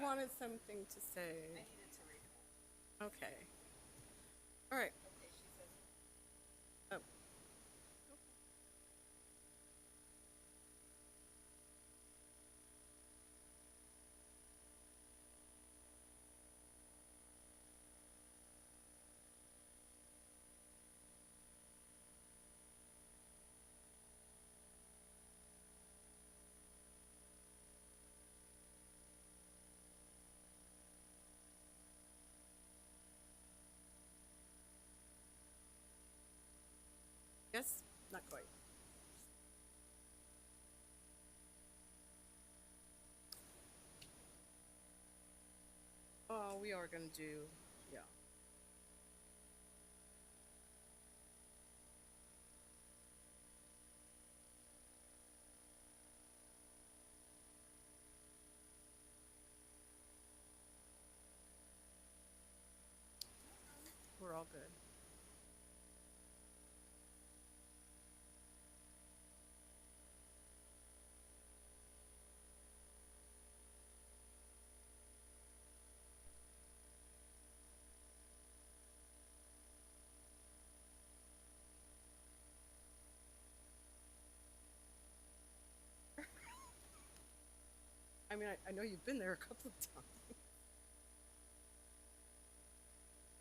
wanted something to say. Okay. All right. Oh, yes, not quite. Oh, we are going to do, yeah. We're all good. I mean, I know you've been there a couple of times.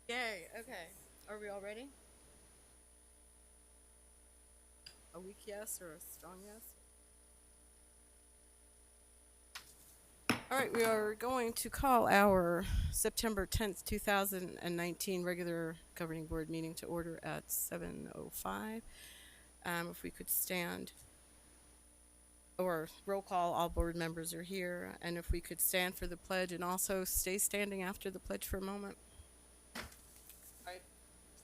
Yay. Okay. Are we all ready? A weak yes or a strong yes? All right, we are going to call our September 10th, 2019 regular governing board meeting to order at 7:05. If we could stand, or roll call, all board members are here, and if we could stand for the pledge and also stay standing after the pledge for a moment. I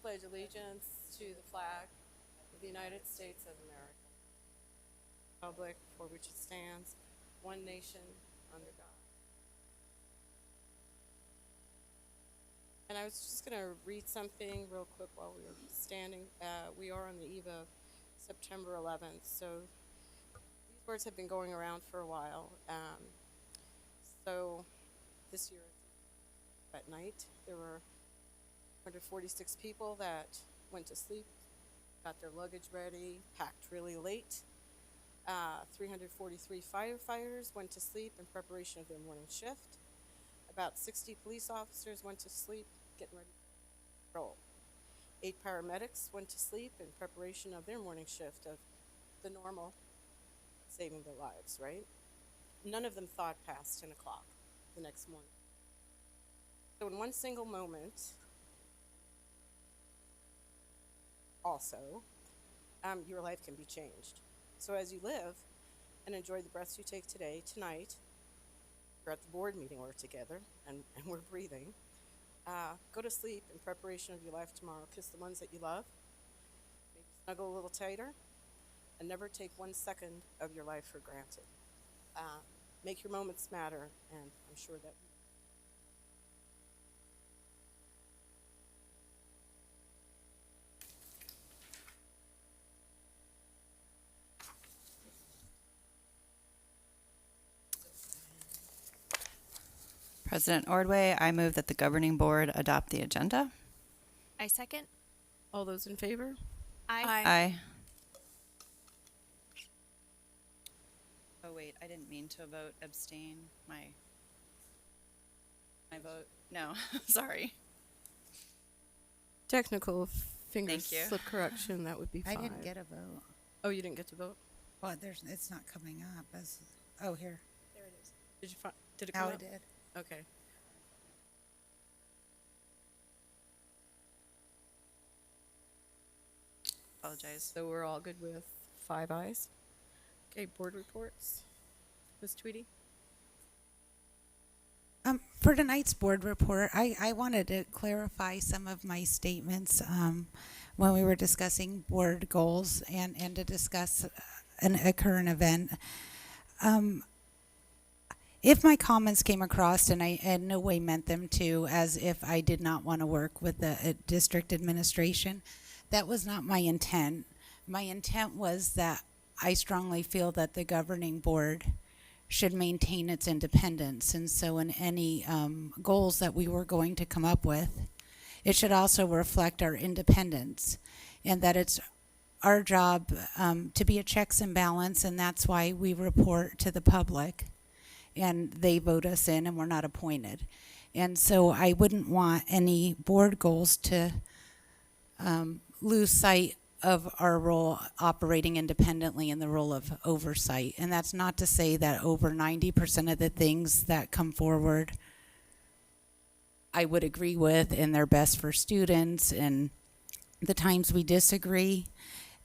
pledge allegiance to the flag of the United States of America, republic for which it stands, one nation, under God. And I was just going to read something real quick while we were standing. We are on the eve of September 11th, so these words have been going around for a while. So this year at night, there were 146 people that went to sleep, got their luggage ready, packed really late. 343 firefighters went to sleep in preparation of their morning shift. About 60 police officers went to sleep, getting ready to roll. 8 paramedics went to sleep in preparation of their morning shift of the normal, saving their lives, right? None of them thought past 10 o'clock the next morning. So in one single moment, also, your life can be changed. So as you live and enjoy the breaths you take today, tonight, we're at the board meeting, we're together, and we're breathing. Go to sleep in preparation of your life tomorrow. Kiss the ones that you love. Maybe snuggle a little tighter. And never take 1 second of your life for granted. Make your moments matter, and I'm sure that President Ordway, I move that the governing board adopt the agenda. I second. all those in favor? Aye. Oh wait, I didn't mean to vote abstain. My vote. No, sorry. Technical finger Thank you. slip correction, that would be I 5. didn't get a vote. Oh, you didn't get to vote? Well, it's not coming up as. Oh, here. There it is. Did you find? Did it Now come it up? did. Okay. Apologize. So we're all good with 5 ayes. Okay, board reports. Ms. Tweedy? For tonight's board report, I wanted to clarify some of my statements when we were discussing board goals and to discuss a current event. If my comments came across and I in no way meant them to as if I did not want to work with the district administration, that was not my intent. My intent was that I strongly feel that the governing board should maintain its independence. And so in any goals that we were going to come up with, it should also reflect our independence, and that it's our job to be a checks and balance, and that's why we report to the public and they vote us in and we're not appointed. And so I wouldn't want any board goals to lose sight of our role operating independently in the role of oversight. And that's not to say that over 90% of the things that come forward I would agree with and they're best for students, and the times we disagree,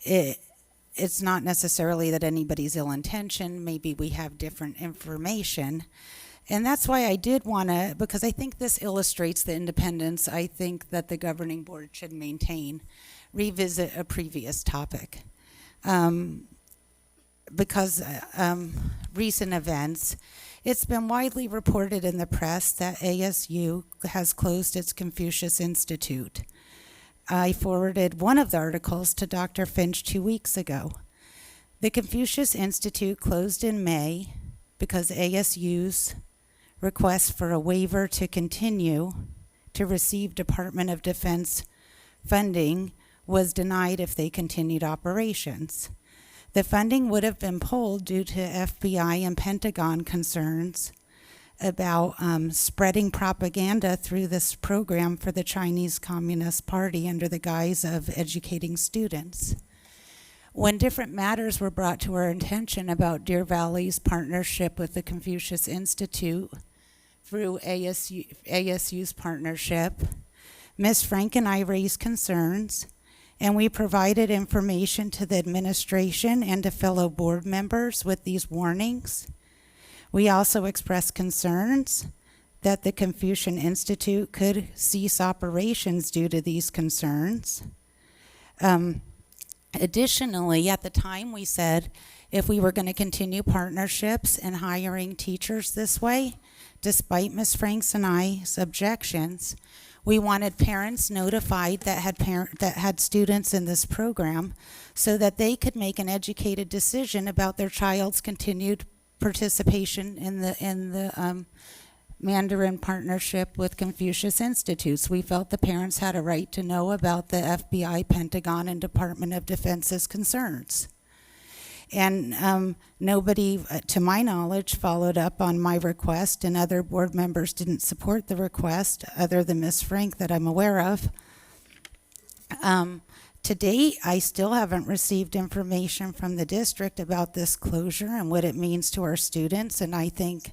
it's not necessarily that anybody's ill-intentioned. Maybe we have different information. And that's why I did want to, because I think this illustrates the independence I think that the governing board should maintain, revisit a previous topic. Because recent events, it's been widely reported in the press that ASU has closed its Confucius Institute. I forwarded one of the articles to Dr. Finch 2 weeks ago. The Confucius Institute closed in May because ASU's request for a waiver to continue to receive Department of Defense funding was denied if they continued operations. The funding would have been pulled due to FBI and Pentagon concerns about spreading propaganda through this program for the Chinese Communist Party under the guise of educating students. When different matters were brought to our attention about Deer Valley's partnership with the Confucius Institute through ASU's partnership, Ms. Frank and I raised concerns, and we provided information to the administration and to fellow board members with these warnings. We also expressed concerns that the Confucian Institute could cease operations due to these concerns. Additionally, at the time we said if we were going to continue partnerships and hiring teachers this way, despite Ms. Franks and I's objections, we wanted parents notified that had students in this program so that they could make an educated decision about their child's continued participation in the Mandarin partnership with Confucius Institutes. We felt the parents had a right to know about the FBI, Pentagon, and Department of Defense's concerns. And nobody, to my knowledge, followed up on my request, and other board members didn't support the request, other than Ms. Frank that I'm aware of. To date, I still haven't received information from the district about this closure and what it means to our students, and I think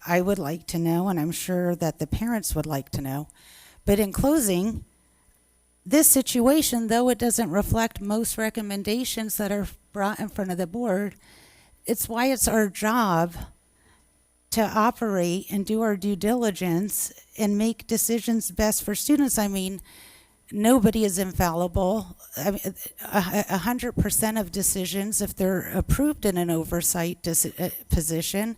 I would like to know, and I'm sure that the parents would like to know. But in closing, this situation, though it doesn't reflect most recommendations that are brought in front of the board, it's why it's our job to operate and do our due diligence and make decisions best for students. I mean, nobody is infallible. 100% of decisions, if they're approved in an oversight position,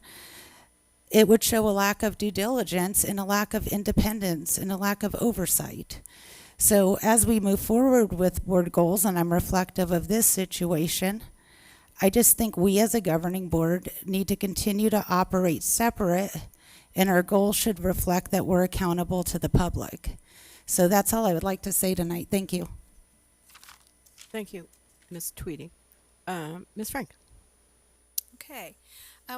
it would show a lack of due diligence and a lack of independence and a lack of oversight. So as we move forward with board goals, and I'm reflective of this situation, I just think we as a governing board need to continue to operate separate, and our goals should reflect that we're accountable to the public. So that's all I would like to say tonight. Thank you. Thank you, Ms. Tweedy. Ms. Frank. Okay.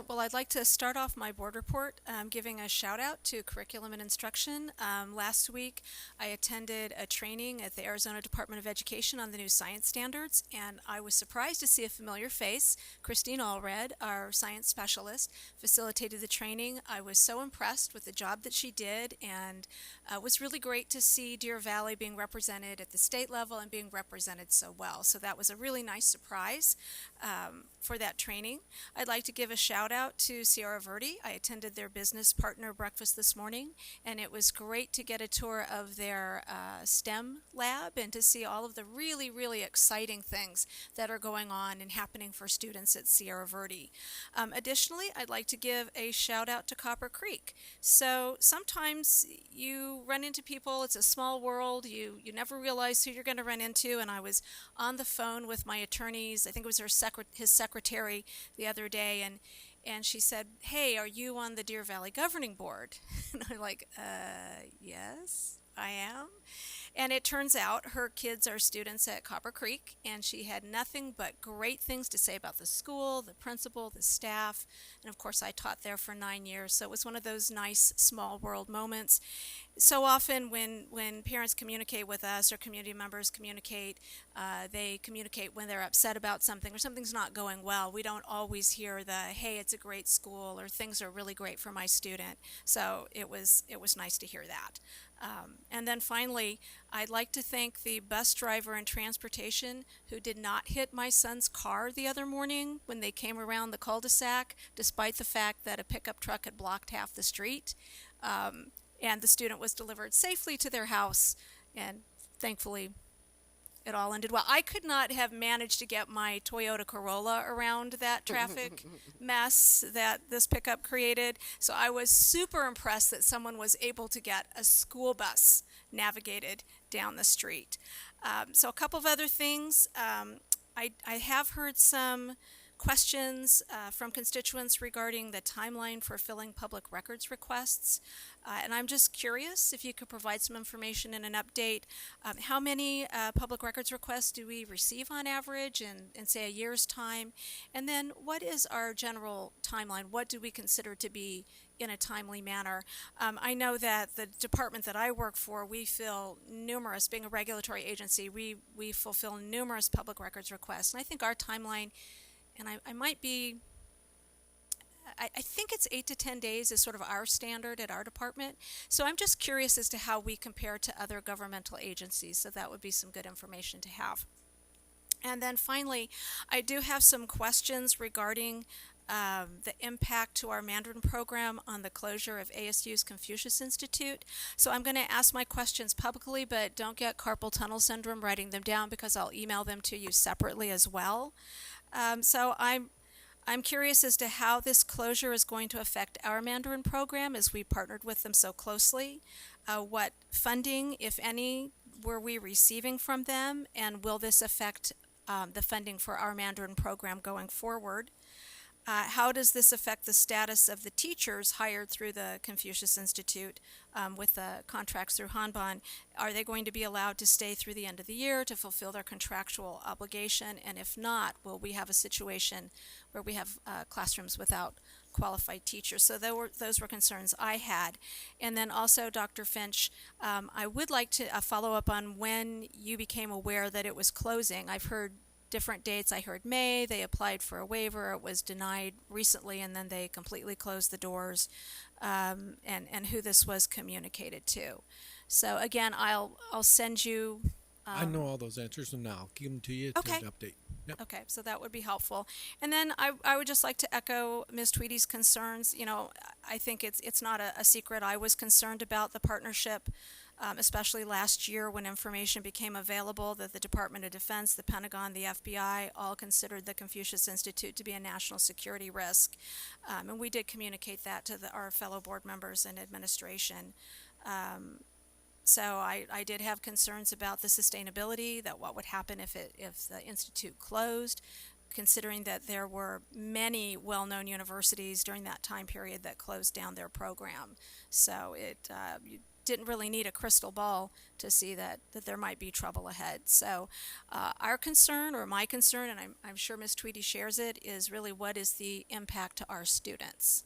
Well, I'd like to start off my board report giving a shout out to curriculum and instruction. Last week, I attended a training at the Arizona Department of Education on the new science standards, and I was surprised to see a familiar face. Christine Allred, our science specialist, facilitated the training. I was so impressed with the job that she did, and it was really great to see Deer Valley being represented at the state level and being represented so well. So that was a really nice surprise for that training. I'd like to give a shout out to Sierra Verde. I attended their business partner breakfast this morning, and it was great to get a tour of their STEM lab and to see all of the really, really exciting things that are going on and happening for students at Sierra Verde. Additionally, I'd like to give a shout out to Copper Creek. So sometimes you run into people, it's a small world, you never realize who you're going to run into, and I was on the phone with my attorneys, I think it was his secretary the other day, and and she said, "Hey, are you on the Deer Valley Governing Board?" And I'm like, yes, I am. And it turns out her kids are students at Copper Creek, and she had nothing but great things to say about the school, the principal, the staff, and of course I taught there for 9 years, so it was one of those nice small world moments. So often when parents communicate with us or community members communicate, they communicate when they're upset about something or something's not going well. We don't always hear the, hey, it's a great school or things are really great for my student. So it was nice to hear that. And then finally, I'd like to thank the bus driver and transportation who did not hit my son's car the other morning when they came around the cul-de-sac, despite the fact that a pickup truck had blocked half the street. And the student was delivered safely to their house, and thankfully it all ended well. I could not have managed to get my Toyota Corolla around that traffic mess that this pickup created, so I was super impressed that someone was able to get a school bus navigated down the street. So a couple of other things. I have heard some questions from constituents regarding the timeline for filling public records requests. And I'm just curious if you could provide some information and an update. How many public records requests do we receive on average in say, a year's time? And then what is our general timeline? What do we consider to be in a timely manner? I know that the department that I work for, we fill numerous, being a regulatory agency, we fulfill numerous public records requests. And I think our timeline, and I might be, I think it's 8 to 10 days is sort of our standard at our department. So I'm just curious as to how we compare to other governmental agencies. So that would be some good information to have. And then finally, I do have some questions regarding the impact to our Mandarin program on the closure of ASU's Confucius Institute. So I'm going to ask my questions publicly, but don't get carpal tunnel syndrome writing them down because I'll email them to you separately as well. So I'm curious as to how this closure is going to affect our Mandarin program as we partnered with them so closely. What funding, if any, were we receiving from them, and will this affect the funding for our Mandarin program going forward? How does this affect the status of the teachers hired through the Confucius Institute with the contracts through Hanban? Are they going to be allowed to stay through the end of the year to fulfill their contractual obligation? And if not, will we have a situation where we have classrooms without qualified teachers? So those were concerns I had. And then also, Dr. Finch, I would like to follow up on when you became aware that it was closing. I've heard different dates. I heard May, they applied for a waiver, it was denied recently, and then they completely closed the doors, and who this was communicated to. So again, I'll send you. I know all those answers, and now I'll give them to you to Okay. update. Yep. Okay, so that would be helpful. And then I would just like to echo Ms. Tweedy's concerns. You know, I think it's not a secret. I was concerned about the partnership, especially last year when information became available that the Department of Defense, the Pentagon, the FBI all considered the Confucius Institute to be a national security risk. And we did communicate that to our fellow board members and administration. So I did have concerns about the sustainability, that what would happen if the institute closed, considering that there were many well-known universities during that time period that closed down their program. So you didn't really need a crystal ball to see that there might be trouble ahead. So our concern, or my concern, and I'm sure Ms. Tweedy shares it, is really what is the impact to our students.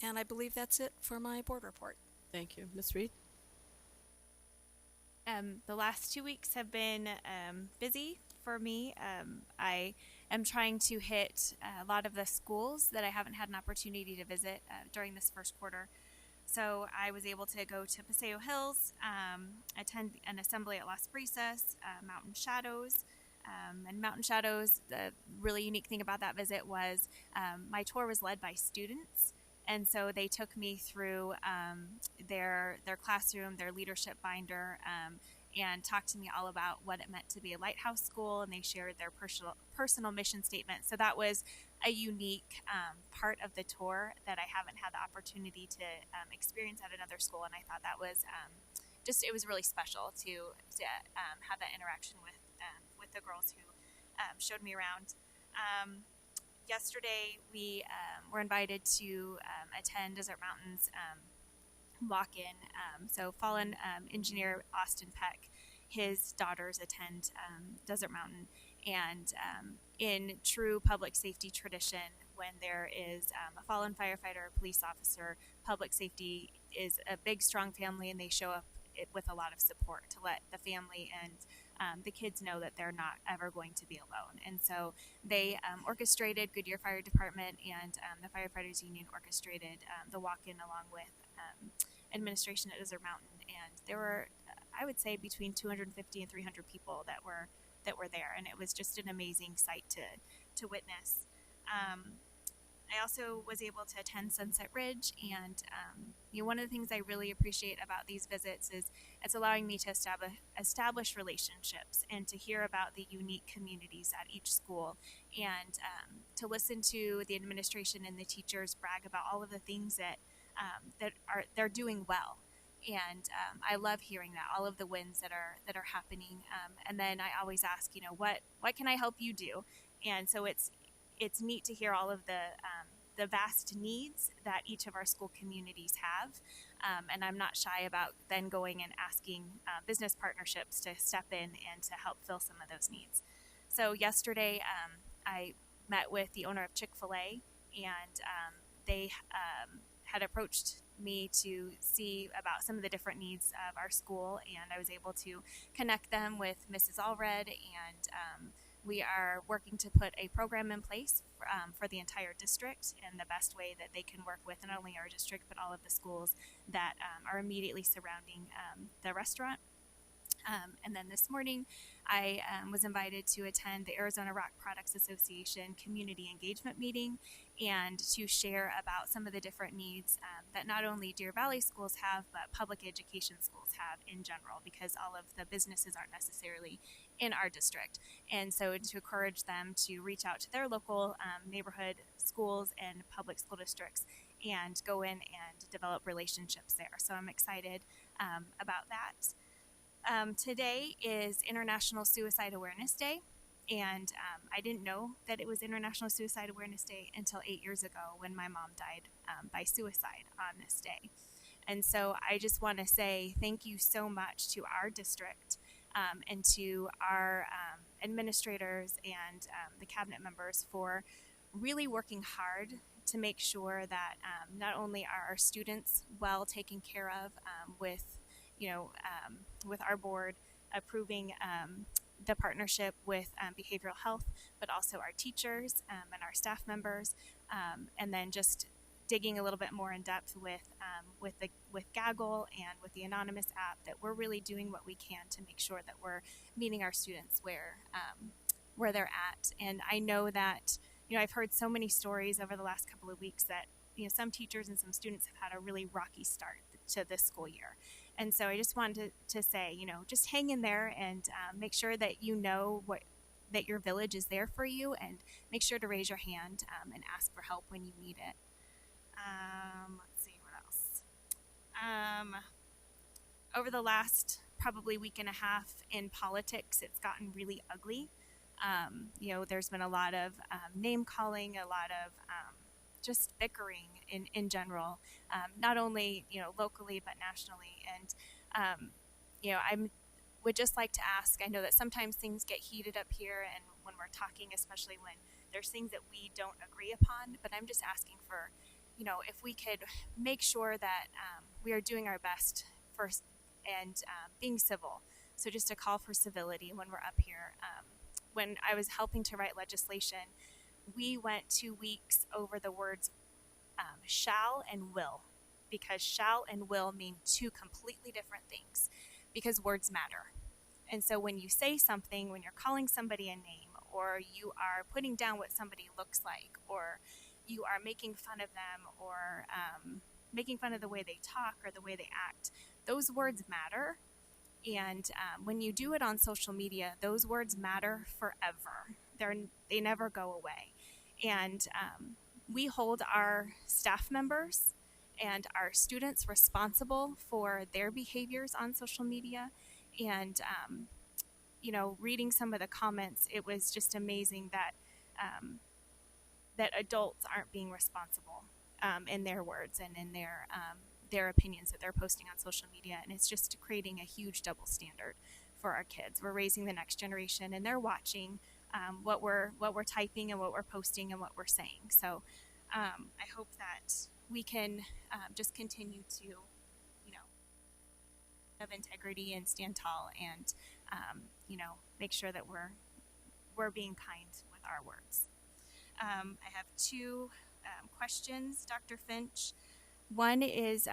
And I believe that's it for my board report. Thank you. Ms. Reed? The last 2 weeks have been busy for me. I am trying to hit a lot of the schools that I haven't had an opportunity to visit during this first quarter. So I was able to go to Paseo Hills, attend an assembly at Las Brisas, Mountain Shadows. And Mountain Shadows, the really unique thing about that visit was my tour was led by students. And so they took me through their classroom, their leadership binder, and talked to me all about what it meant to be a lighthouse school, and they shared their personal mission statement. So that was a unique part of the tour that I haven't had the opportunity to experience at another school, and I thought that was it was really special to have that interaction with the girls who showed me around. yesterday we were invited to attend Desert Mountain's walk-in. So fallen engineer Austin Peck, his daughters attend Desert Mountain, and in true public safety tradition, when there is a fallen firefighter or police officer, public safety is a big, strong family, and they show up with a lot of support to let the family and the kids know that they're not ever going to be alone. And so they orchestrated, Goodyear Fire Department and the Firefighters Union orchestrated the walk-in along with administration at Desert Mountain, and there were, I would say, between 250 and 300 people that were there, and it was just an amazing sight to witness. I also was able to attend Sunset Ridge, and one of the things I really appreciate about these visits is it's allowing me to establish relationships and to hear about the unique communities at each school, and to listen to the administration and the teachers brag about all of the things that they're doing well. And I love hearing that, all of the wins that are happening. And then I always ask, what can I help you do? And so it's neat to hear all of the vast needs that each of our school communities have. And I'm not shy about then going and asking business partnerships to step in and to help fill some of those needs. So yesterday, I met with the owner of Chick-fil-A, and they had approached me to see about some of the different needs of our school, and I was able to connect them with Mrs. Allred, and we are working to put a program in place for the entire district in the best way that they can work with not only our district but all of the schools that are immediately surrounding the restaurant. And then this morning, I was invited to attend the Arizona Rock Products Association community engagement meeting and to share about some of the different needs that not only Deer Valley schools have, but public education schools have in general, because all of the businesses aren't necessarily in our district. And so to encourage them to reach out to their local neighborhood schools and public school districts and go in and develop relationships there. So I'm excited about that. Today is International Suicide Awareness Day, and I didn't know that it was International Suicide Awareness Day until 8 years ago when my mom died by suicide on this day. And so I just want to say thank you so much to our district and to our administrators and the cabinet members for really working hard to make sure that not only are our students well taken care of with our board approving the partnership with behavioral health, but also our teachers and our staff members, and then just digging a little bit more in depth with Gaggle and with the Anonymous app, that we're really doing what we can to make sure that we're meeting our students where they're at. And I know that I've heard so many stories over the last couple of weeks that some teachers and some students have had a really rocky start to this school year. And so I just wanted to say, just hang in there and make sure that that your village is there for you, and make sure to raise your hand and ask for help when you need it. Let's see, what else? Over the last probably week and a half in politics, it's gotten really ugly. There's been a lot of name calling, a lot of just bickering in general, not only locally but nationally. And I would just like to ask, I know that sometimes things get heated up here and when we're talking, especially when there's things that we don't agree upon, but I'm just asking for if we could make sure that we are doing our best first and being civil. So just a call for civility when we're up here. When I was helping to write legislation, we went 2 weeks over the words shall and will, because shall and will mean two completely different things, because words matter. And so when you say something, when you're calling somebody a name, or you are putting down what somebody looks like, or you are making fun of them, or making fun of the way they talk or the way they act, those words matter. And when you do it on social media, those words matter forever. They never go away. And we hold our staff members and our students responsible for their behaviors on social media. And, reading some of the comments, it was just amazing that that adults aren't being responsible in their words and in their opinions that they're posting on social media, and it's just creating a huge double standard for our kids. We're raising the next generation, and they're watching what we're typing and what we're posting and what we're saying. So I hope that we can just continue to, have integrity and stand tall, and make sure that we're being kind with our words. I have two questions, Dr. Finch. One is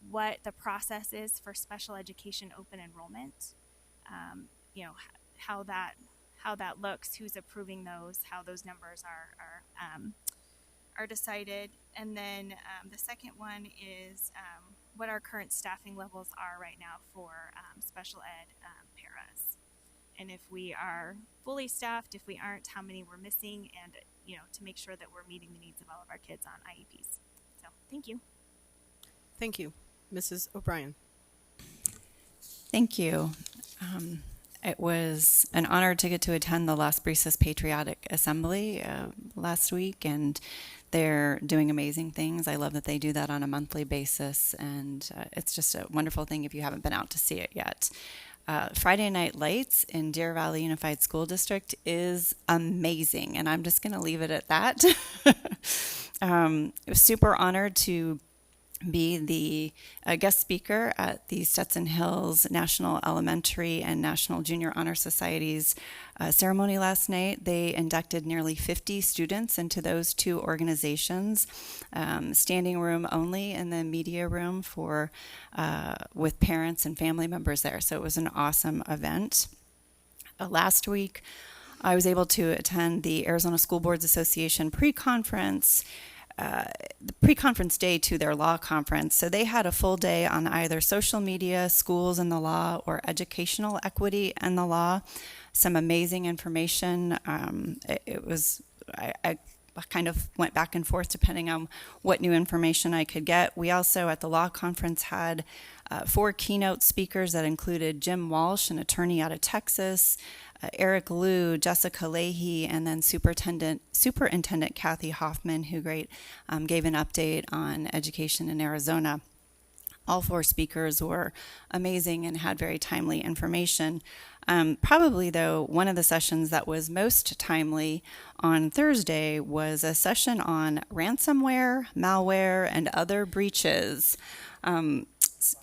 what the process is for special education open enrollment. How that looks, who's approving those, how those numbers are decided, and then the second one is what our current staffing levels are right now for special ed paras, and if we are fully staffed, if we aren't, how many we're missing, and to make sure that we're meeting the needs of all of our kids on IEPs. So thank you. Thank you. Mrs. O'Brien. Thank you. It was an honor to get to attend the Las Brisas Patriotic Assembly last week, and they're doing amazing things. I love that they do that on a monthly basis, and it's just a wonderful thing if you haven't been out to see it yet. Friday Night Lights in Deer Valley Unified School District is amazing, and I'm just going to leave it at that. I was super honored to be the guest speaker at the Stetson Hills National Elementary and National Junior Honor Society's ceremony last night. They inducted nearly 50 students into those two organizations, standing room only in the media room for with parents and family members there. So it was an awesome event. Last week, I was able to attend the Arizona School Boards Association pre-conference, the pre-conference day to their law conference. So they had a full day on either social media, schools and the law, or educational equity and the law. Some amazing information. I kind of went back and forth depending on what new information I could get. We also at the law conference had 4 keynote speakers that included Jim Walsh, an attorney out of Texas, Eric Liu, Jessica Leahy, and then Superintendent Kathy Hoffman, who gave an update on education in Arizona. All 4 speakers were amazing and had very timely information. Probably, though, one of the sessions that was most timely on Thursday was a session on ransomware, malware, and other breaches,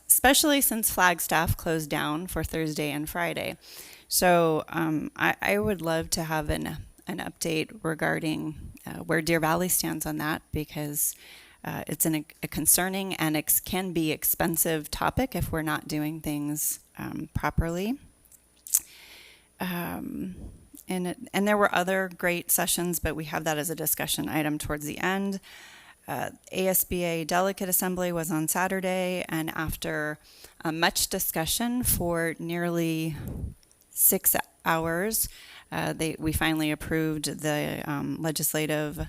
especially since Flagstaff closed down for Thursday and Friday. So I would love to have an update regarding where Deer Valley stands on that, because it's a concerning and can be expensive topic if we're not doing things properly. And there were other great sessions, but we have that as a discussion item towards the end. ASBA Delegate Assembly was on Saturday, and after much discussion for nearly 6 hours, we finally approved the legislative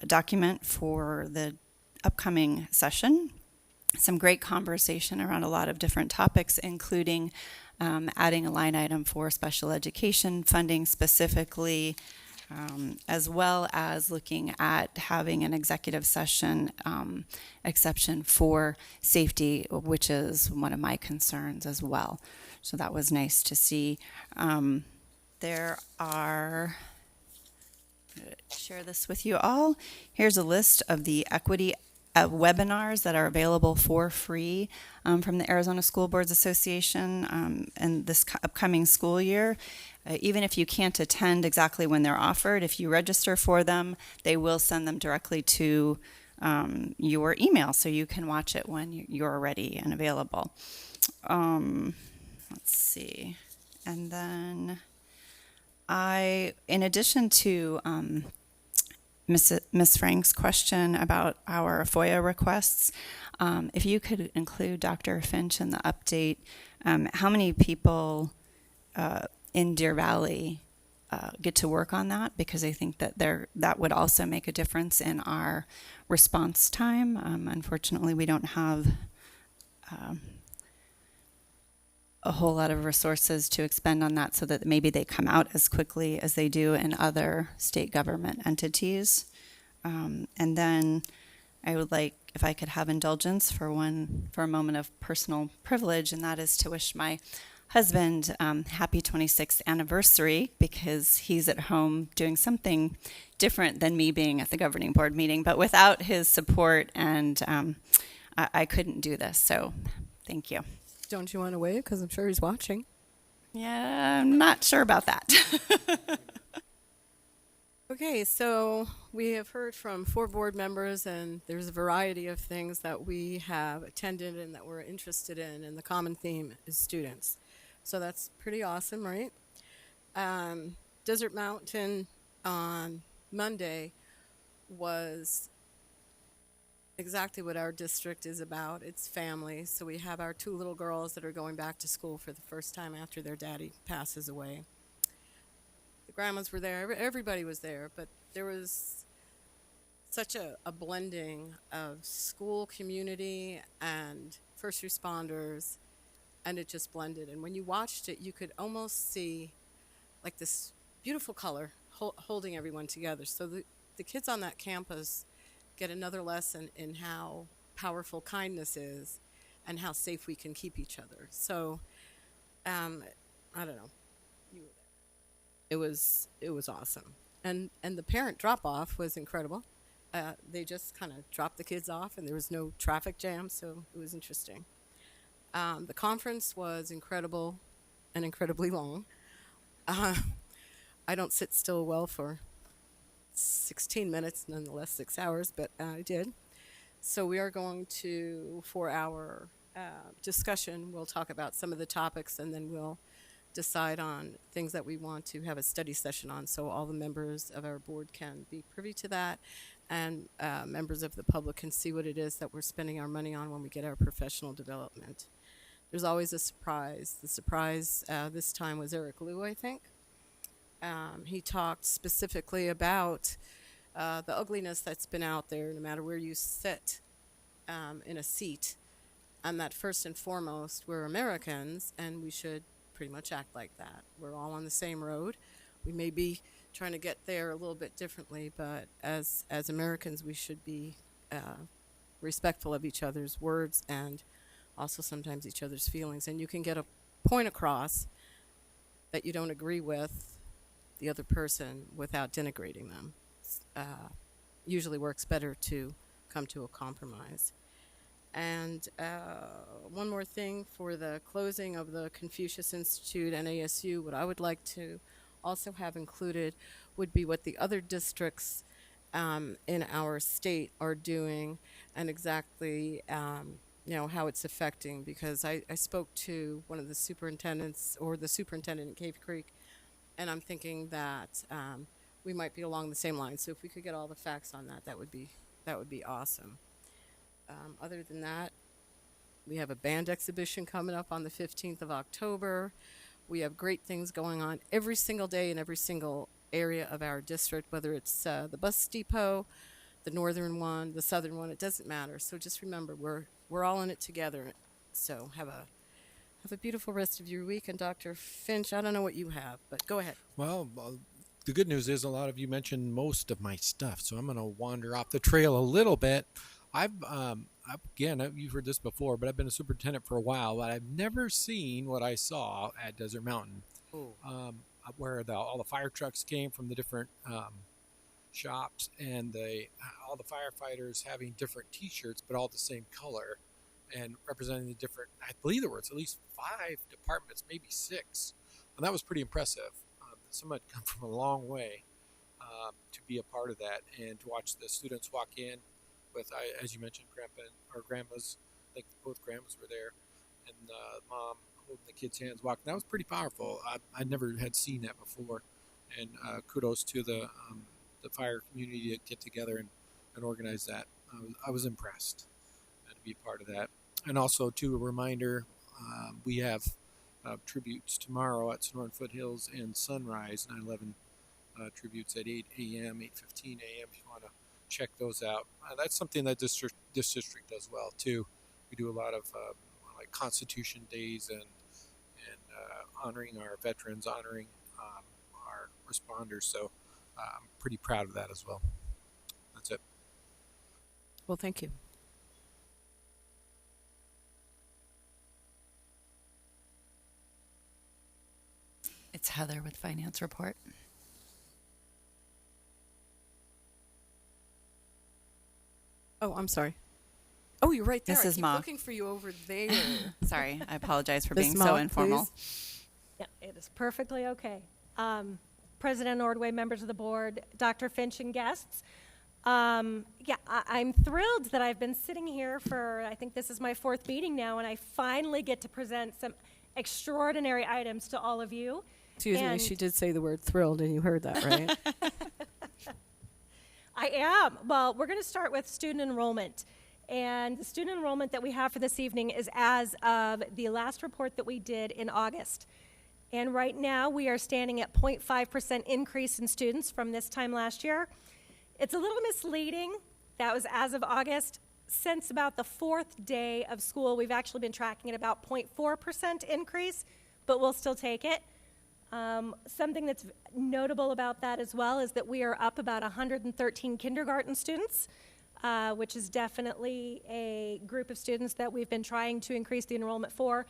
document for the upcoming session. Some great conversation around a lot of different topics, including adding a line item for special education funding specifically, as well as looking at having an executive session exception for safety, which is one of my concerns as well. So that was nice to see. There are, I'm going to share this with you all. Here's a list of the equity webinars that are available for free from the Arizona School Boards Association in this upcoming school year. Even if you can't attend exactly when they're offered, if you register for them, they will send them directly to your email, so you can watch it when you're ready and available. Let's see. And then in addition to Ms. Frank's question about our FOIA requests, if you could include Dr. Finch in the update, how many people in Deer Valley get to work on that? Because I think that would also make a difference in our response time. Unfortunately, we don't have a whole lot of resources to expend on that so that maybe they come out as quickly as they do in other state government entities. And then I would like, if I could have indulgence for a moment of personal privilege, and that is to wish my husband happy 26th anniversary, because he's at home doing something different than me being at the governing board meeting. But without his support, and I couldn't do this. So thank you. Don't you want to wave? Because I'm sure he's watching. Yeah, I'm not sure about that. Okay, so we have heard from 4 board members, and there's a variety of things that we have attended and that we're interested in, and the common theme is students. So that's pretty awesome, right? Desert Mountain on Monday was exactly what our district is about. It's family. So we have our 2 little girls that are going back to school for the first time after their daddy passes away. The grandmas were there. Everybody was there, but there was such a blending of school community and first responders, and it just blended. And when you watched it, you could almost see like this beautiful color holding everyone together. So the kids on that campus get another lesson in how powerful kindness is and how safe we can keep each other. So I don't know. It was awesome, and the parent drop off was incredible. They just kind of dropped the kids off, and there was no traffic jam, so it was interesting. The conference was incredible and incredibly long. I don't sit still well for 16 minutes, nonetheless 6 hours, but I did. So we are going to, for our discussion, we'll talk about some of the topics, and then we'll decide on things that we want to have a study session on, so all the members of our board can be privy to that, and members of the public can see what it is that we're spending our money on when we get our professional development. There's always a surprise. The surprise this time was Eric Liu, I think. He talked specifically about the ugliness that's been out there, no matter where you sit in a seat, and that first and foremost, we're Americans, and we should pretty much act like that. We're all on the same road. We may be trying to get there a little bit differently, but as Americans, we should be respectful of each other's words and also sometimes each other's feelings. And you can get a point across that you don't agree with the other person without denigrating them. Usually works better to come to a compromise. And one more thing for the closing of the Confucius Institute and ASU, what I would like to also have included would be what the other districts in our state are doing, and exactly how it's affecting, because I spoke to one of the superintendents, or the superintendent in Cave Creek, and I'm thinking that we might be along the same lines. So if we could get all the facts on that, that would be awesome. Other than that, we have a band exhibition coming up on the 15th of October. We have great things going on every single day in every single area of our district, whether it's the bus depot, the northern one, the southern one, it doesn't matter. So just remember, we're all in it together. So have a beautiful rest of your week. And Dr. Finch, I don't know what you have, but go ahead. Well, the good news is a lot of you mentioned most of my stuff, so I'm going to wander off the trail a little bit. You've heard this before, but I've been a superintendent for a while, but I've never seen what I saw at Desert Mountain, where all the fire trucks came from the different shops, and all the firefighters having different T-shirts, but all the same color, and representing the different. I believe there was at least 5 departments, maybe 6, and that was pretty impressive. Someone had come from a long way to be a part of that, and to watch the students walk in with, as you mentioned, grandmas. I think both grandmas were there, and mom holding the kids' hands walking. That was pretty powerful. I never had seen that before, and kudos to the fire community to get together and organize that. I was impressed to be a part of that. And also, too, a reminder, we have tributes tomorrow at Sonoran Foothills and Sunrise, 9/11 tributes at 8 a.m., 8:15 a.m. if you want to check those out. That's something that this district does well, too. We do a lot of like Constitution Days and honoring our veterans, honoring our responders. So I'm pretty proud of that as well. That's it. Well, thank you. It's Heather with Finance Report. Oh, I'm sorry. Oh, you're right there. I Mrs. keep Ma. looking for you over there. Sorry, I apologize for Ms. being Ma, so informal. please. Yeah, it is perfectly okay. President Ordway, members of the board, Dr. Finch, and guests. I'm thrilled that I've been sitting here for, I think this is my 4th meeting now, and I finally get to present some extraordinary items to all of you. Excuse me, And- she did say the word thrilled, and you heard that, right? I am. Well, we're going to start with student enrollment. And the student enrollment that we have for this evening is as of the last report that we did in August. And right now, we are standing at 0.5% increase in students from this time last year. It's a little misleading. That was as of August. Since about the 4th day of school, we've actually been tracking at about 0.4% increase, but we'll still take it. Something that's notable about that as well is that we are up about 113 kindergarten students, which is definitely a group of students that we've been trying to increase the enrollment for.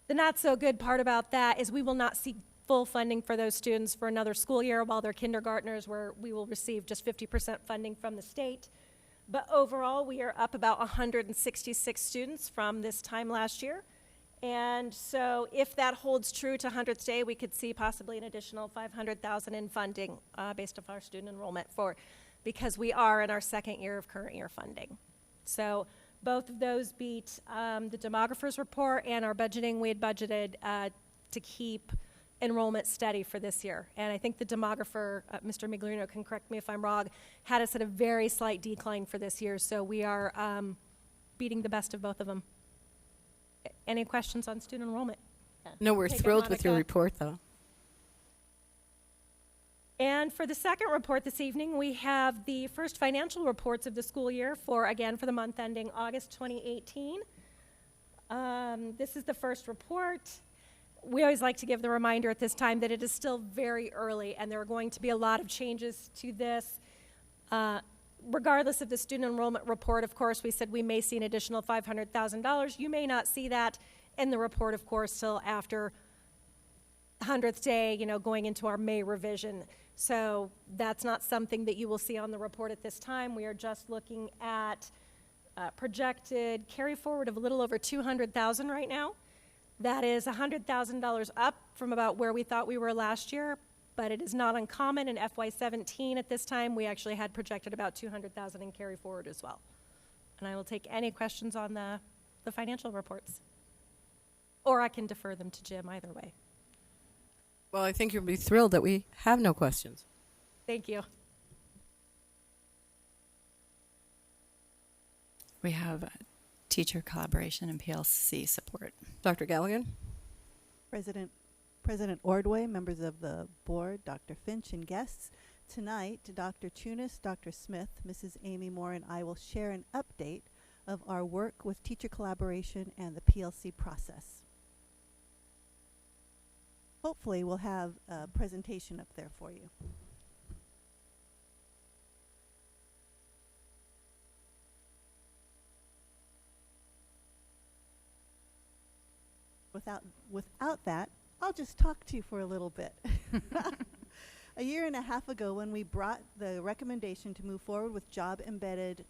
The not so good part about that is we will not see full funding for those students for another school year while they're kindergartners, where we will receive just 50% funding from the state. But overall, we are up about 166 students from this time last year. And so if that holds true to 100th day, we could see possibly an additional $500,000 in funding based off our student enrollment because we are in our 2nd year of current year funding. So both of those beat the demographer's report and our budgeting. We had budgeted to keep enrollment steady for this year. And I think the demographer, Mr. Miglierino can correct me if I'm wrong, had us at a very slight decline for this year. So we are beating the best of both of them. Any questions on student enrollment? No, we're Take it, thrilled with your Monica. report, though. And for the second report this evening, we have the first financial reports of the school year for the month ending August 2018. This is the first report. We always like to give the reminder at this time that it is still very early, and there are going to be a lot of changes to this. Regardless of the student enrollment report, of course, we said we may see an additional $500,000. You may not see that in the report, of course, till after 100th day, going into our May revision. So that's not something that you will see on the report at this time. We are just looking at projected carry forward of a little over $200,000 right now. That is $100,000 up from about where we thought we were last year, but it is not uncommon. In FY17 at this time, we actually had projected about $200,000 in carry forward as well. And I will take any questions on the financial reports. Or I can defer them to Jim, either way. Well, I think you'll be thrilled that we have no questions. Thank you. We have teacher collaboration and PLC support. Dr. Galligan? President Ordway, members of the board, Dr. Finch, and guests. Tonight, Dr. Tunis, Dr. Smith, Mrs. Amy Moore, and I will share an update of our work with teacher collaboration and the PLC process. Hopefully, we'll have a presentation up there for you. Without that, I'll just talk to you for a little bit. A year and a half ago, when we brought the recommendation to move forward with job-embedded,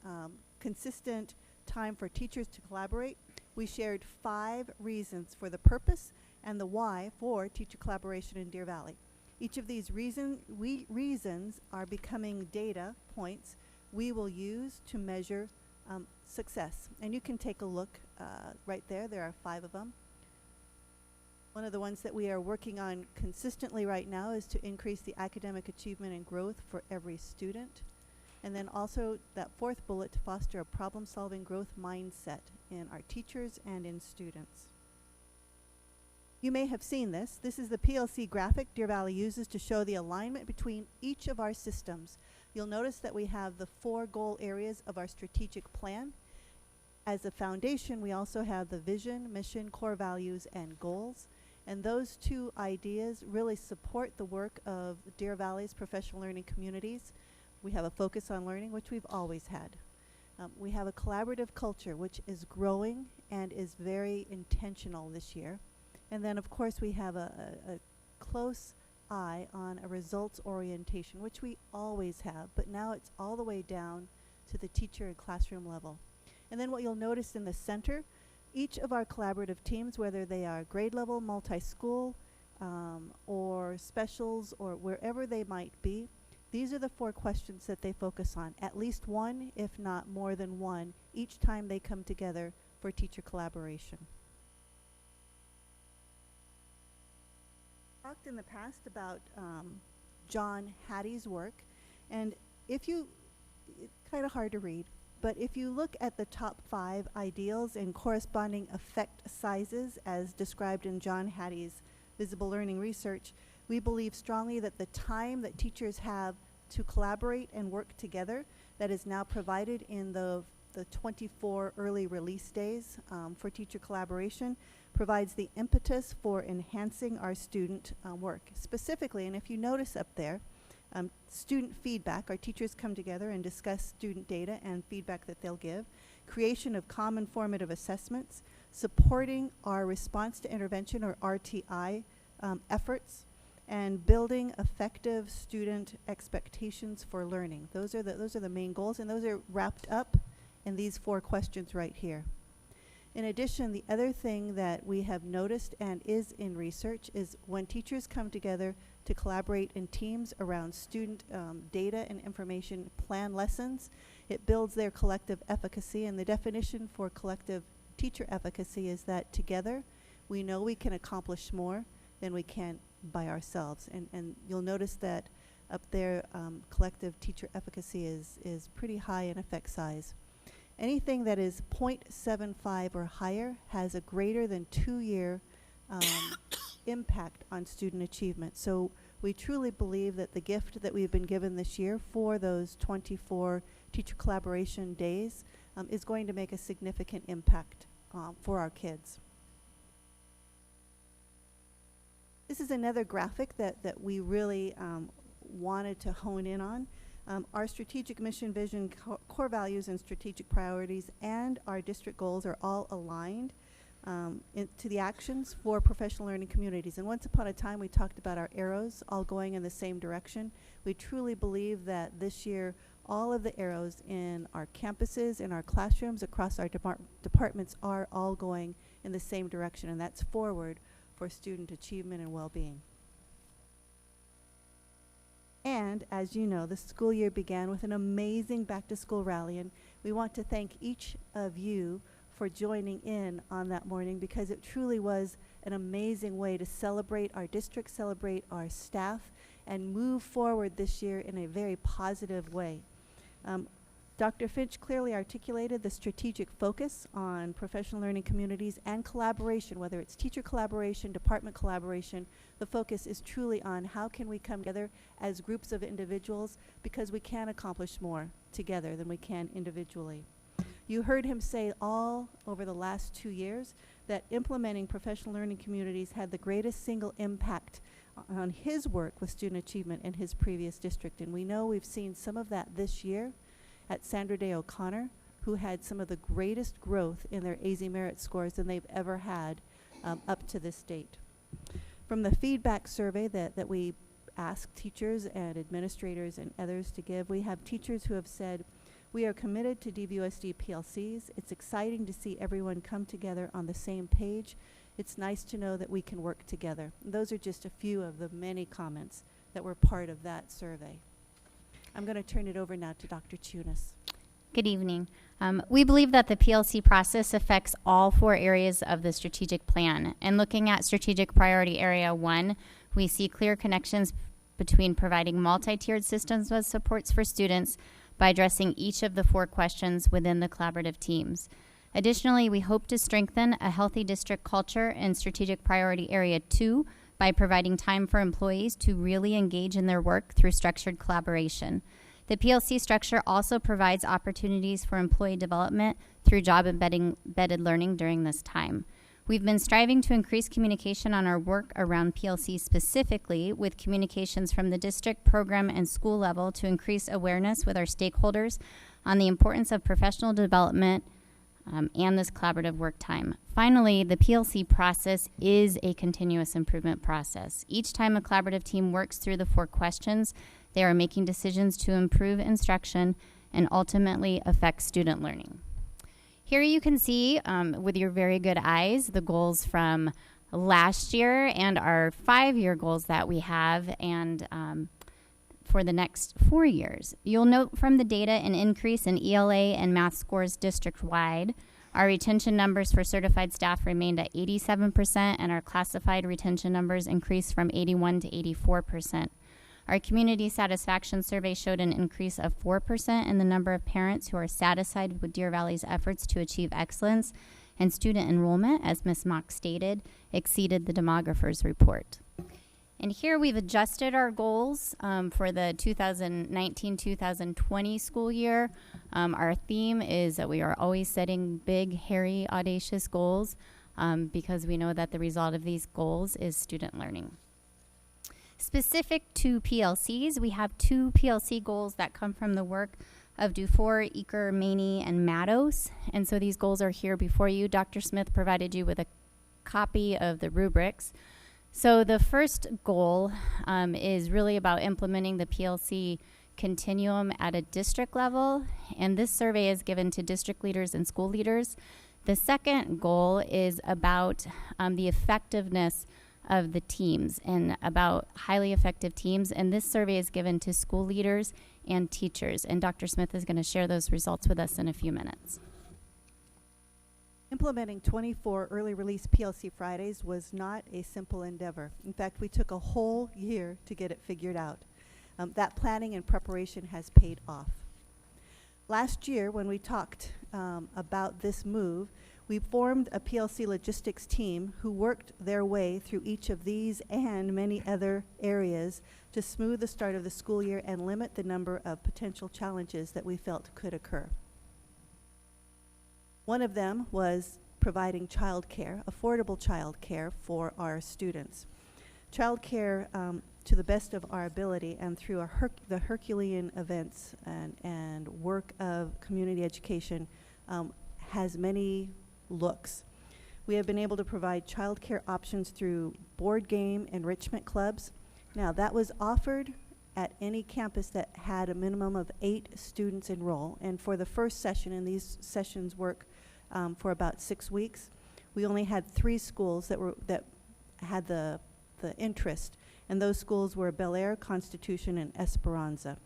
consistent time for teachers to collaborate, we shared 5 reasons for the purpose and the why for teacher collaboration in Deer Valley. Each of these reasons are becoming data points we will use to measure success. And you can take a look right there. There are 5 of them. One of the ones that we are working on consistently right now is to increase the academic achievement and growth for every student. And then also that 4th bullet, to foster a problem-solving growth mindset in our teachers and in students. You may have seen this. This is the PLC graphic Deer Valley uses to show the alignment between each of our systems. You'll notice that we have the 4 goal areas of our strategic plan. As a foundation, we also have the vision, mission, core values, and goals. And those two ideas really support the work of Deer Valley's professional learning communities. We have a focus on learning, which we've always had. We have a collaborative culture, which is growing and is very intentional this year. And then, of course, we have a close eye on a results orientation, which we always have, but now it's all the way down to the teacher and classroom level. And then what you'll notice in the center, each of our collaborative teams, whether they are grade level, multi-school, or specials, or wherever they might be, these are the 4 questions that they focus on, at least one, if not more than one, each time they come together for teacher collaboration. Talked in the past about John Hattie's work, and if you, it's kind of hard to read, but if you look at the top 5 ideals and corresponding effect sizes as described in John Hattie's visible learning research, we believe strongly that the time that teachers have to collaborate and work together that is now provided in the 24 early release days for teacher collaboration provides the impetus for enhancing our student work. Specifically, and if you notice up there, student feedback, our teachers come together and discuss student data and feedback that they'll give, creation of common formative assessments, supporting our response to intervention or RTI efforts, and building effective student expectations for learning. Those are the main goals, and those are wrapped up in these 4 questions right here. In addition, the other thing that we have noticed and is in research is when teachers come together to collaborate in teams around student data and information plan lessons, it builds their collective efficacy, and the definition for collective teacher efficacy is that together we know we can accomplish more than we can by ourselves. And you'll notice that up there, collective teacher efficacy is pretty high in effect size. Anything that is 0.75 or higher has a greater than 2-year impact on student achievement. So we truly believe that the gift that we've been given this year for those 24 teacher collaboration days is going to make a significant impact for our kids. This is another graphic that we really wanted to hone in on. Our strategic mission, vision, core values, and strategic priorities and our district goals are all aligned to the actions for professional learning communities. And once upon a time, we talked about our arrows all going in the same direction. We truly believe that this year, all of the arrows in our campuses, in our classrooms, across our departments are all going in the same direction, and that's forward for student achievement and well-being. And as you know, the school year began with an amazing back-to-school rally, and we want to thank each of you for joining in on that morning, because it truly was an amazing way to celebrate our district, celebrate our staff, and move forward this year in a very positive way. Dr. Finch clearly articulated the strategic focus on professional learning communities and collaboration, whether it's teacher collaboration, department collaboration. The focus is truly on how can we come together as groups of individuals, because we can accomplish more together than we can individually. You heard him say all over the last 2 years that implementing professional learning communities had the greatest single impact on his work with student achievement in his previous district. And we know we've seen some of that this year at Sandra Day O'Connor, who had some of the greatest growth in their AZ Merit scores than they've ever had up to this date. From the feedback survey that we asked teachers and administrators and others to give, we have teachers who have said, we are committed to DVUSD PLCs. It's exciting to see everyone come together on the same page. It's nice to know that we can work together. And those are just a few of the many comments that were part of that survey. I'm going to turn it over now to Dr. Chunas. Good evening. We believe that the PLC process affects all 4 areas of the strategic plan. And looking at strategic priority area 1, we see clear connections between providing multi-tiered systems of supports for students by addressing each of the 4 questions within the collaborative teams. Additionally, we hope to strengthen a healthy district culture in strategic priority area 2 by providing time for employees to really engage in their work through structured collaboration. The PLC structure also provides opportunities for employee development through job embedded learning during this time. We've been striving to increase communication on our work around PLC, specifically with communications from the district, program, and school level to increase awareness with our stakeholders on the importance of professional development and this collaborative work time. Finally, the PLC process is a continuous improvement process. Each time a collaborative team works through the 4 questions, they are making decisions to improve instruction and ultimately affect student learning. Here you can see, with your very good eyes, the goals from last year and our 5-year goals that we have, and for the next 4 years. You'll note from the data an increase in ELA and math scores district-wide. Our retention numbers for certified staff remained at 87%, and our classified retention numbers increased from 81 to 84%. Our community satisfaction survey showed an increase of 4% in the number of parents who are satisfied with Deer Valley's efforts to achieve excellence, and student enrollment, as Ms. Mock stated, exceeded the demographer's report. And here we've adjusted our goals for the 2019-2020 school year. Our theme is that we are always setting big, hairy, audacious goals because we know that the result of these goals is student learning. Specific to PLCs, we have 2 PLC goals that come from the work of Dufour, Eaker, Maney, and Matos. And so these goals are here before you. Dr. Smith provided you with a copy of the rubrics. So the first goal is really about implementing the PLC continuum at a district level, and this survey is given to district leaders and school leaders. The second goal is about the effectiveness of the teams and about highly effective teams, and this survey is given to school leaders and teachers, and Dr. Smith is going to share those results with us in a few minutes. Implementing 24 early release PLC Fridays was not a simple endeavor. In fact, we took a whole year to get it figured out. That planning and preparation has paid off. Last year, when we talked about this move, we formed a PLC logistics team who worked their way through each of these and many other areas to smooth the start of the school year and limit the number of potential challenges that we felt could occur. One of them was providing childcare, affordable childcare for our students. Childcare, to the best of our ability and through the Herculean events and work of community education, has many looks. We have been able to provide childcare options through board game enrichment clubs. Now, that was offered at any campus that had a minimum of 8 students enroll, and for the first session, and these sessions work for about 6 weeks, we only had 3 schools that had the interest, and those schools were Bel Air, Constitution, and Esperanza.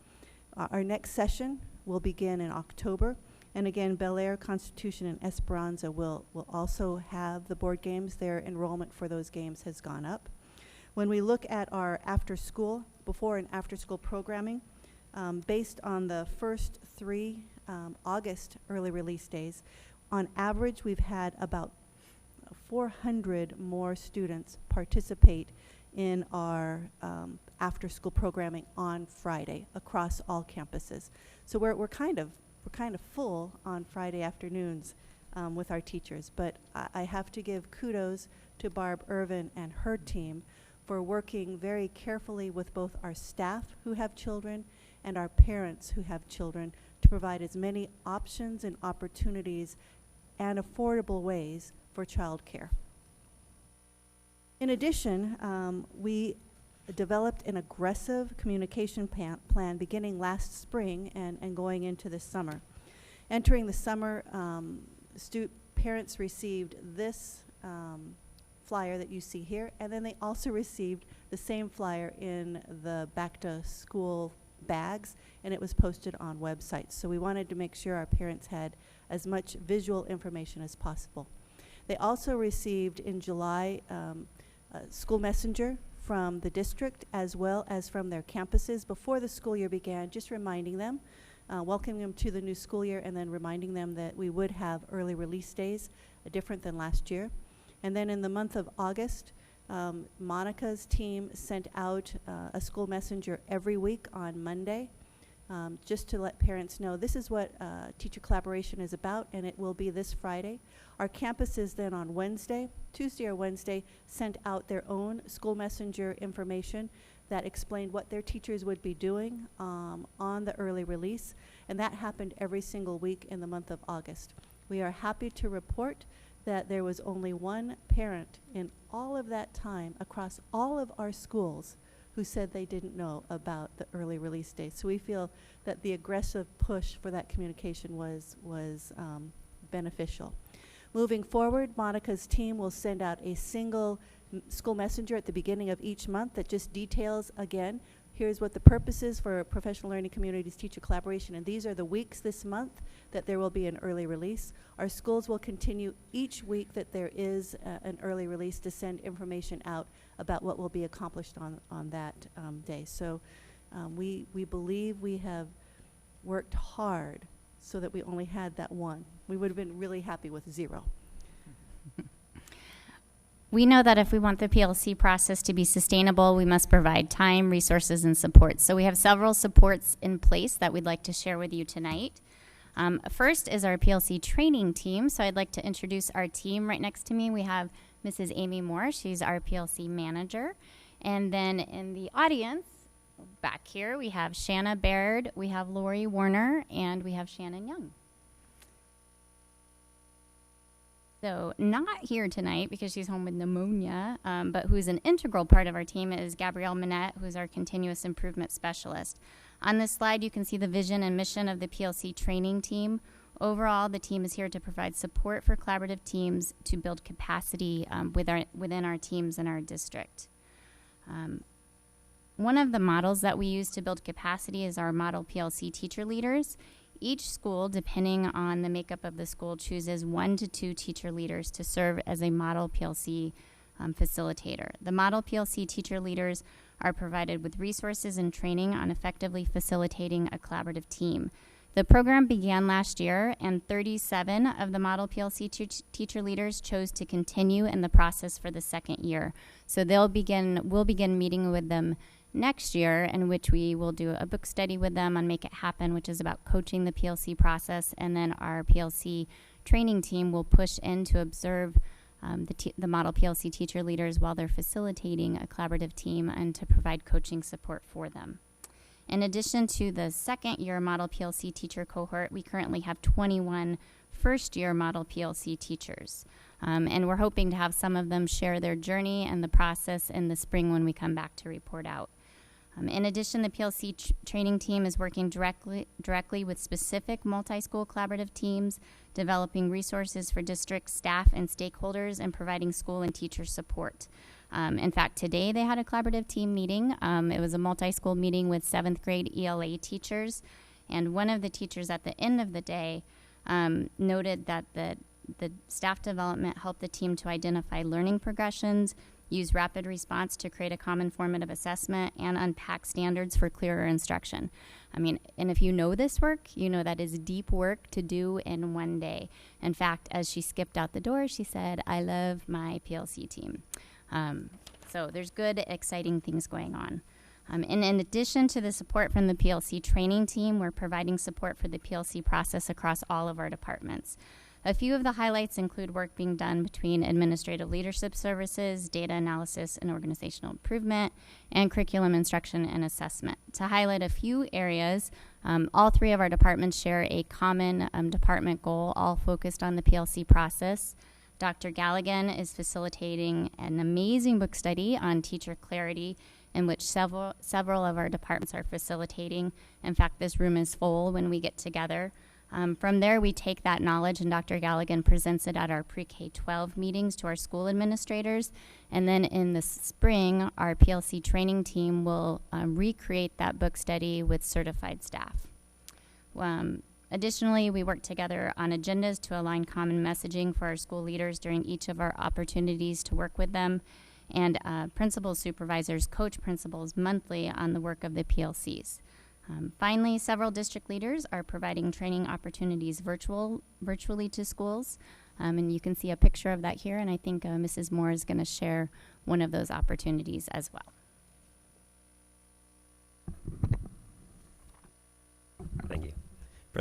Our next session will begin in October, and again, Bel Air, Constitution, and Esperanza will also have the board games. Their enrollment for those games has gone up. When we look at our before and after school programming, based on the first 3 August early release days, on average, we've had about 400 more students participate in our after-school programming on Friday across all campuses. So we're kind of full on Friday afternoons with our teachers. But I have to give kudos to Barb Irvin and her team for working very carefully with both our staff who have children and our parents who have children to provide as many options and opportunities and affordable ways for childcare. In addition, we developed an aggressive communication plan beginning last spring and going into this summer. Entering the summer, parents received this flyer that you see here, and then they also received the same flyer in the back to school bags, and it was posted on websites. So we wanted to make sure our parents had as much visual information as possible. They also received in July a school messenger from the district as well as from their campuses before the school year began, just reminding them, welcoming them to the new school year, and then reminding them that we would have early release days, different than last year. And then in the month of August, Monica's team sent out a school messenger every week on Monday just to let parents know this is what teacher collaboration is about, and it will be this Friday. Our campuses then on Tuesday or Wednesday, sent out their own school messenger information that explained what their teachers would be doing on the early release, and that happened every single week in the month of August. We are happy to report that there was only one parent in all of that time across all of our schools who said they didn't know about the early release date. So we feel that the aggressive push for that communication was beneficial. Moving forward, Monica's team will send out a single school messenger at the beginning of each month that just details, again, here's what the purpose is for Professional Learning Communities teacher collaboration, and these are the weeks this month that there will be an early release. Our schools will continue each week that there is an early release to send information out about what will be accomplished on that day. So we believe we have worked hard so that we only had that one. We would have been really happy with 0. We know that if we want the PLC process to be sustainable, we must provide time, resources, and support. So we have several supports in place that we'd like to share with you tonight. First is our PLC training team. So I'd like to introduce our team. Right next to me, we have Mrs. Amy Moore. She's our PLC manager. And then in the audience, back here, we have Shanna Baird, we have Lori Warner, and we have Shannon Young. So not here tonight because she's home with pneumonia, but who's an integral part of our team is Gabrielle Minette, who's our continuous improvement specialist. On this slide, you can see the vision and mission of the PLC training team. Overall, the team is here to provide support for collaborative teams to build capacity within our teams in our district. One of the models that we use to build capacity is our model PLC teacher leaders. Each school, depending on the makeup of the school, chooses 1 to 2 teacher leaders to serve as a model PLC facilitator. The model PLC teacher leaders are provided with resources and training on effectively facilitating a collaborative team. The program began last year, and 37 of the model PLC teacher leaders chose to continue in the process for the second year. So we'll begin meeting with them next year, in which we will do a book study with them on Make It Happen, which is about coaching the PLC process, and then our PLC training team will push in to observe the model PLC teacher leaders while they're facilitating a collaborative team and to provide coaching support for them. In addition to the second year model PLC teacher cohort, we currently have 21 first year model PLC teachers. And we're hoping to have some of them share their journey and the process in the spring when we come back to report out. In addition, the PLC training team is working directly with specific multi-school collaborative teams, developing resources for district staff and stakeholders, and providing school and teacher support. In fact, today they had a collaborative team meeting. It was a multi-school meeting with 7th grade ELA teachers, and one of the teachers at the end of the day noted that the staff development helped the team to identify learning progressions, use rapid response to create a common formative assessment, and unpack standards for clearer instruction. And if you know this work, you know that is deep work to do in one day. In fact, as she skipped out the door, she said, "I love my PLC team." So there's good, exciting things going on. And in addition to the support from the PLC training team, we're providing support for the PLC process across all of our departments. A few of the highlights include work being done between administrative leadership services, data analysis and organizational improvement, and curriculum instruction and assessment. To highlight a few areas, all 3 of our departments share a common department goal, all focused on the PLC process. Dr. Galligan is facilitating an amazing book study on teacher clarity, in which several of our departments are facilitating. In fact, this room is full when we get together. From there, we take that knowledge, and Dr. Galligan presents it at our pre-K-12 meetings to our school administrators. And then in the spring, our PLC training team will recreate that book study with certified staff. Additionally, we work together on agendas to align common messaging for our school leaders during each of our opportunities to work with them. And principal supervisors coach principals monthly on the work of the PLCs. Finally, several district leaders are providing training opportunities virtually to schools. And you can see a picture of that here, and I think Mrs. Moore is going to share one of those opportunities as well.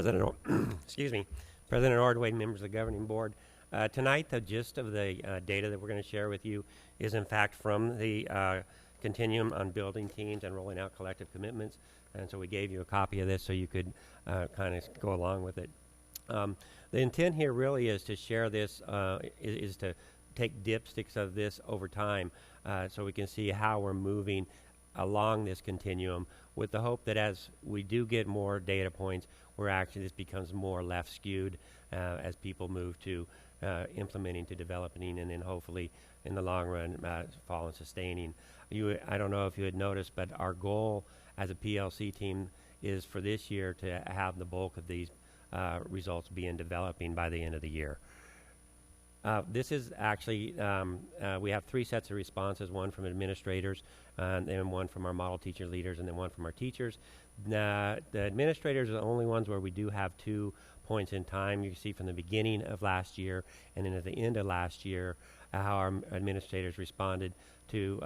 President, excuse me, President Ordway, members of the governing board. Tonight, the gist of the data that we're going to share with you is, in fact, from the continuum on building teams and rolling out collective commitments. And so we gave you a copy of this so you could kind of go along with it. The intent here really is to share this, is to take dipsticks of this over time so we can see how we're moving along this continuum, with the hope that as we do get more data points, where actually this becomes more left skewed as people move to implementing, to developing, and then hopefully in the long run fall and sustaining. I don't know if you had noticed, but our goal as a PLC team is for this year to have the bulk of these results be in developing by the end of the year. This is actually, we have 3 sets of responses, one from administrators, and then one from our model teacher leaders, and then one from our teachers. The administrators are the only ones where we do have 2 points in time. You can see from the beginning of last year and then at the end of last year how our administrators responded to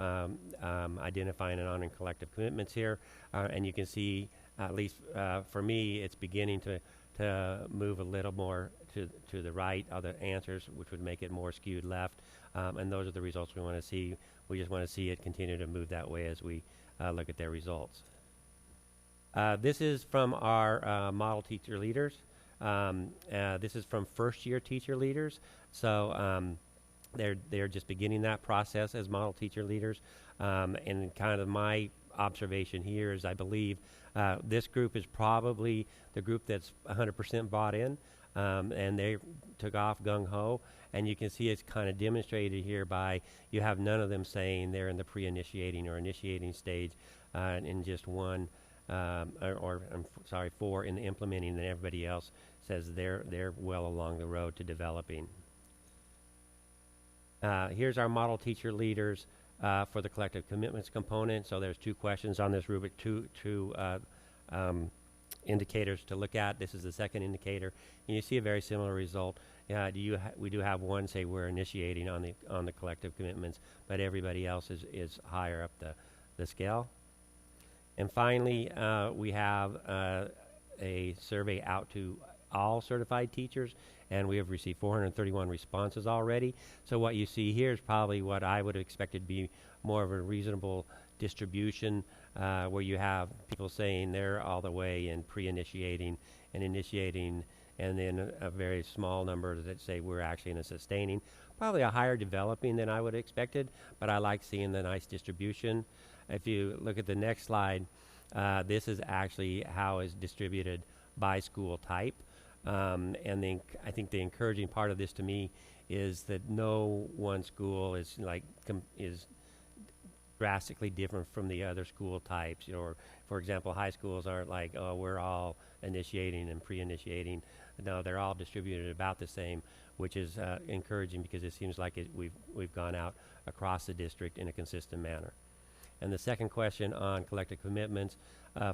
identifying and honoring collective commitments here. And you can see, at least for me, it's beginning to move a little more to the right of the answers, which would make it more skewed left. And those are the results we want to see. We just want to see it continue to move that way as we look at their results. This is from our model teacher leaders. This is from first-year teacher leaders. So they're just beginning that process as model teacher leaders. And kind of my observation here is I believe this group is probably the group that's 100% bought in, and they took off gung-ho. And you can see it's kind of demonstrated here by you have none of them saying they're in the pre-initiating or initiating stage, and just one, or I'm sorry, 4 in the implementing, and everybody else says they're well along the road to developing. Here's our model teacher leaders for the collective commitments component. So there's 2 questions on this rubric, two indicators to look at. This is the second indicator, and you see a very similar result. We do have one say we're initiating on the collective commitments, but everybody else is higher up the scale. And finally, we have a survey out to all certified teachers, and we have received 431 responses already. So what you see here is probably what I would have expected to be more of a reasonable distribution, where you have people saying they're all the way in pre-initiating and initiating, and then a very small number that say we're actually in a sustaining. Probably a higher developing than I would have expected, but I like seeing the nice distribution. If you look at the next slide, this is actually how it's distributed by school type. And then I think the encouraging part of this to me is that no one school is is drastically different from the other school types. Or, for example, high schools aren't like, oh, we're all initiating and pre-initiating. No, they're all distributed about the same, which is encouraging because it seems like we've gone out across the district in a consistent manner. And the second question on collective commitments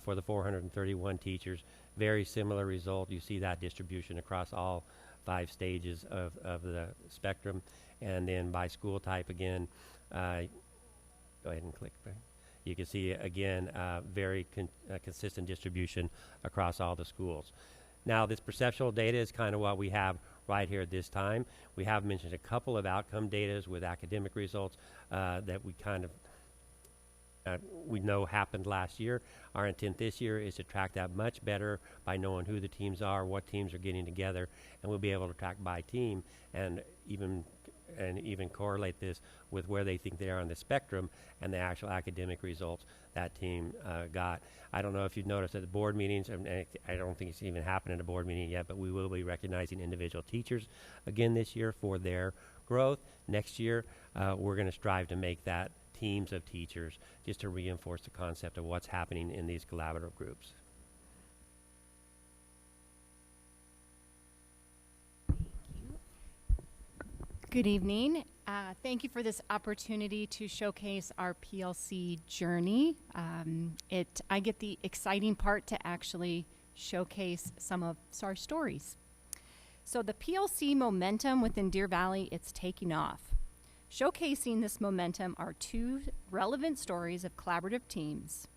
for the 431 teachers, very similar result. You see that distribution across all 5 stages of the spectrum. And then by school type again, go ahead and click. You can see again very consistent distribution across all the schools. Now this perceptual data is kind of what we have right here at this time. We have mentioned a couple of outcome data with academic results that we kind of we know happened last year. Our intent this year is to track that much better by knowing who the teams are, what teams are getting together, and we'll be able to track by team and even correlate this with where they think they are on the spectrum and the actual academic results that team got. I don't know if you've noticed at the board meetings, and I don't think it's even happened at a board meeting yet, but we will be recognizing individual teachers again this year for their growth. Next year, we're going to strive to make that teams of teachers, just to reinforce the concept of what's happening in these collaborative groups. Good evening. Thank you for this opportunity to showcase our PLC journey. I get the exciting part to actually showcase some of our stories. So the PLC momentum within Deer Valley, it's taking off. Showcasing this momentum are 2 relevant stories of collaborative teams.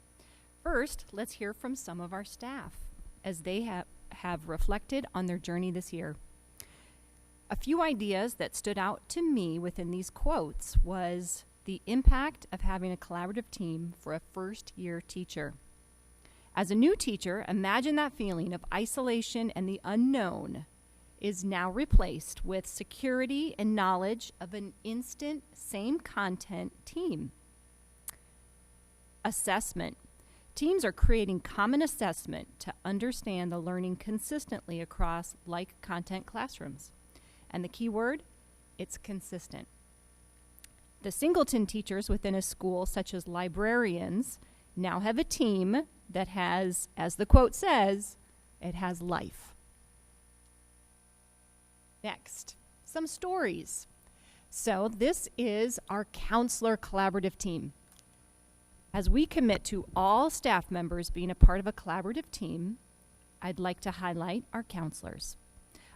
First, let's hear from some of our staff as they have have reflected on their journey this year. A few ideas that stood out to me within these quotes was the impact of having a collaborative team for a first-year teacher. As a new teacher, imagine that feeling of isolation and the unknown is now replaced with security and knowledge of an instant, same content team. Assessment. Teams are creating common assessment to understand the learning consistently across like content classrooms. And the key word, it's consistent. The singleton teachers within a school, such as librarians, now have a team that has, as the quote says, it has life. Next, some stories. So this is our counselor collaborative team. As we commit to all staff members being a part of a collaborative team, I'd like to highlight our counselors.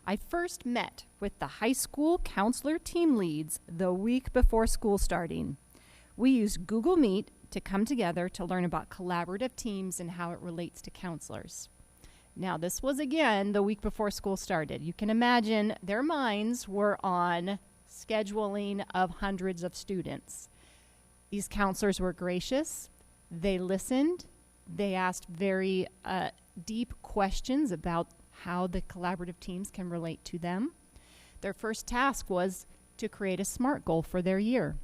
I first met with the high school counselor team leads the week before school starting. We used Google Meet to come together to learn about collaborative teams and how it relates to counselors. Now, this was again the week before school started. You can imagine their minds were on scheduling of hundreds of students. These counselors were gracious. They listened. They asked very deep questions about how the collaborative teams can relate to them. Their first task was to create a SMART goal for their year.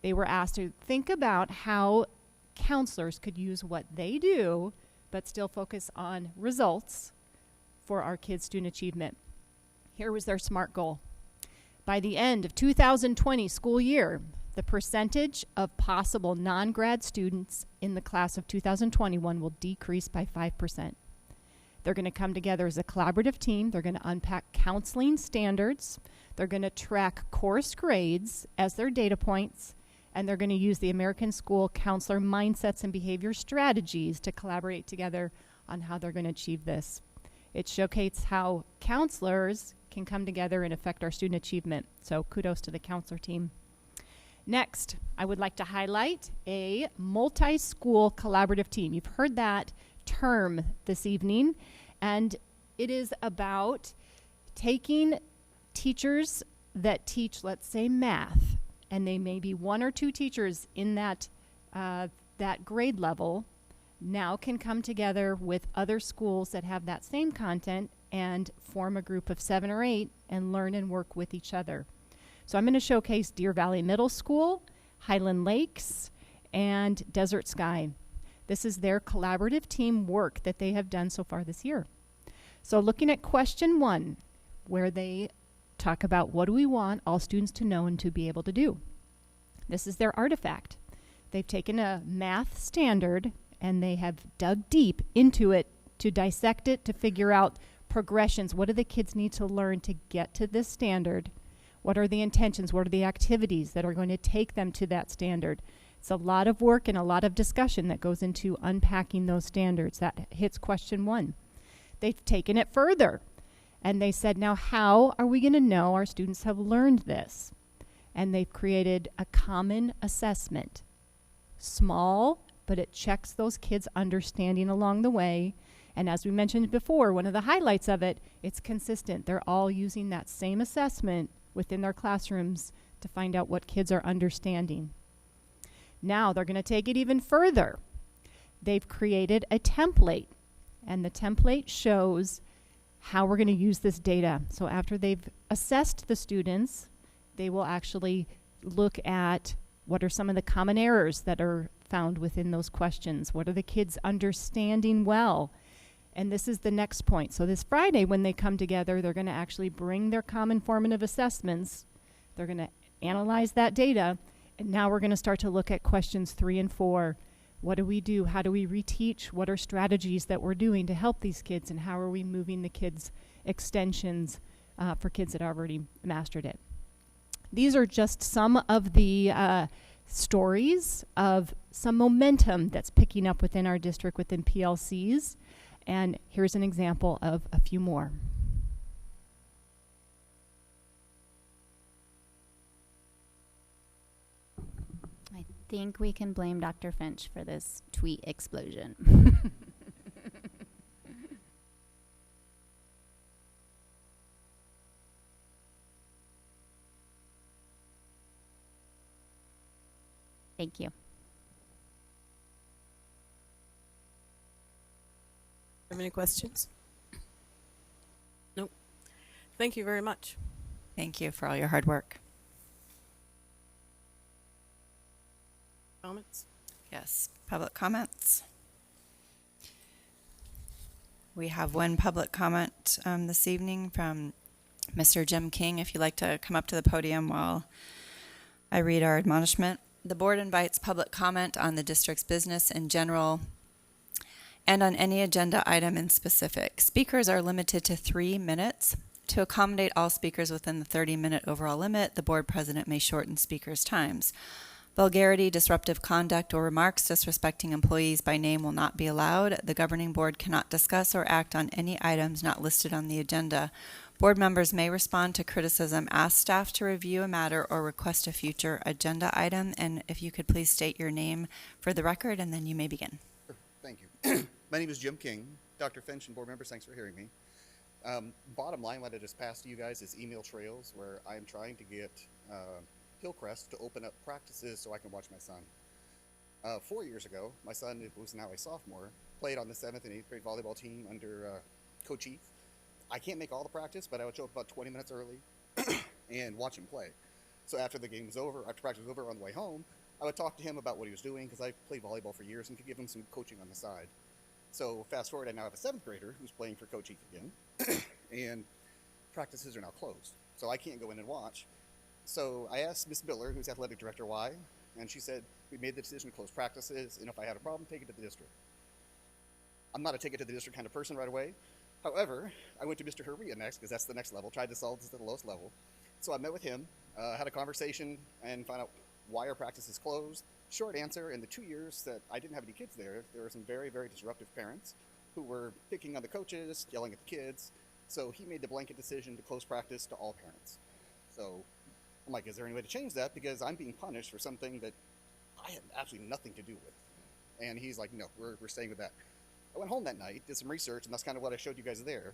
They were asked to think about how counselors could use what they do but still focus on results for our kids' student achievement. Here was their SMART goal. By the end of 2020 school year, the percentage of possible non-grad students in the class of 2021 will decrease by 5%. They're going to come together as a collaborative team. They're going to unpack counseling standards. They're going to track course grades as their data points. And they're going to use the American School Counselor mindsets and behavior strategies to collaborate together on how they're going to achieve this. It showcases how counselors can come together and affect our student achievement. So kudos to the counselor team. Next, I would like to highlight a multi-school collaborative team. You've heard that term this evening, and it is about taking teachers that teach, let's say, math, and they may be one or two teachers in that grade level, now can come together with other schools that have that same content and form a group of 7 or 8 and learn and work with each other. So I'm going to showcase Deer Valley Middle School, Highland Lakes, and Desert Sky. This is their collaborative team work that they have done so far this year. So looking at question 1, where they talk about what do we want all students to know and to be able to do. This is their artifact. They've taken a math standard and they have dug deep into it to dissect it, to figure out progressions. What do the kids need to learn to get to this standard? What are the intentions? What are the activities that are going to take them to that standard? It's a lot of work and a lot of discussion that goes into unpacking those standards. That hits question 1. They've taken it further. And they said, now how are we going to know our students have learned this? And they've created a common assessment. Small, but it checks those kids' understanding along the way. And as we mentioned before, one of the highlights of it, it's consistent. They're all using that same assessment within their classrooms to find out what kids are understanding. Now they're going to take it even further. They've created a template, and the template shows how we're going to use this data. So after they've assessed the students, they will actually look at what are some of the common errors that are found within those questions. What are the kids understanding well? And this is the next point. So this Friday when they come together, they're going to actually bring their common formative assessments. They're going to analyze that data. And now we're going to start to look at questions 3 and 4. What do we do? How do we reteach? What are strategies that we're doing to help these kids? And how are we moving the kids' extensions for kids that already mastered it? These are just some of the stories of some momentum that's picking up within our district, within PLCs. And here's an example of a few more. I think we can blame Dr. Finch for this tweet explosion. Thank you. Have any questions? Nope. Thank you very much. Thank you for all your hard work. Comments? Yes, public comments. We have one public comment this evening from Mr. Jim King. If you'd like to come up to the podium while I read our admonishment. The board invites public comment on the district's business in general and on any agenda item in specific. Speakers are limited to 3 minutes. To accommodate all speakers within the 30-minute overall limit, the board president may shorten speakers' times. Vulgarity, disruptive conduct, or remarks disrespecting employees by name will not be allowed. The governing board cannot discuss or act on any items not listed on the agenda. Board members may respond to criticism, ask staff to review a matter, or request a future agenda item. And if you could please state your name for the record, and then you may begin. Thank you. My name is Jim King. Dr. Finch and board members, thanks for hearing me. Bottom line, what I just passed to you guys is email trails where I am trying to get Hillcrest to open up practices so I can watch my son. 4 years ago, my son, who's now a sophomore, played on the 7th and 8th grade volleyball team under Coach Heath. I can't make all the practice, but I would show up about 20 minutes early and watch him play. So after the game was over, after practice was over on the way home, I would talk to him about what he was doing because I played volleyball for years and could give him some coaching on the side. So fast forward, I now have a 7th grader who's playing for Coach Heath again, and practices are now closed. So I can't go in and watch. So I asked Miss Miller, who's athletic director, why, and she said, we made the decision to close practices, and if I had a problem, take it to the district. I'm not a take it to the district kind of person right away. However, I went to Mr. Herria next, because that's the next level, tried to solve this at the lowest level. So I met with him, had a conversation, and found out why our practice is closed. Short answer, in the 2 years that I didn't have any kids there were some very, very disruptive parents who were picking on the coaches, yelling at the kids. So he made the blanket decision to close practice to all parents. So I'm like, is there any way to change that? Because I'm being punished for something that I had absolutely nothing to do with. And he's like, no, we're staying with that. I went home that night, did some research, and that's kind of what I showed you guys there.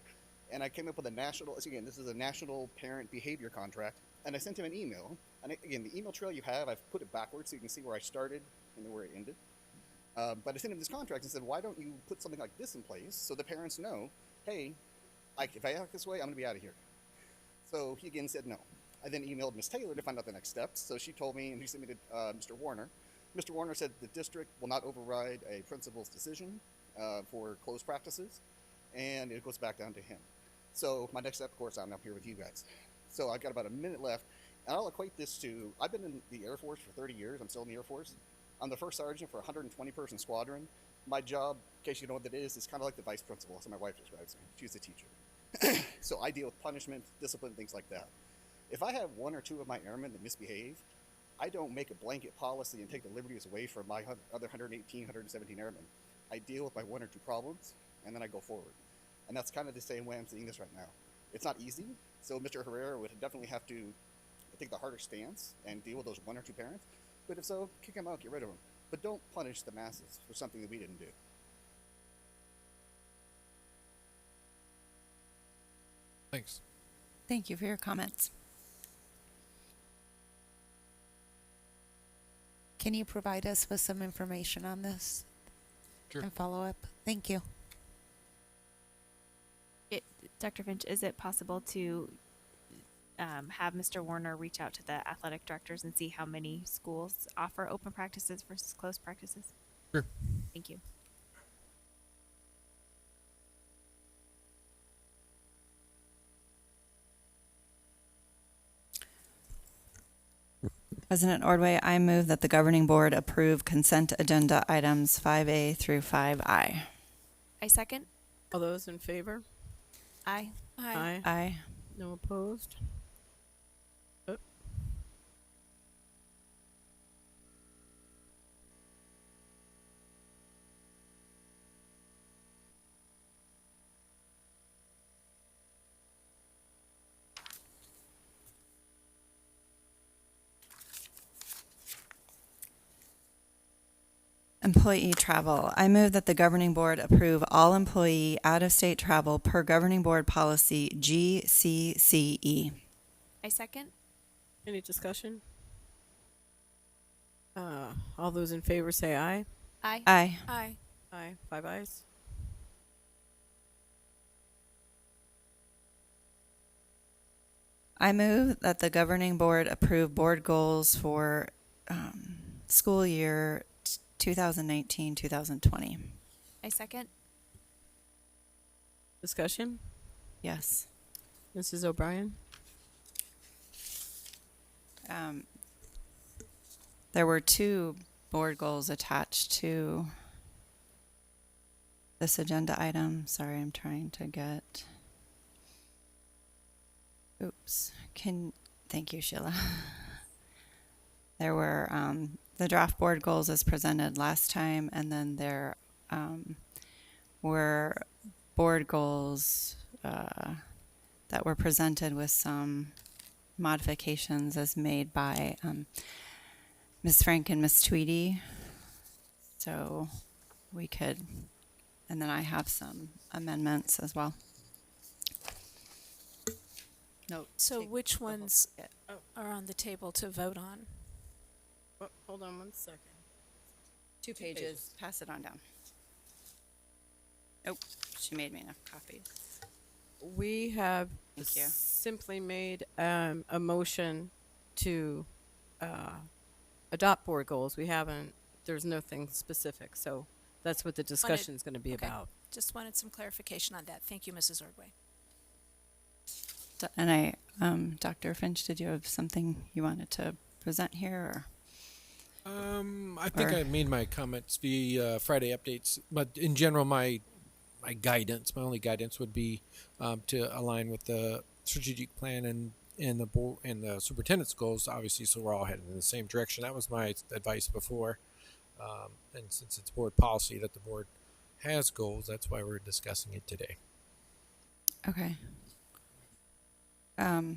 And I came up with a national, again, this is a national parent behavior contract, and I sent him an email. And again, the email trail you have, I've put it backwards so you can see where I started and where it ended. But I sent him this contract and said, why don't you put something like this in place so the parents know, hey, if I act this way, I'm going to be out of here. So he again said no. I then emailed Ms. Taylor to find out the next steps. So she told me, and she sent me to Mr. Warner. Mr. Warner said the district will not override a principal's decision for closed practices, and it goes back down to him. So my next step, of course, I'm up here with you guys. So I've got about a minute left, and I'll equate this to, I've been in the Air Force for 30 years. I'm still in the Air Force. I'm the first sergeant for a 120-person squadron. My job, in case you know what that is kind of like the vice principal. That's how my wife describes me. She's a teacher. So I deal with punishment, discipline, things like that. If I have one or two of my airmen that misbehave, I don't make a blanket policy and take the liberties away from my other 118, 117 airmen. I deal with my one or two problems, and then I go forward. And that's kind of the same way I'm seeing this right now. It's not easy, so Mr. Herrera would definitely have to take the harder stance and deal with those one or two parents. But if so, kick him out, get rid of him. But don't punish the masses for something that we didn't do. Thanks. Thank you for your comments. Can you provide us with some information on this? Sure. And follow up? Thank you. Dr. Finch, is it possible to have Mr. Warner reach out to the athletic directors and see how many schools offer open practices versus closed practices? Sure. Thank you. President Ordway, I move that the governing board approve consent agenda items 5A through 5I. I second. All those in favor? Aye. Aye. Aye. No opposed? Employee travel. I move that the governing board approve all employee out-of-state travel per governing board policy GCCE. I second. Any discussion? All those in favor say aye. Aye. Aye. Aye. Aye. 5 ayes. I move that the governing board approve board goals for school year 2019-2020. I second. Discussion? Yes. Mrs. O'Brien? There were 2 board goals attached to this agenda item. Sorry, I'm trying to get. Oops. Thank you, Sheila. There were the draft board goals as presented last time, and then there were board goals that were presented with some modifications as made by Ms. Frank and Ms. Tweedy. So we could, and then I have some amendments as well. No. So which whole ones packet. are on the table to vote on? Oh, hold on 1 second. 2 pages. Pass it on down. Oh, she made me enough copies. We have Thank you. simply made a motion to adopt board goals. We haven't, there's nothing specific, so that's what the discussion is going to be Okay. about. Just wanted some clarification on that. Thank you, Mrs. Ordway. And Dr. Finch, did you have something you wanted to present here? I think I made my comments via Friday updates, but in general, my only guidance would be to align with the strategic plan and the board and the superintendent's goals, obviously, so we're all heading in the same direction. That was my advice before, and since it's board policy that the board has goals, that's why we're discussing it today. Okay. Then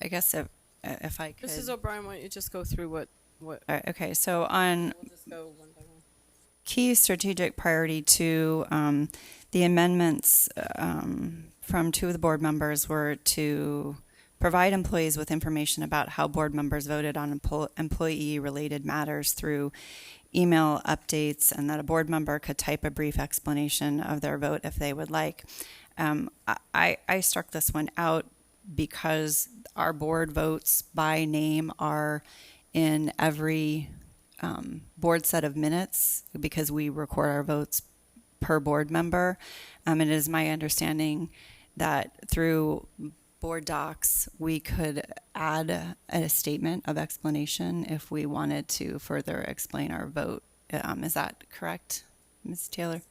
I guess if I could. Mrs. O'Brien, why don't you just go through what All right, okay, so on we'll just go one by one. key strategic priority 2, the amendments from 2 of the board members were to provide employees with information about how board members voted on employee-related matters through email updates, and that a board member could type a brief explanation of their vote if they would like. I struck this one out because our board votes by name are in every board set of minutes because we record our votes per board member. It is my understanding that through board docs, we could add a statement of explanation if we wanted to further explain our vote. Is that correct, Ms. Taylor?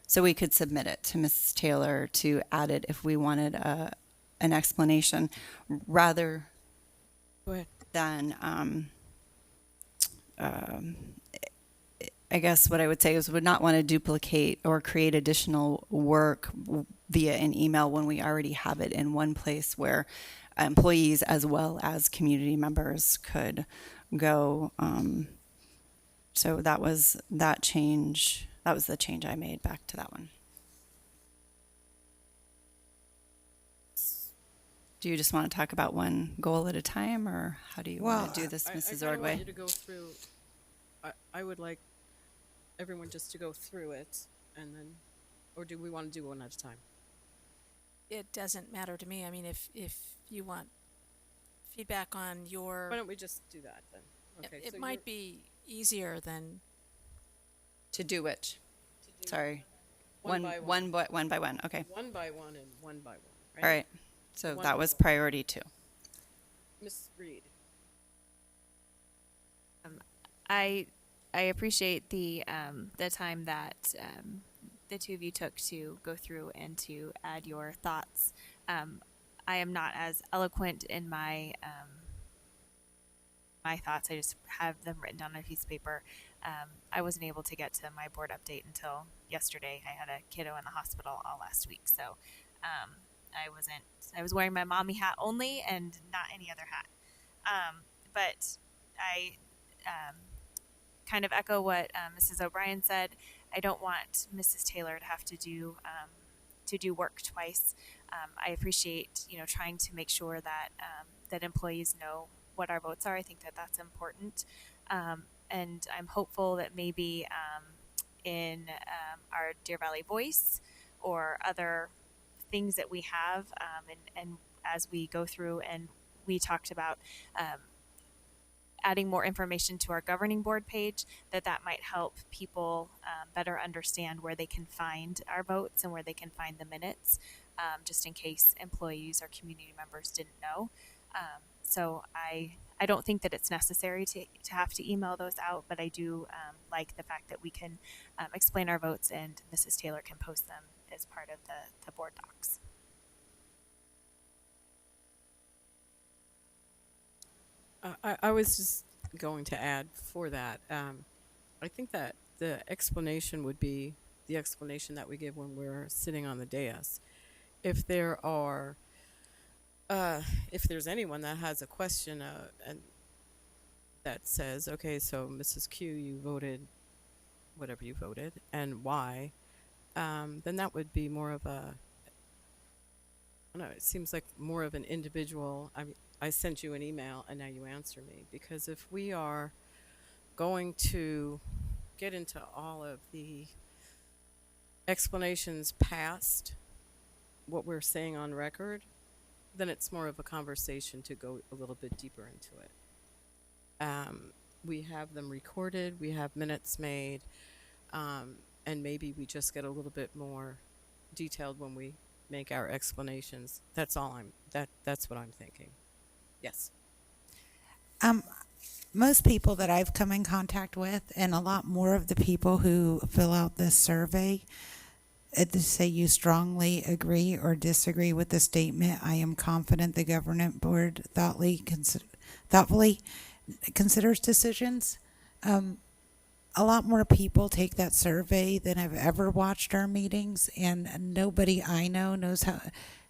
So we could submit it to Ms. Taylor to add it if we wanted an explanation rather Go ahead. than I guess what I would say is would not want to duplicate or create additional work via an email when we already have it in one place where employees as well as community members could go. So that was that change. That was the change I made back to that one. Do you just want to talk about one goal at a time, or how do you want to do this, Mrs. I Ordway? want you to go through. I would like everyone just to go through it, and then, or do we want to do one at a time? It doesn't matter to me. I mean, if you want feedback on your, Why don't we just do that then? Okay. it so might be easier than To do which? Sorry. One by one. One by one. Okay. one by one and one by one. Right? All right. So One that by was one. priority 2. Ms. Reed. I appreciate the time that the 2 of you took to go through and to add your thoughts. I am not as eloquent in my my thoughts. I just have them written down on a piece of paper. I wasn't able to get to my board update until yesterday. I had a kiddo in the hospital all last week, so I was wearing my mommy hat only and not any other hat. But I kind of echo what Mrs. O'Brien said. I don't want Mrs. Taylor to have to do work twice. I appreciate trying to make sure that that employees know what our votes are. I think that that's important. And I'm hopeful that maybe in our Deer Valley Voice or other things that we have, and as we go through and we talked about adding more information to our governing board page, that might help people better understand where they can find our votes and where they can find the minutes, just in case employees or community members didn't know. So I don't think that it's necessary to have to email those out, but I do like the fact that we can explain our votes and Mrs. Taylor can post them as part of the board docs. I was just going to add for that. I think that the explanation would be the explanation that we give when we're sitting on the dais. If there are, if there's anyone that has a question and that says, okay, so Mrs. Q, you voted whatever you voted and why, then that would be more of a, I don't know, it seems like more of an individual. I sent you an email and now you answer me, because if we are going to get into all of the explanations past what we're saying on record, then it's more of a conversation to go a little bit deeper into it. We have them recorded, we have minutes made, and maybe we just get a little bit more detailed when we make our explanations. That's all that's what I'm thinking. Yes. Most people that I've come in contact with, and a lot more of the people who fill out this survey, to say you strongly agree or disagree with the statement, I am confident the government board thoughtfully considers decisions. A lot more people take that survey than have ever watched our meetings, and nobody I know knows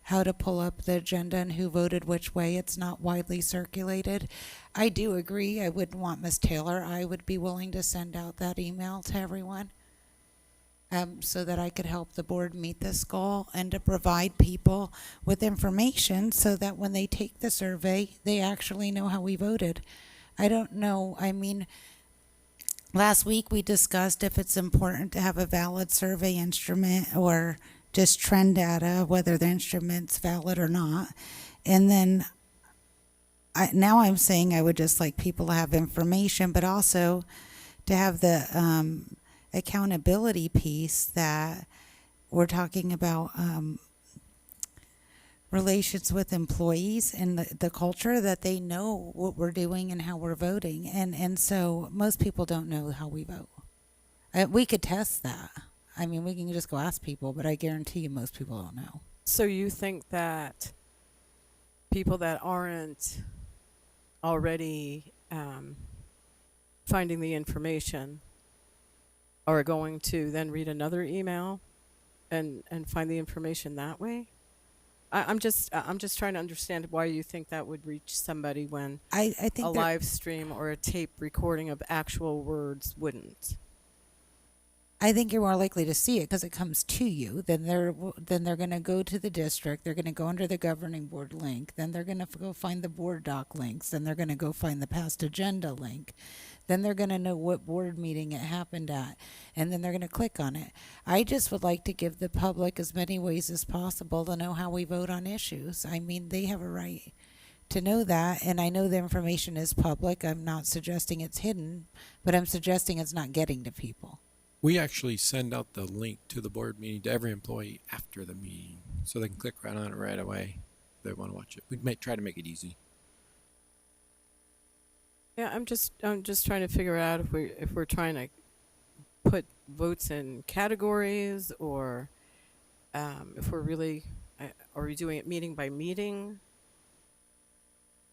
how to pull up the agenda and who voted which way. It's not widely circulated. I do agree. I wouldn't want Ms. Taylor. I would be willing to send out that email to everyone, so that I could help the board meet this goal and to provide people with information so that when they take the survey, they actually know how we voted. I don't know. I mean, last week we discussed if it's important to have a valid survey instrument or just trend data, whether the instrument's valid or not. And then now I'm saying I would just like people to have information, but also to have the accountability piece that we're talking about, relations with employees and the culture, that they know what we're doing and how we're voting. And so most people don't know how we vote. We could test that. I mean, we can just go ask people, but I guarantee you most people don't know. So you think that people that aren't already finding the information are going to then read another email and find the information that way? I'm just trying to understand why you think that would reach somebody when I think a live stream or a tape recording of actual words wouldn't. I think you're more likely to see it because it comes to you. Then they're going to go to the district. They're going to go under the governing board link. Then they're going to go find the board doc links. Then they're going to go find the past agenda link. Then they're going to know what board meeting it happened at, and then they're going to click on it. I just would like to give the public as many ways as possible to know how we vote on issues. I mean, they have a right to know that, and I know the information is public. I'm not suggesting it's hidden, but I'm suggesting it's not getting to people. We actually send out the link to the board meeting to every employee after the meeting, so they can click right on it right away if they want to watch it. We may try to make it easy. Yeah, I'm just trying to figure out if we're trying to put votes in categories, or if we're really are we doing it meeting by meeting?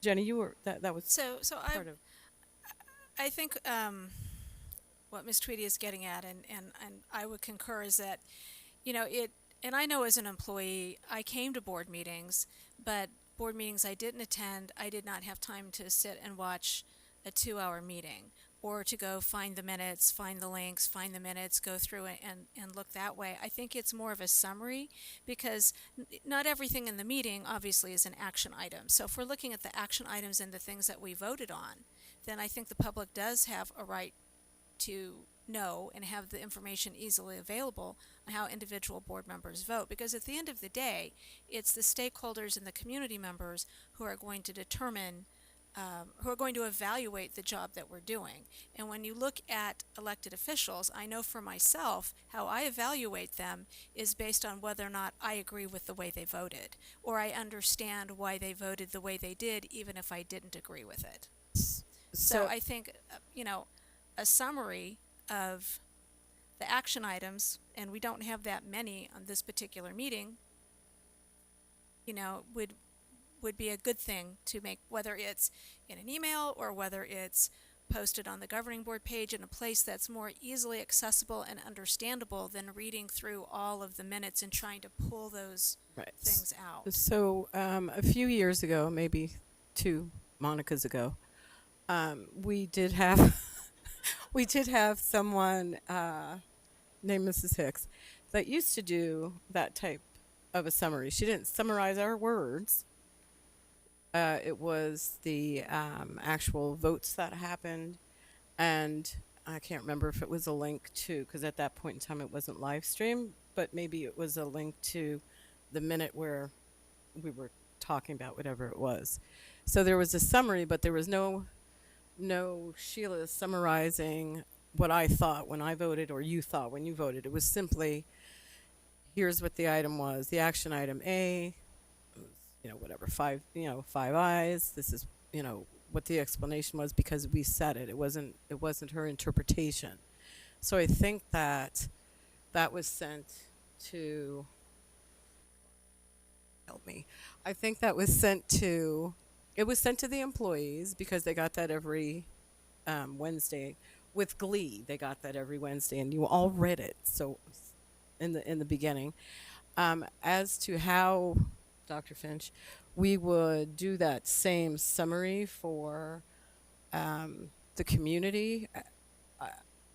Jenny, you were that was So part of. I think what Ms. Tweedy is getting at, and I would concur, is that, and I know as an employee, I came to board meetings, but board meetings I didn't attend, I did not have time to sit and watch a 2-hour meeting, or to go find the minutes, find the links, find the minutes, go through it and look that way. I think it's more of a summary, because not everything in the meeting obviously is an action item. So if we're looking at the action items and the things that we voted on, then I think the public does have a right to know and have the information easily available on how individual board members vote. Because at the end of the day, it's the stakeholders and the community members who are going to determine, who are going to evaluate the job that we're doing. And when you look at elected officials, I know for myself, how I evaluate them is based on whether or not I agree with the way they voted, or I understand why they voted the way they did, even if I didn't agree with it. So I think, a summary of the action items, and we don't have that many on this particular meeting, would be a good thing to make, whether it's in an email or whether it's posted on the governing board page in a place that's more easily accessible and understandable than reading through all of the minutes and trying to pull those things out. So a few years ago, maybe 2 Monicas ago, we did have someone named Mrs. Hicks that used to do that type of a summary. She didn't summarize our words. It was the actual votes that happened, and I can't remember if it was a link to, because at that point in time it wasn't live streamed, but maybe it was a link to the minute where we were talking about whatever it was. So there was a summary, but there was no Sheila summarizing what I thought when I voted or you thought when you voted. It was simply, here's what the item was. The action item A, whatever, 5 ayes. This is, what the explanation was because we said it. It wasn't her interpretation. So I think that was sent to, help me. I think that was sent to, it was sent to the employees because they got that every Wednesday with glee. They got that every Wednesday, and you all read it. So in the beginning, as to how, Dr. Finch, we would do that same summary for the community.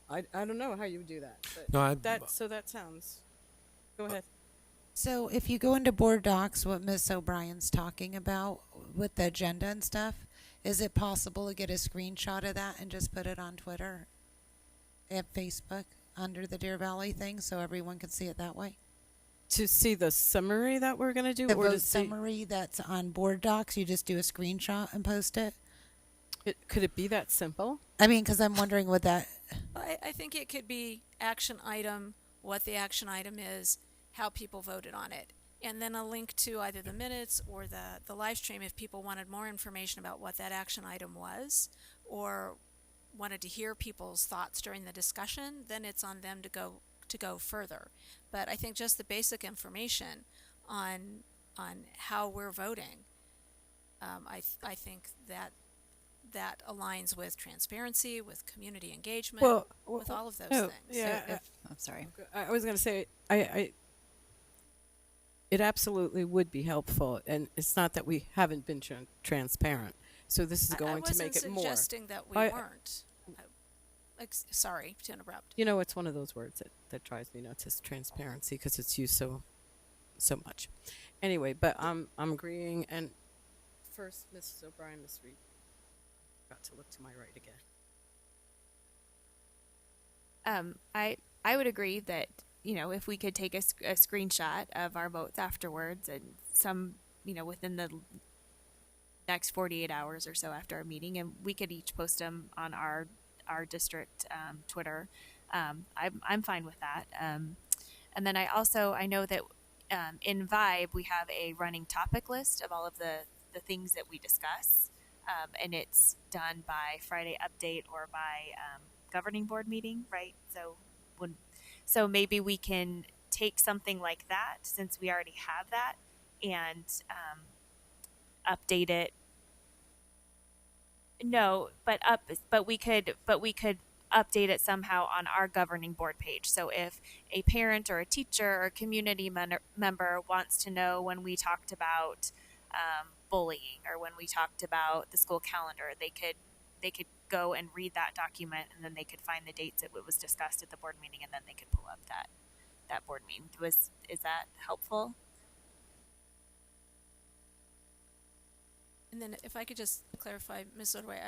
I don't know how you would do that. But that sounds. Go ahead. So if you go into board docs, what Miss O'Brien's talking about with the agenda and stuff, is it possible to get a screenshot of that and just put it on Twitter and Facebook under the Deer Valley thing so everyone can see it that way? To see the summary that we're going to do? The or vote summary that's on board docs, you just do a screenshot and post it? Could it be that simple? I mean, because I'm wondering what that... I think it could be action item, what the action item is, how people voted on it, and then a link to either the minutes or the live stream if people wanted more information about what that action item was or wanted to hear people's thoughts during the discussion. Then it's on them to go further. But I think just the basic information on how we're voting, I think that aligns with transparency, with community engagement, with all of those things. Yeah, I'm sorry. I was going to say, it absolutely would be helpful, and it's not that we haven't been transparent. So this is going to make it more. I wasn't suggesting that we weren't. Sorry to interrupt. It's one of those words that drives me nuts, is transparency, because it's used so much. Anyway, but I'm agreeing. And first, Mrs. O'Brien, Ms. Reed. Got to look to my right again. I would agree that if we could take a screenshot of our votes afterwards and some within the next 48 hours or so after our meeting, and we could each post them on our district Twitter. I'm fine with that. And then I know that in Vibe we have a running topic list of all of the things that we discuss, and it's done by Friday update or by governing board meeting, right? So maybe we can take something like that, since we already have that, and update it. No, but we could update it somehow on our governing board page. So if a parent or a teacher or a community member wants to know when we talked about bullying or when we talked about the school calendar, they could go and read that document, and then they could find the dates it was discussed at the board meeting, and then they could pull up that board meeting. Is that helpful? And then if I could just clarify, Ms. Ordway,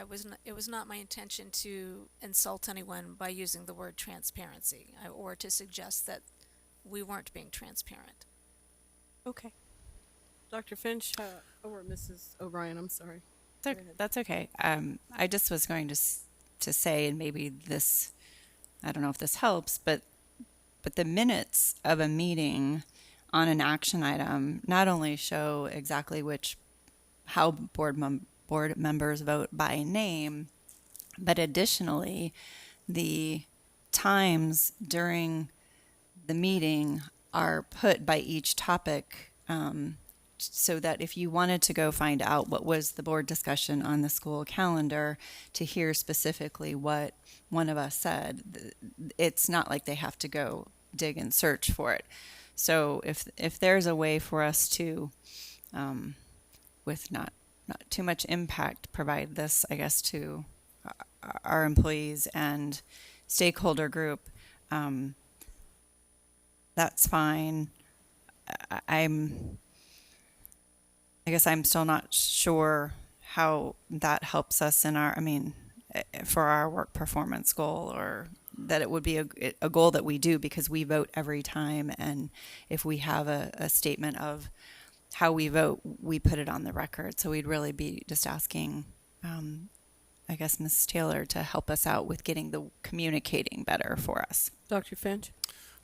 it was not my intention to insult anyone by using the word transparency or to suggest that we weren't being transparent. Okay. Dr. Finch or Mrs. O'Brien, I'm sorry. Go ahead. That's okay. I just was going to say, and maybe this, I don't know if this helps, but the minutes of a meeting on an action item not only show exactly how board members vote by name, but additionally, the times during the meeting are put by each topic, so that if you wanted to go find out what was the board discussion on the school calendar to hear specifically what one of us said, it's not like they have to go dig and search for it. So if there's a way for us to, with not too much impact, provide this, I guess, to our employees and stakeholder group, that's fine. I guess I'm still not sure how that helps us in for our work performance goal, or that it would be a goal that we do because we vote every time. And if we have a statement of how we vote, we put it on the record. So we'd really be just asking, I guess, Mrs. Taylor to help us out with getting the communicating better for us. Dr. Finch?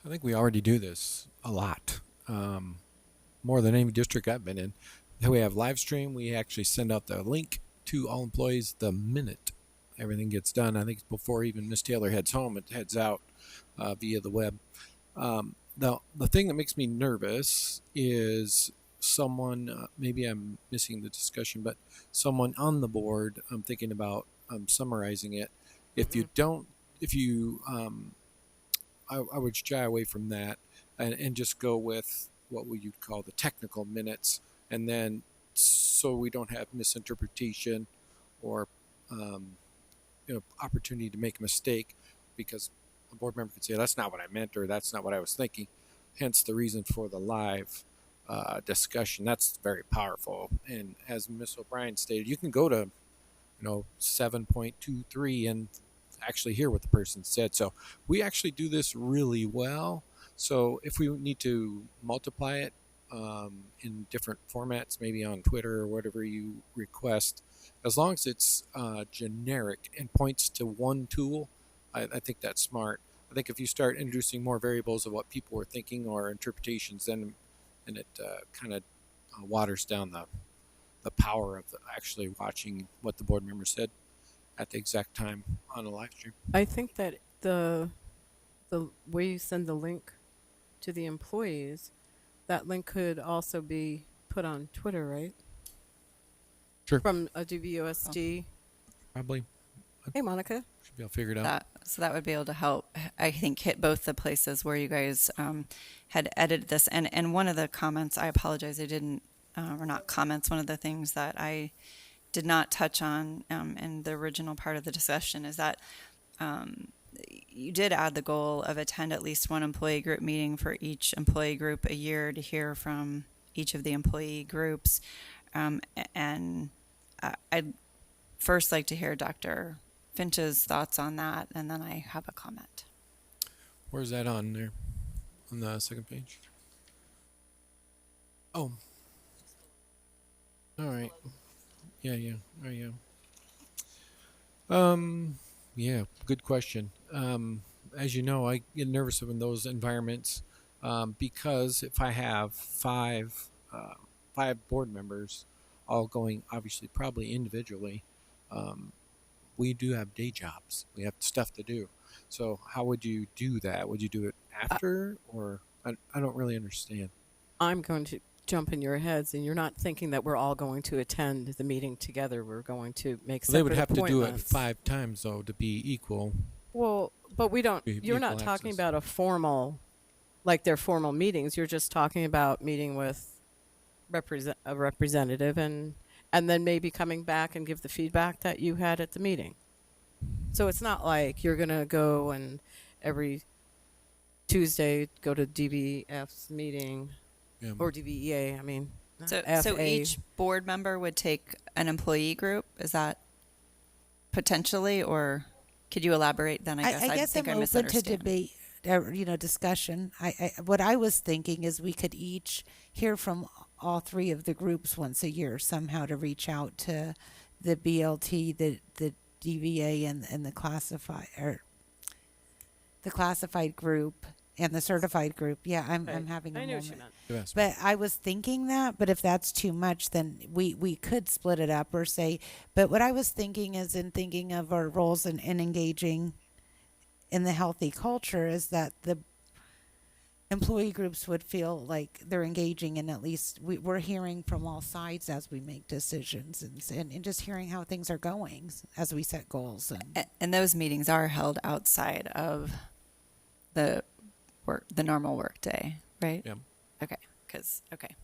I think we already do this a lot, more than any district I've been in. We have live stream. We actually send out the link to all employees the minute everything gets done. I think before even Miss Taylor heads home, it heads out via the web. The thing that makes me nervous is someone, maybe I'm missing the discussion, but someone on the board, I'm thinking about summarizing it. If you don't, I would shy away from that and just go with what we would call the technical minutes, and then so we don't have misinterpretation or opportunity to make a mistake, because a board member could say that's not what I meant or that's not what I was thinking. Hence the reason for the live discussion. That's very powerful. And as Ms. O'Brien stated, you can go to 7.23 and actually hear what the person said. So we actually do this really well. So if we need to multiply it in different formats, maybe on Twitter or whatever you request, as long as it's generic and points to one tool, I think that's smart. I think if you start introducing more variables of what people were thinking or interpretations, then it kind of waters down the power of actually watching what the board member said at the exact time on a live stream. I think that the way you send the link to the employees, that link could also be put on Twitter, right? Sure. From a DVUSD. Probably. Hey, Monica. Should be able to figure it out. So that would be able to help, I think, hit both the places where you guys had edited this. And one of the comments, I apologize, I didn't, or not comments, one of the things that I did not touch on in the original part of the discussion is that you did add the goal of attend at least one employee group meeting for each employee group a year to hear from each of the employee groups. And I'd first like to hear Dr. Finch's thoughts on that, and then I have a comment. Where's that on there? On the second page? Oh. All right. Yeah. Oh, yeah. Yeah, good question. As you know, I get nervous in those environments because if I have five board members all going, obviously, probably individually, we do have day jobs. We have stuff to do. So how would you do that? Would you do it after, or I don't really understand. I'm going to jump in your heads, and you're not thinking that we're all going to attend the meeting together. We're going to make separate They would have to do it appointments. 5 times, though, to be equal. Well, but we don't. Be You're not equal talking access. about a formal, like their formal meetings. You're just talking about meeting with a representative, and then maybe coming back and give the feedback that you had at the meeting. So it's not like you're gonna go and every Tuesday go to DBF's meeting Yeah. or DVEA. I mean, So FA. each board member would take an employee group? Is that potentially, or could you elaborate then? I guess think I'm I open to misunderstand. debate, discussion. What I was thinking is we could each hear from all three of the groups once a year somehow to reach out to the BLT, the DVA, and the classified group and the certified group. Yeah, I'm Right. having a I know what you moment. meant. Yes. But I was thinking that, but if that's too much, then we could split it up or say, but what I was thinking is in thinking of our roles and engaging in the healthy culture is that the employee groups would feel like they're engaging and at least we're hearing from all sides as we make decisions and just hearing how things are going as we set goals. And those meetings are held outside of the normal work day, right? Yeah. Okay. Okay.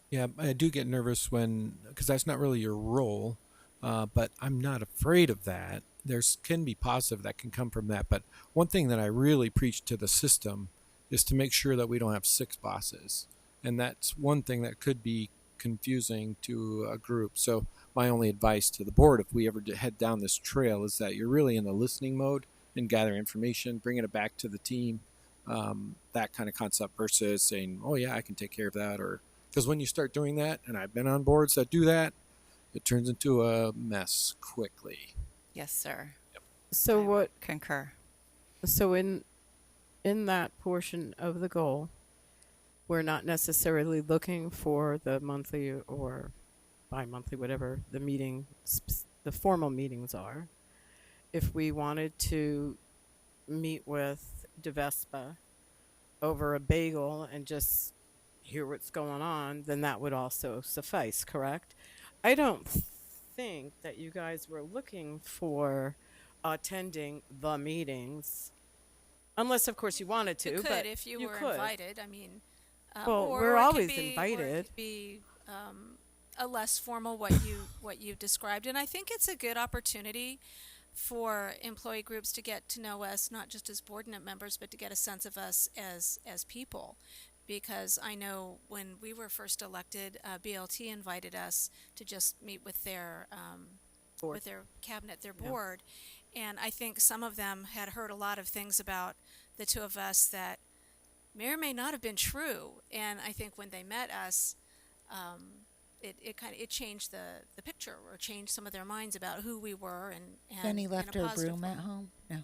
Yeah, I do get nervous because that's not really your role, but I'm not afraid of that. Can be positive that can come from that. But one thing that I really preach to the system is to make sure that we don't have 6 bosses. And that's one thing that could be confusing to a group. So my only advice to the board, if we ever head down this trail, is that you're really in the listening mode and gathering information, bringing it back to the team, that kind of concept versus saying, oh yeah, I can take care of that. Or because when you start doing that, and I've been on boards that do that, it turns into a mess quickly. Yes, sir. So what? Concur. So in that portion of the goal, we're not necessarily looking for the monthly or bi-monthly, whatever the formal meetings are. If we wanted to meet with DeVespa over a bagel and just hear what's going on, then that would also suffice, correct? I don't think that you guys were looking for attending the meetings, unless, of course, you wanted to. You could but if you were could. invited. I mean, Well, or we're it could always be- Or invited. it could be a less formal what you described, and I think it's a good opportunity for employee groups to get to know us, not just as board members, but to get a sense of us as people. Because I know when we were first elected, BLT invited us to just meet with their Board. with their cabinet, their Yeah. board, and I think some of them had heard a lot of things about the two of us that may or may not have been true. And I think when they met us, it changed the picture or changed some of their minds about who we were and Jenny in left a her positive broom way. at home. No.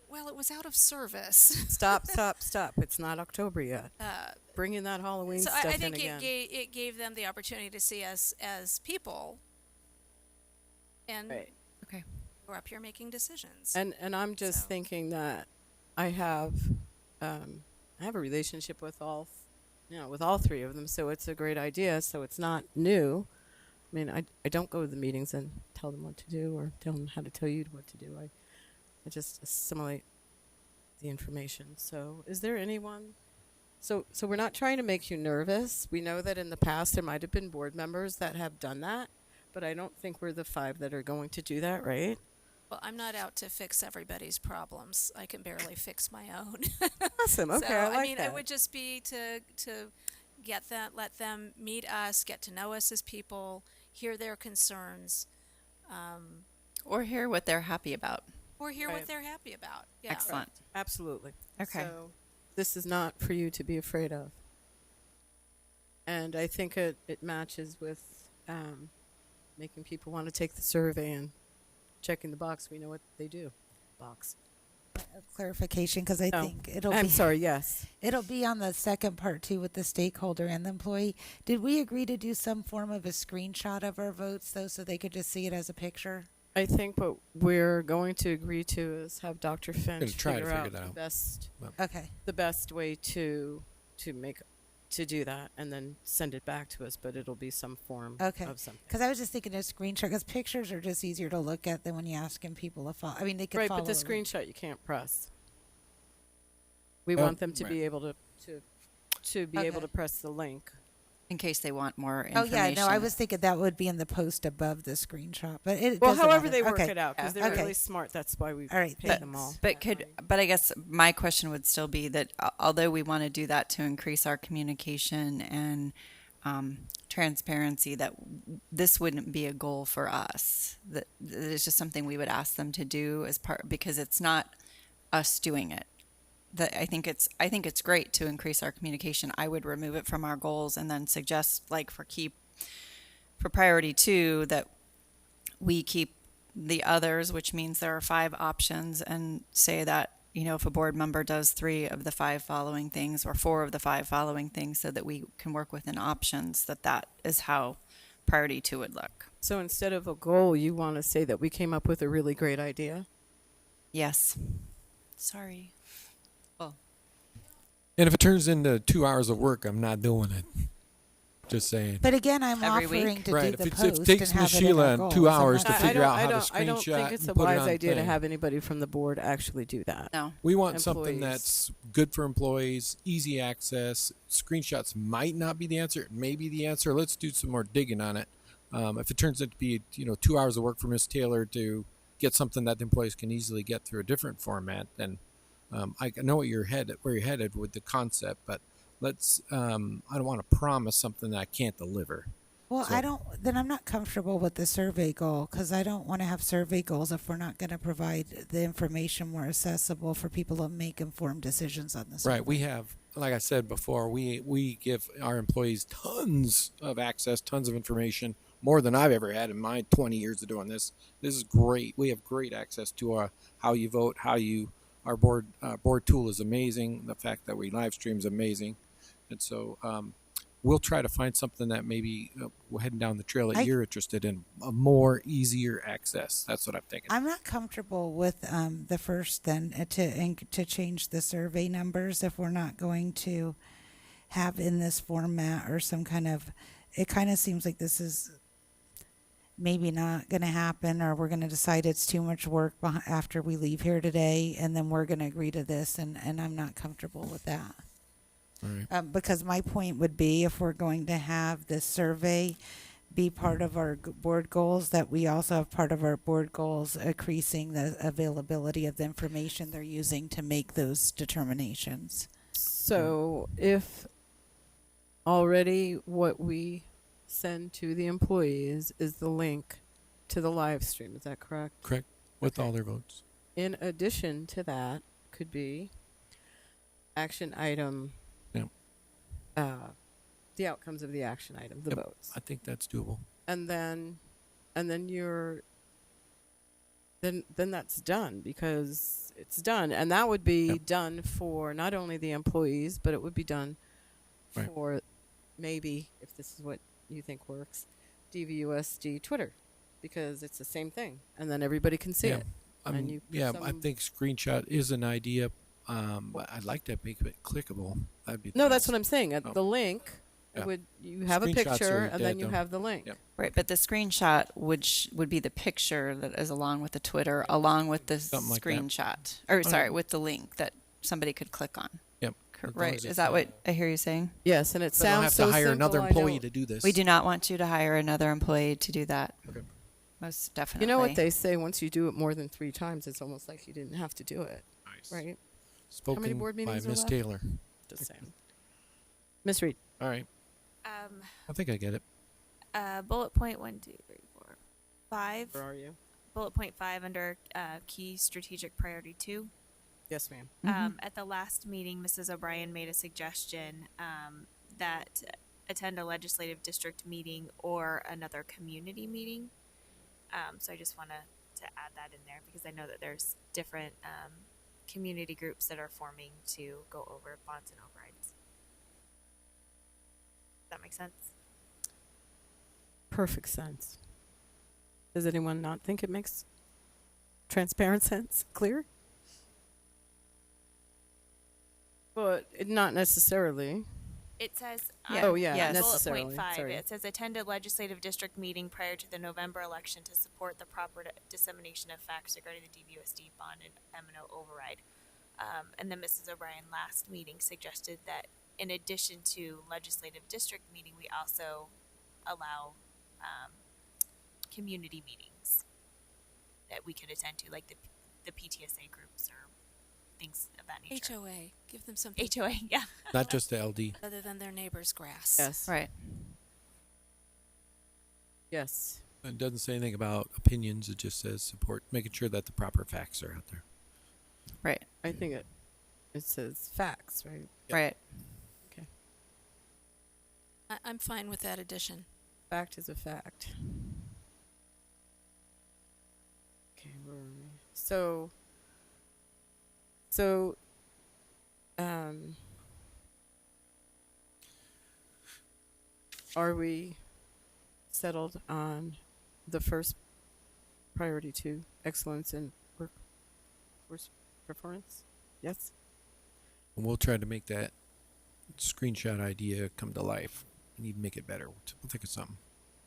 Well, it was out of service. Stop. It's not October yet. Bring in that Halloween So stuff I in think again. it gave them the opportunity to see us as people, and Right. Okay. we're up here making decisions. And I'm just So- thinking that I have a relationship with all three of them, so it's a great idea. So it's not new. I mean, I don't go to the meetings and tell them what to do or tell them how to tell you what to do. I just assimilate the information. So is there anyone? So we're not trying to make you nervous. We know that in the past there might have been board members that have done that, but I don't think we're the 5 that are going to do that, right? Well, I'm not out to fix everybody's problems. I can barely fix my own. Awesome. Okay, So, I like mean, that. it would just be to let them meet us, get to know us as people, hear their concerns, Or hear what they're happy about. or hear Right. what they're happy about. Yeah. Excellent. Absolutely. Okay. So this is not for you to be afraid of. And I think it matches with making people want to take the survey and checking the box. We know what they do. Box. Clarification, because I Oh, think it'll I'm be sorry, yes. it'll be on the second part too with the stakeholder and the employee. Did we agree to do some form of a screenshot of our votes though, so they could just see it as a picture? I think what we're going to agree to is have Dr. Finch try to figure figure out that out. Okay. the best way to do that and then send it back to us, but it'll be some form Okay. of something. Because I was just thinking of screenshot, because pictures are just easier to look at than when you're asking people to follow. I mean, they could Right, follow. but the a link. screenshot you can't press. We Oh, want them to right. be able to be able Okay. to press the link In case they want more Oh, information. yeah, no, I was thinking that would be in the post above the screenshot, but it Well, doesn't however matter. they work Okay. it out, because they're Okay. really smart. That's why we All right, paid them all. But I guess my question would still be that although we want to do that to increase our communication and transparency, that this wouldn't be a goal for us. That it's just something we would ask them to do as part, because it's not us doing it. That I think it's great to increase our communication. I would remove it from our goals and then suggest, like for priority 2, that we keep the others, which means there are 5 options, and say that, if a board member does 3 of the 5 following things or 4 of the 5 following things, so that we can work within options, that is how priority 2 would look. So instead of a goal, you want to say that we came up with a really great idea? Yes. Sorry. And if it turns into 2 hours of work, I'm not doing it. Just saying. But again, I'm Every offering week? to Right, do if the it post takes and have Miss it in our Sheila goals. 2 I'm hours not- to figure out how to I don't screenshot think it's a and put it wise on idea to thing. have anybody from the board actually do that. No. We want something Employees. that's good for employees, easy access. Screenshots might not be the answer. It may be the answer. Let's do some more digging on it. If it turns out to be 2 hours of work for Miss Taylor to get something that the employees can easily get through a different format, then I know where you're headed with the concept, but let's. I don't want to promise something that I can't deliver. Well, So- then I'm not comfortable with the survey goal, because I don't want to have survey goals if we're not going to provide the information more accessible for people to make informed decisions on this. Right. We have, like I said before, we give our employees tons of access, tons of information, more than I've ever had in my 20 years of doing this. This is great. We have great access to how you vote, our board tool is amazing. The fact that we live stream is amazing. And so we'll try to find something that maybe we're heading down the trail that you're interested in, a more easier access. That's what I'm thinking. I'm not comfortable with the first then to change the survey numbers if we're not going to have in this format or some kind of. It kind of seems like this is maybe not going to happen, or we're going to decide it's too much work after we leave here today, and then we're going to agree to this, and I'm not comfortable with that. All right. Because my point would be, if we're going to have this survey be part of our board goals, that we also have part of our board goals increasing the availability of the information they're using to make those determinations. So if already what we send to the employees is the link to the live stream, is that correct? Correct. With all their votes. In addition to that, could be action item. Yep. The outcomes of the action item, the Yep. votes, I think that's doable. and then you're then that's done, because it's done, and that would be Yep. done for not only the employees, but it would be done Right. for maybe, if this is what you think works, DVUSD Twitter, because it's the same thing, and then everybody can see it. And you put I some- think screenshot is an idea. But I'd like to make it clickable. That'd be No, that's what I'm saying. Oh. The link Yeah. you have a Screenshots picture, are and then dead, you though. have the link. Yep. Right, but the screenshot would be the picture that is along with the Twitter, along with the Something like that. screenshot. Or sorry, with the link that somebody could click on. Yep. As long Right, as is it's, that what I hear you saying? Yes, and it So I don't sounds have so to hire simple, another I employee don't- to do this. We do not want you to hire another employee to do that. Okay. Most definitely. You know what they say? Once you do it more than 3 times, it's almost like you didn't have to do it, Nice. right? Spoken board by meetings are Miss left? Taylor. Just saying. Miss Reed. All right. I think I get it. Bullet point 1, 2, 3, 4, 5. Where are you? Bullet point 5 under key strategic priority 2. Yes, ma'am. At the last meeting, Mrs. O'Brien made a suggestion that attend a legislative district meeting or another community meeting. So I just want to add that in there, because I know that there's different community groups that are forming to go over bonds and overrides. Does that make sense? Perfect sense. Does anyone not think it makes transparent sense? Clear? But not necessarily. It says, Yeah. Oh, yeah, Yes. bullet necessarily. point 5, Sorry. it says attend a legislative district meeting prior to the November election to support the proper dissemination of facts regarding the DVUSD bond and M&O override. And then Mrs. O'Brien last meeting suggested that in addition to legislative district meeting, we also allow community meetings that we could attend to, like the PTSA groups or things of that nature. HOA. Give them something HOA, yeah. Not just the LD. other than their neighbor's grass. Yes. Right. Yes. It doesn't say anything about opinions. It just says support, making sure that the proper facts are out there. Right. I think it says facts, right? Right. Okay. I'm fine with that addition. Fact is a fact. Okay, where are we? So, are we settled on the first priority to excellence in workforce performance? Yes? And we'll try to make that screenshot idea come to life. We need to make it better. We'll think of something.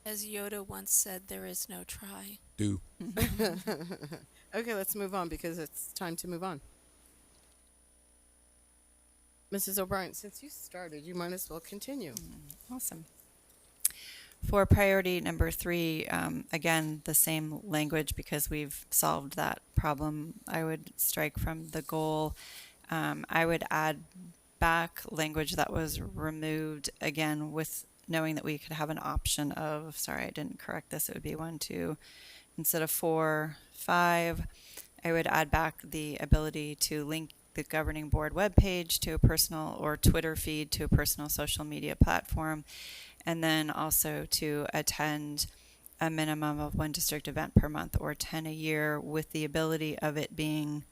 As Yoda once said, there is no try. Do. Okay, let's move on because it's time to move on. Mrs. O'Brien, since you started, you might as well continue. Awesome. For priority number 3, again, the same language because we've solved that problem. I would strike from the goal. I would add back language that was removed, again, with knowing that we could have an option of, sorry, I didn't correct this, it would be 1, 2, instead of 4, 5. I would add back the ability to link the governing board webpage to a personal or Twitter feed to a personal social media platform, and then also to attend a minimum of 1 district event per month or 10 a year, with the ability of it being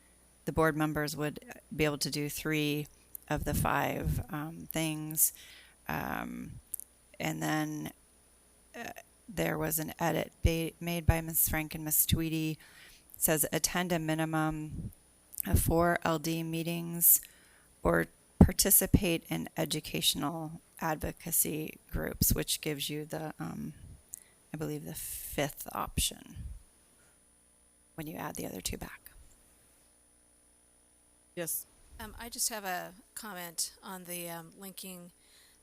the board members would be able to do 3 of the 5 things. And then there was an edit made by Ms. Frank and Ms. Tweedy. It says attend a minimum of 4 LD meetings or participate in educational advocacy groups, which gives you the, I believe, the 5th option when you add the other 2 back. Yes. I just have a comment on the linking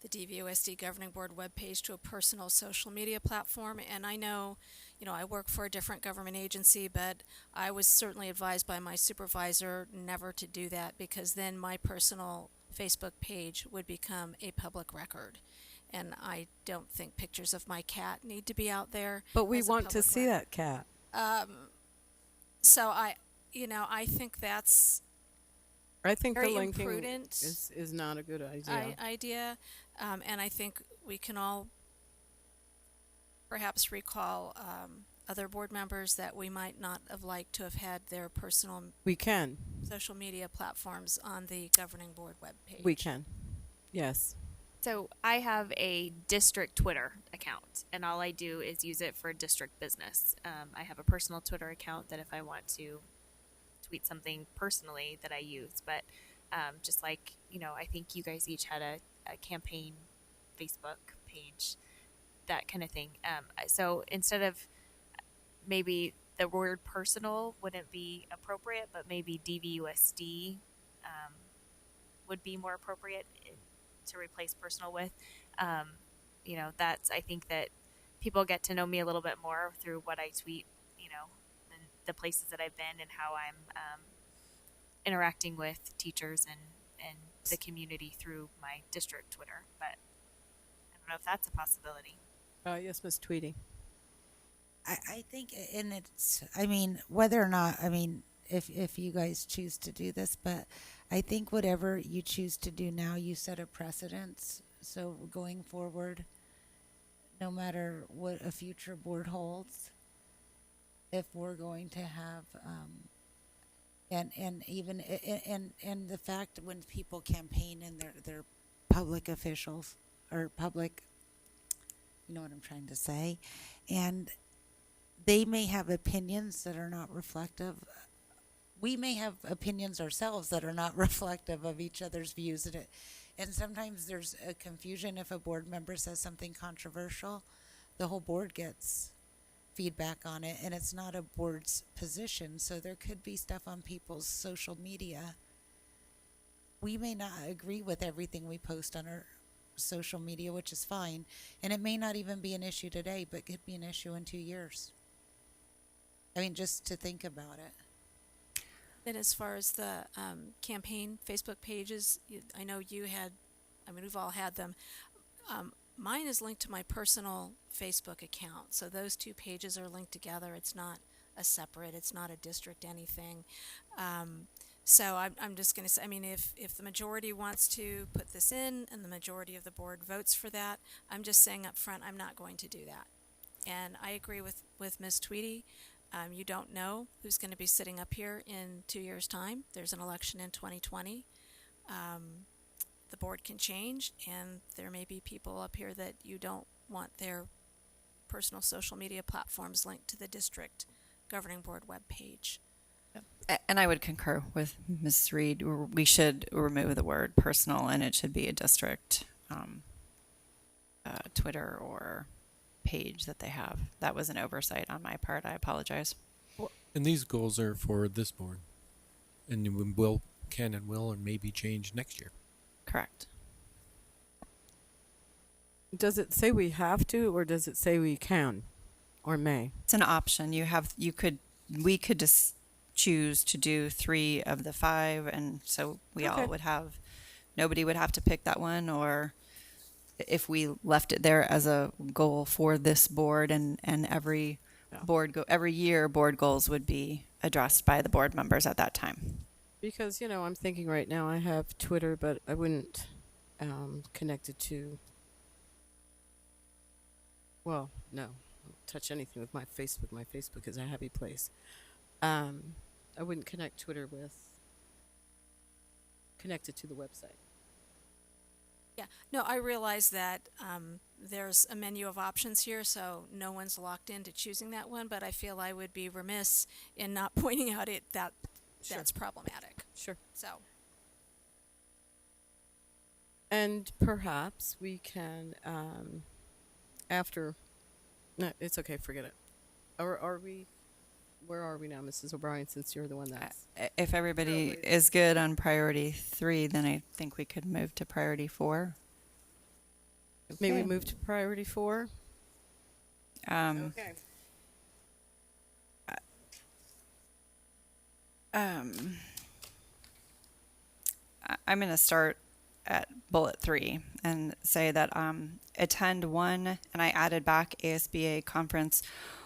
the DVUSD governing board webpage to a personal social media platform. And I know, I work for a different government agency, but I was certainly advised by my supervisor never to do that because then my personal Facebook page would become a public record. And I don't think pictures of my cat need to be out there. But we as a want to public see record. that cat. So I think that's I think very the linking imprudent is not a good idea. idea. And I think we can all perhaps recall other board members that we might not have liked to have had their personal We can. social media platforms on the governing board webpage. We can. Yes. So I have a district Twitter account, and all I do is use it for district business. I have a personal Twitter account that if I want to tweet something personally that I use, but just like, I think you guys each had a campaign Facebook page, that kind of thing. So instead of maybe the word personal wouldn't be appropriate, but maybe DVUSD would be more appropriate to replace personal with. I think that people get to know me a little bit more through what I tweet, and the places that I've been and how I'm interacting with teachers and the community through my district Twitter. But I don't know if that's a possibility. Yes, Ms. Tweedy. I think, and it's, whether or not, if you guys choose to do this, but I think whatever you choose to do now, you set a precedence. So going forward, no matter what a future board holds, if we're going to have, and even, and the fact when people campaign and they're public officials or public, you know what I'm trying to say, and they may have opinions that are not reflective. We may have opinions ourselves that are not reflective of each other's views. And sometimes there's a confusion if a board member says something controversial. The whole board gets feedback on it, and it's not a board's position. So there could be stuff on people's social media we may not agree with everything we post on our social media, which is fine. And it may not even be an issue today, but could be an issue in 2 years. I mean, just to think about it. And as far as the campaign Facebook pages, I know you had, I mean, we've all had them. Mine is linked to my personal Facebook account. So those two pages are linked together. It's not a separate, it's not a district anything. So I'm just going to say, I mean, if the majority wants to put this in and the majority of the board votes for that, I'm just saying up front, I'm not going to do that. And I agree with Ms. Tweedy. You don't know who's going to be sitting up here in 2 years' time. There's an election in 2020. The board can change, and there may be people up here that you don't want their personal social media platforms linked to the district governing board webpage. And I would concur with Ms. Reed. We should remove the word personal, and it should be a district Twitter or page that they have. That was an oversight on my part. I apologize. And these goals are for this board, and can and will and maybe change next year. Correct. Does it say we have to, or does it say we can, or may? It's an option. We could just choose to do 3 of the 5, and so we all would have. Nobody would have to pick that one, or if we left it there as a goal for this board, and every every year board goals would be addressed by the board members at that time. Because, I'm thinking right now I have Twitter, but I wouldn't connect it to, well, no, don't touch anything with my Facebook. My Facebook is a happy place. I wouldn't connect Twitter connect it to the website. Yeah, no, I realize that there's a menu of options here, so no one's locked into choosing that one, but I feel I would be remiss in not pointing out that's problematic. Sure. So. And perhaps we can, no, it's okay, forget it. Where are we now, Mrs. O'Brien, since you're the one that's... If everybody is good on priority 3, then I think we could move to priority 4. May we move to priority 4? Okay. I'm going to start at bullet 3 and say that attend one, and I added back ASBA conference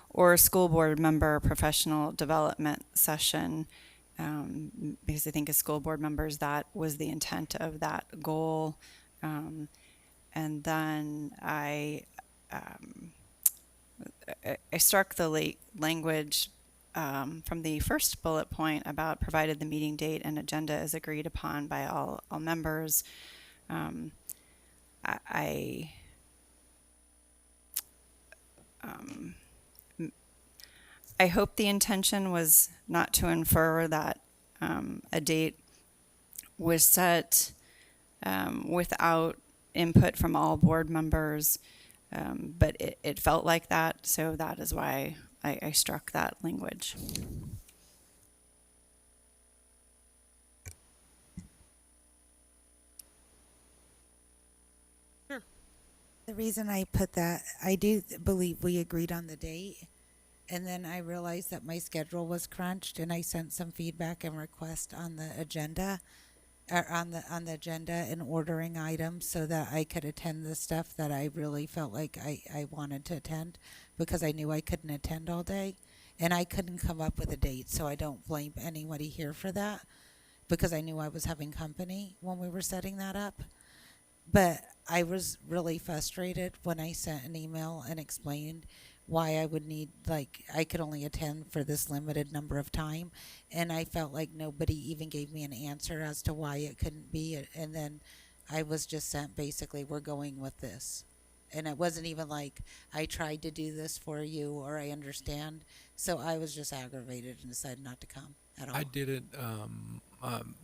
or school board member professional development session, because I think as school board members that was the intent of that goal. And then I struck the language from the first bullet point about provided the meeting date and agenda is agreed upon by all members. I hope the intention was not to infer that a date was set without input from all board members, but it felt like that, so that is why I struck that language. Sure. The reason I put that, I do believe we agreed on the date, and then I realized that my schedule was crunched, and I sent some feedback and request on the agenda, or on the agenda and ordering items so that I could attend the stuff that I really felt like I wanted to attend, because I knew I couldn't attend all day, and I couldn't come up with a date, so I don't blame anybody here for that, because I knew I was having company when we were setting that up. But I was really frustrated when I sent an email and explained why I would need, I could only attend for this limited number of time, and I felt like nobody even gave me an answer as to why it couldn't be, and then I was just sent basically, we're going with this. And it wasn't even like, I tried to do this for you, or I understand. So I was just aggravated and decided not to come at all. I did it.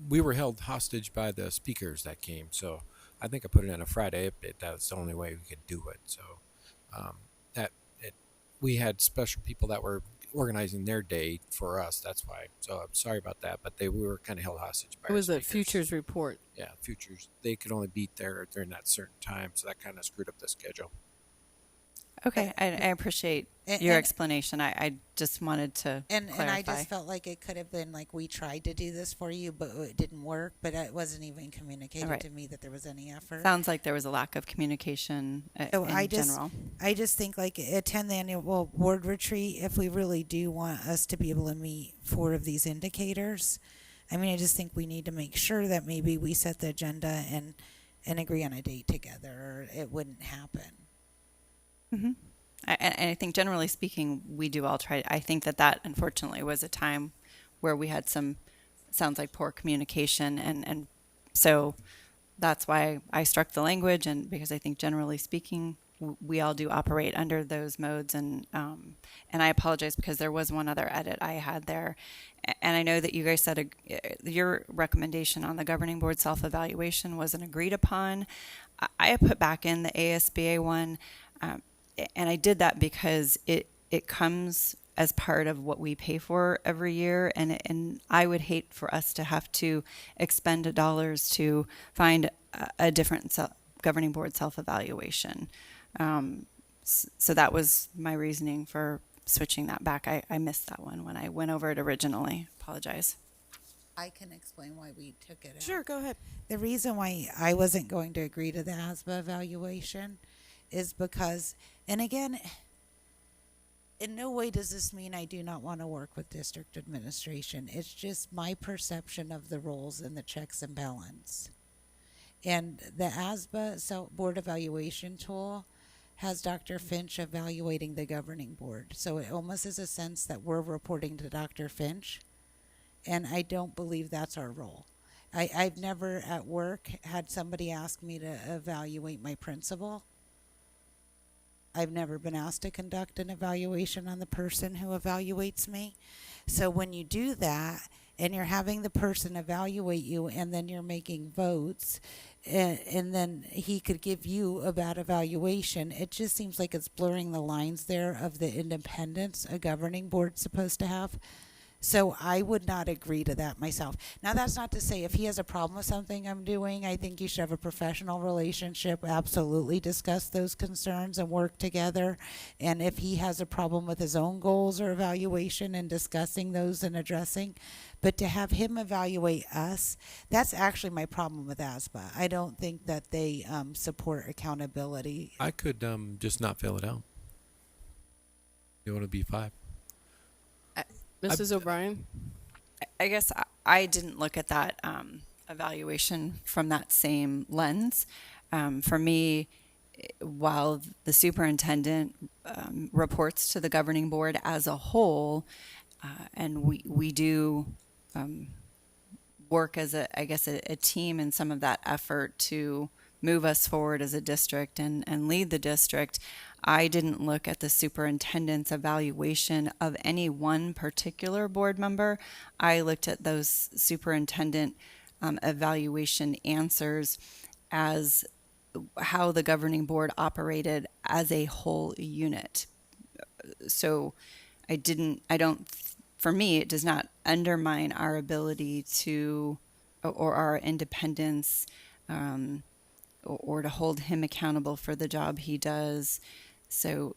We were held hostage by the speakers that came, so I think I put it on a Friday. That's the only way we could do it. So we had special people that were organizing their day for us. That's why. So I'm sorry about that, but we were kind of held hostage by It our was a speakers. futures report. Yeah, futures. They could only be there during that certain time, so that kind of screwed up the schedule. Okay, I appreciate your explanation. I just wanted to clarify. And I just felt like it could have been like we tried to do this for you, but it didn't work. But it wasn't even communicated Right. to me that there was any effort. Sounds like there was a lack of communication So in general. I just think like attend the annual board retreat if we really do want us to be able to meet 4 of these indicators. I mean, I just think we need to make sure that maybe we set the agenda and agree on a date together, or it wouldn't happen. Mm-hmm. And I think generally speaking, we do all try. I think that unfortunately was a time where we had some, sounds like poor communication. And so that's why I struck the language, and because I think generally speaking, we all do operate under those modes. And I apologize because there was one other edit I had there. And I know that you guys said your recommendation on the governing board self-evaluation wasn't agreed upon. I put back in the ASBA one. And I did that because it comes as part of what we pay for every year, and I would hate for us to have to expend dollars to find a different governing board self-evaluation. So that was my reasoning for switching that back. I missed that one when I went over it originally. Apologize. I can explain why we took it out. Sure, go ahead. The reason why I wasn't going to agree to the ASBA evaluation is because, and again, in no way does this mean I do not want to work with district administration. It's just my perception of the roles and the checks and balance. And the ASBA board evaluation tool has Dr. Finch evaluating the governing board. So it almost is a sense that we're reporting to Dr. Finch. And I don't believe that's our role. I've never at work had somebody ask me to evaluate my principal. I've never been asked to conduct an evaluation on the person who evaluates me. So when you do that and you're having the person evaluate you and then you're making votes and then he could give you a bad evaluation, it just seems like it's blurring the lines there of the independence a governing board's supposed to have. So I would not agree to that myself. Now, that's not to say if he has a problem with something I'm doing, I think you should have a professional relationship, absolutely discuss those concerns and work together. And if he has a problem with his own goals or evaluation and discussing those and addressing, but to have him evaluate us, that's actually my problem with ASBA. I don't think that they support accountability. I could just not fill it out. You want to be 5? Mrs. O'Brien? I guess I didn't look at that evaluation from that same lens. For me, while the superintendent reports to the governing board as a whole, and we do work as a team in some of that effort to move us forward as a district and lead the district, I didn't look at the superintendent's evaluation of any one particular board member. I looked at those superintendent evaluation answers as how the governing board operated as a whole unit. So for me, it does not undermine our ability to, or our independence, or to hold him accountable for the job he does. So,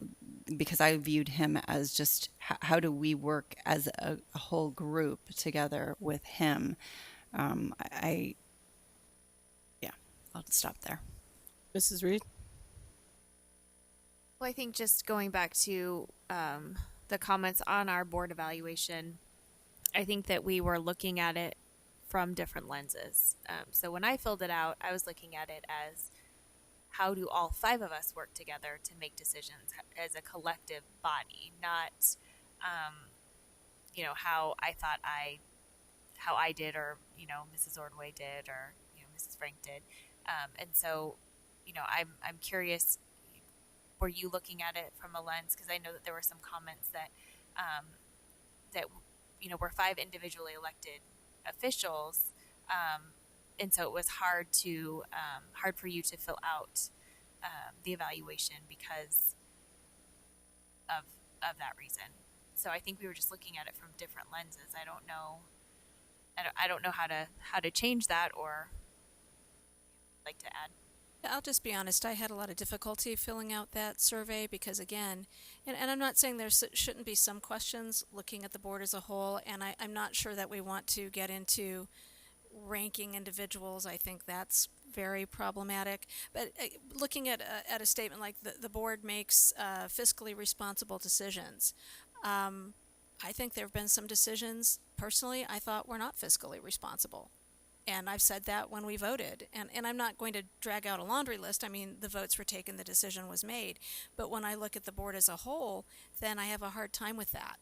because I viewed him as just how do we work as a whole group together with him. I'll just stop there. Mrs. Reed? Well, I think just going back to the comments on our board evaluation, I think that we were looking at it from different lenses. So when I filled it out, I was looking at it as how do all 5 of us work together to make decisions as a collective body, not, how I thought how I did, or, Mrs. Ordway did, or, Mrs. Frank did. And so, I'm curious, were you looking at it from a lens? Because I know that there were some comments that, we're 5 individually elected officials, and so it was hard for you to fill out the evaluation because of that reason. So I think we were just looking at it from different lenses. I don't know. I don't know how to change that or like to add. I'll just be honest, I had a lot of difficulty filling out that survey because, again, and I'm not saying there shouldn't be some questions looking at the board as a whole, and I'm not sure that we want to get into ranking individuals. I think that's very problematic. But looking at a statement like the board makes fiscally responsible decisions, I think there have been some decisions, personally, I thought were not fiscally responsible. And I've said that when we voted. And I'm not going to drag out a laundry list. I mean, the votes were taken, the decision was made. But when I look at the board as a whole, then I have a hard time with that.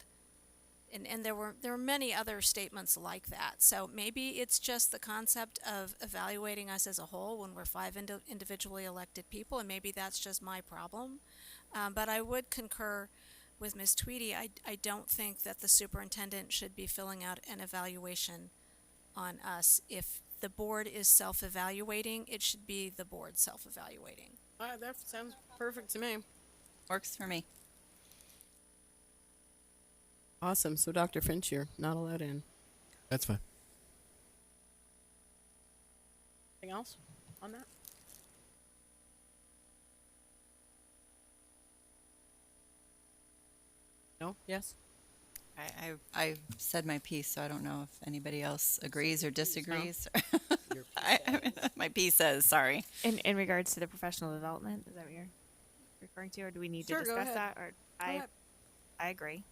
And there were many other statements like that. So maybe it's just the concept of evaluating us as a whole when we're 5 individually elected people, and maybe that's just my problem. But I would concur with Ms. Tweedy. I don't think that the superintendent should be filling out an evaluation on us. If the board is self-evaluating, it should be the board self-evaluating. That sounds perfect to me. Works for me. Awesome. So Dr. Finch, you're not allowed in. That's fine. Anything else on that? No? Yes? I said my piece, so I don't know if anybody else agrees or disagrees. My piece says, sorry. In regards to the professional development, is that what you're referring to, or do we need Sure, to go discuss ahead. that? Or Go ahead. I agree.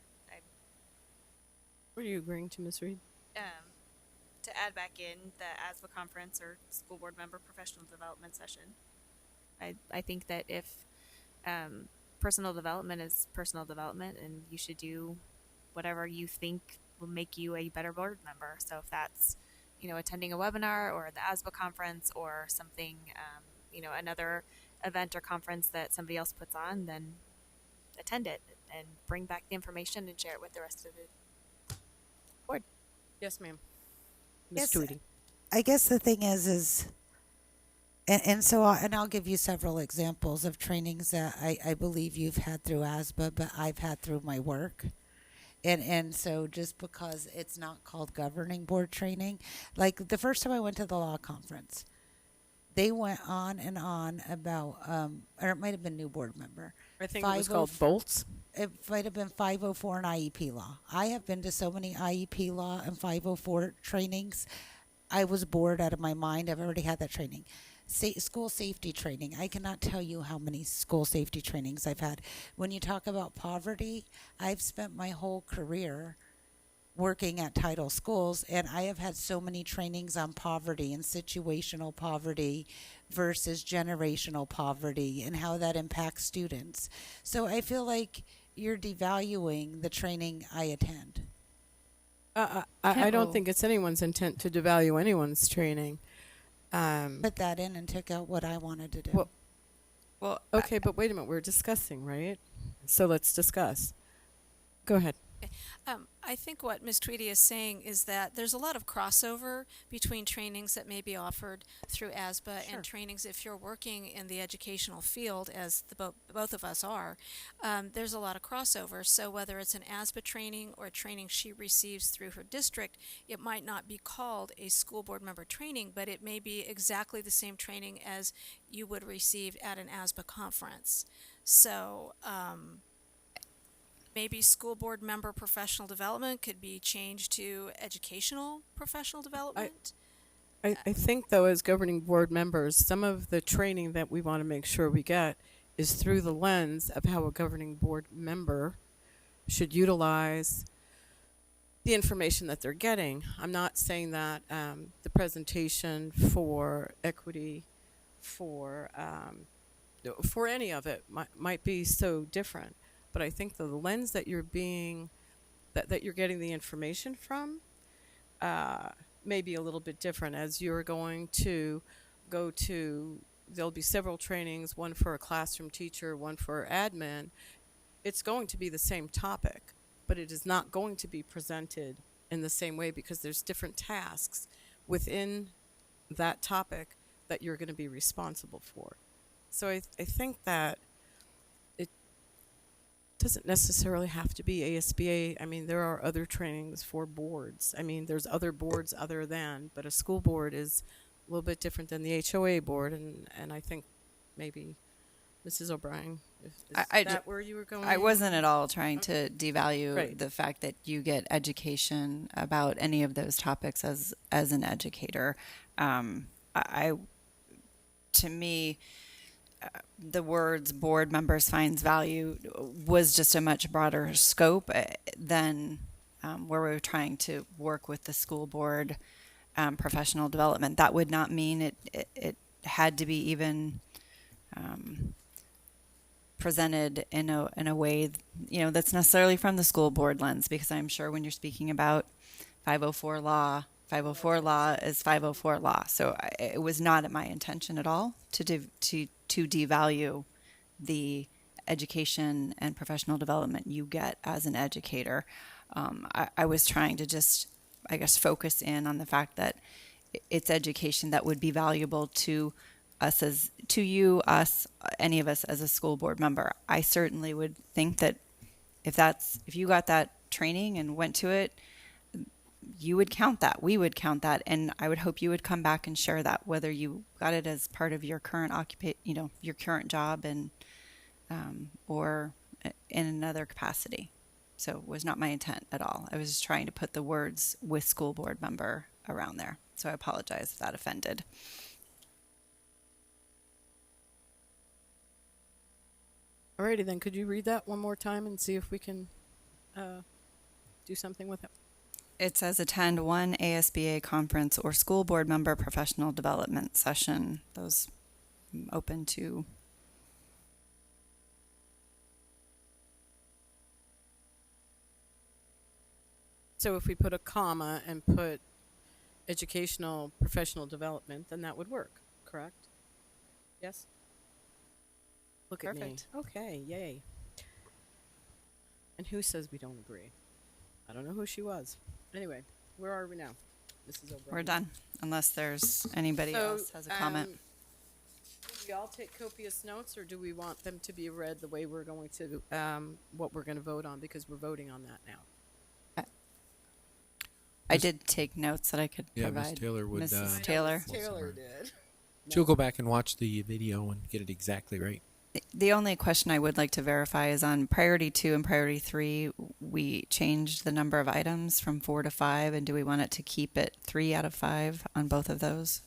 What are you agreeing to, Ms. Reed? To add back in the ASBA conference or school board member professional development session. I think that if personal development is personal development, and you should do whatever you think will make you a better board member. So if that's, attending a webinar or the ASBA conference or something, another event or conference that somebody else puts on, then attend it and bring back the information and share it with the rest of the board. Yes, ma'am. Ms. Yes, Tweedy. I guess the thing is, and I'll give you several examples of trainings that I believe you've had through ASBA, but I've had through my work. And so just because it's not called governing board training, like the first time I went to the law conference, they went on and on about, or it might have been new board member. I think it was called Bolts. It might have been 504 and IEP law. I have been to so many IEP law and 504 trainings. I was bored out of my mind. I've already had that training. School safety training. I cannot tell you how many school safety trainings I've had. When you talk about poverty, I've spent my whole career working at title schools, and I have had so many trainings on poverty and situational poverty versus generational poverty and how that impacts students. So I feel like you're devaluing the training I attend. I don't think it's anyone's intent to devalue anyone's training. Put that in and took out what I wanted to do. Well, okay, but wait a minute. We're discussing, right? So let's discuss. Go ahead. I think what Ms. Tweedy is saying is that there's a lot of crossover between trainings that may be offered through ASBA and trainings if you're working in the educational field, as both of us are. There's a lot of crossover. So whether it's an ASBA training or a training she receives through her district, it might not be called a school board member training, but it may be exactly the same training as you would receive at an ASBA conference. So maybe school board member professional development could be changed to educational professional development. I think, though, as governing board members, some of the training that we want to make sure we get is through the lens of how a governing board member should utilize the information that they're getting. I'm not saying that the presentation for equity, for any of it might be so different. But I think the lens that you're that you're getting the information from may be a little bit different, as you're going to go to, there'll be several trainings, one for a classroom teacher, one for admin. It's going to be the same topic, but it is not going to be presented in the same way because there's different tasks within that topic that you're going to be responsible for. So I think that doesn't necessarily have to be ASBA. I mean, there are other trainings for boards. I mean, there's other boards other than, but a school board is a little bit different than the HOA board, and I think maybe Mrs. O'Brien, is that where you were going? I wasn't at all trying to devalue Right. the fact that you get education about any of those topics as an educator. I to me, the words board members finds value was just a much broader scope than where we were trying to work with the school board professional development. That would not mean it had to be even presented in a way, that's necessarily from the school board lens, because I'm sure when you're speaking about 504 law is 504 law. So it was not my intention at all to devalue the education and professional development you get as an educator. I was trying to just, I guess, focus in on the fact that it's education that would be valuable to us any of us as a school board member. I certainly would think that if you got that training and went to it, you would count that. We would count that, and I would hope you would come back and share that, whether you got it as part of your current your current job, and or in another capacity. So it was not my intent at all. I was just trying to put the words "with school board member" around there. So I apologize if that offended. Alrighty then, could you read that one more time and see if we can do something with it? It says attend one ASBA conference or school board member professional development session. Those open to. So if we put a comma and put educational professional development, then that would work, correct? Yes? Look at me. Perfect. Okay, yay. And who says we don't agree? I don't know who she was. Anyway, where are we now, Mrs. O'Brien? We're done, unless there's anybody else has a comment. Do we all take copious notes, or do we want them to be read the way we're going to, what we're going to vote on, because we're voting on that now? I did take notes that I could Yeah, provide. Miss Taylor would. Mrs. Taylor. Taylor did. She'll go back and watch the video and get it exactly right. The only question I would like to verify is on priority 2 and priority 3, we changed the number of items from 4 to 5, and do we want it to keep it 3 out of 5 on both of those?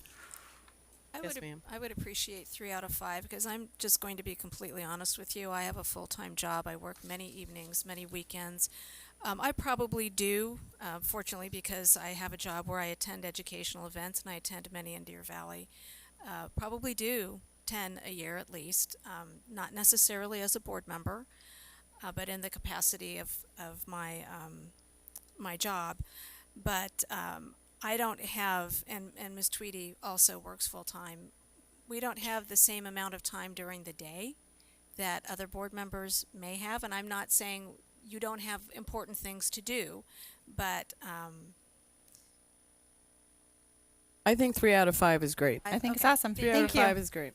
Yes, ma'am. I would appreciate 3 out of 5, because I'm just going to be completely honest with you. I have a full-time job. I work many evenings, many weekends. I probably do, fortunately, because I have a job where I attend educational events, and I attend many in Deer Valley. Probably do 10 a year at least, not necessarily as a board member, but in the capacity of my my job. But I don't have, and Ms. Tweedy also works full-time, we don't have the same amount of time during the day that other board members may have, and I'm not saying you don't have important things to do, but I think 3 out of 5 is great. I think it's okay. awesome. 3 out Thank of you. 5 is great.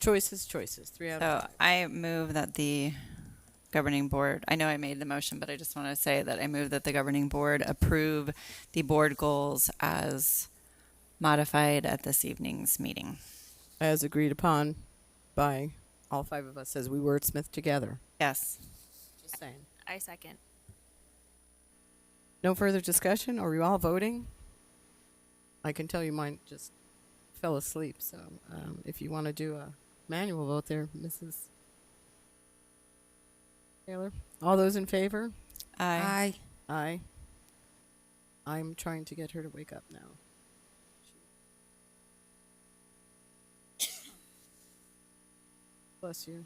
Choices. 3 out of So 5. I move that the governing board, I know I made the motion, but I just want to say that I move that the governing board approve the board goals as modified at this evening's meeting. As agreed upon by all 5 of us as we wordsmith together. Yes. Just saying. I second. No further discussion? Are we all voting? I can tell you mine just fell asleep. So if you want to do a manual vote there, Mrs. Taylor. All those in favor? Aye. Aye. I'm trying to get her to wake up now. Bless you.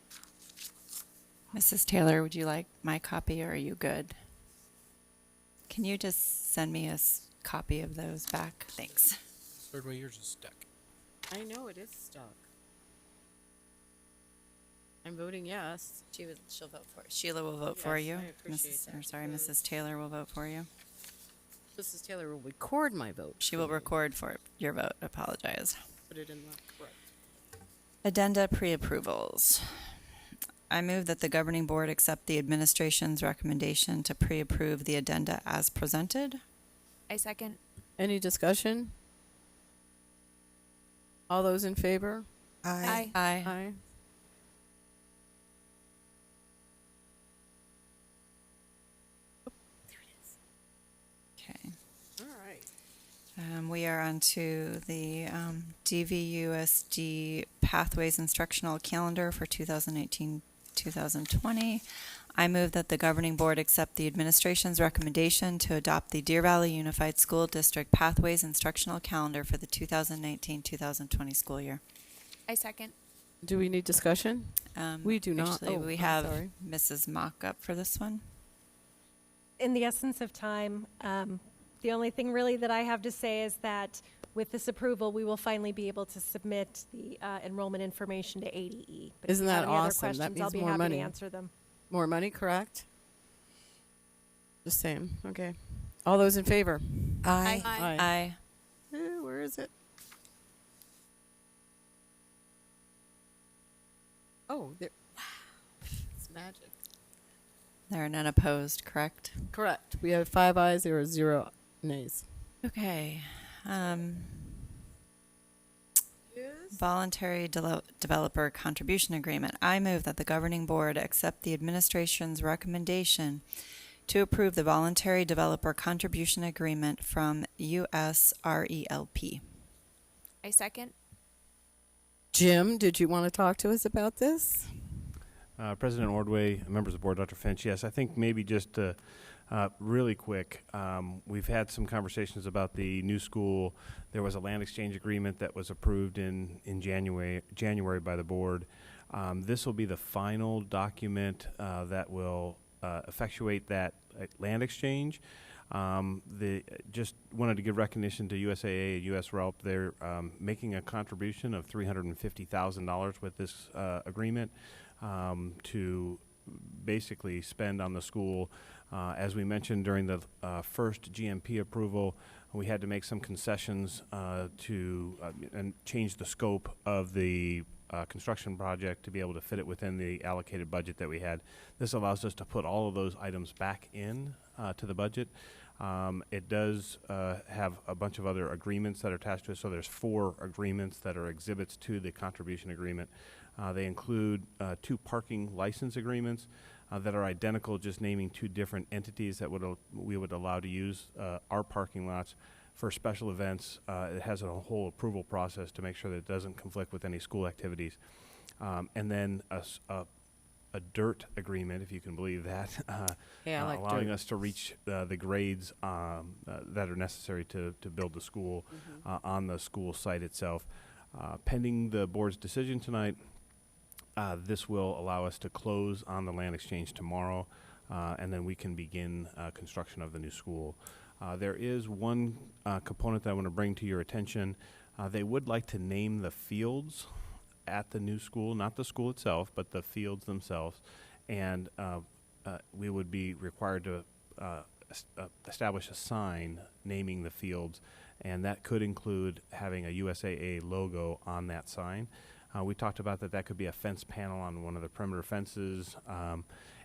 Mrs. Taylor, would you like my copy, or are you good? Can you just send me a copy of those back? Thanks. Third way, yours is stuck. I know it is stuck. I'm voting yes. She'll vote for it. Sheila will vote for Yes, you. I appreciate that because- Mrs. Taylor will vote for you. Mrs. Taylor will record my vote. She will record for your vote. Apologize. Put it in the correct. Addenda pre-approvals. I move that the governing board accept the administration's recommendation to pre-approve the addenda as presented. I second. Any discussion? All those in favor? Aye. Aye. Aye. Okay. All right. We are on to the DVUSD Pathways Instructional Calendar for 2018-2020. I move that the governing board accept the administration's recommendation to adopt the Deer Valley Unified School District Pathways Instructional Calendar for the 2019-2020 school year. I second. Do we need discussion? We do not. Actually, Oh, we I'm have sorry. Mrs. Mock up for this one. In the essence of time, the only thing really that I have to say is that with this approval, we will finally be able to submit the enrollment information to ADE. But if Isn't you have that any other awesome? That questions, means I'll be more happy money. to answer them. More money, correct? The same. Okay. All those in favor? Aye. Aye. Where is it? Oh, there. Wow. It's magic. There are none opposed, correct? Correct. We have 5 ayes, there are 0 nays. Okay. Voluntary Developer Contribution Agreement. I move that the governing board accept the administration's recommendation to approve the Voluntary Developer Contribution Agreement from USRELP. I second. Jim, did you want to talk to us about this? President Ordway, members of the board, Dr. Finch, yes, I think maybe just really quick, we've had some conversations about the new school. There was a land exchange agreement that was approved in January by the board. This will be the final document that will effectuate that land exchange. Just wanted to give recognition to USAA and USRELP. They're making a contribution of $350,000 with this agreement to basically spend on the school. As we mentioned during the first GMP approval, we had to make some concessions to and change the scope of the construction project to be able to fit it within the allocated budget that we had. This allows us to put all of those items back in to the budget. It does have a bunch of other agreements that are attached to it, so there's 4 agreements that are exhibits to the contribution agreement. They include 2 parking license agreements that are identical, just naming 2 different entities that we would allow to use our parking lots for special events. It has a whole approval process to make sure that it doesn't conflict with any school activities. And then a dirt agreement, if you can believe that, Yeah, I like allowing dirt. us to reach the grades that are necessary to build the school on the school site itself. Pending the board's decision tonight, this will allow us to close on the land exchange tomorrow, and then we can begin construction of the new school. There is one component that I want to bring to your attention. They would like to name the fields at the new school, not the school itself, but the fields themselves. And we would be required to establish a sign naming the fields, and that could include having a USAA logo on that sign. We talked about that could be a fence panel on one of the perimeter fences,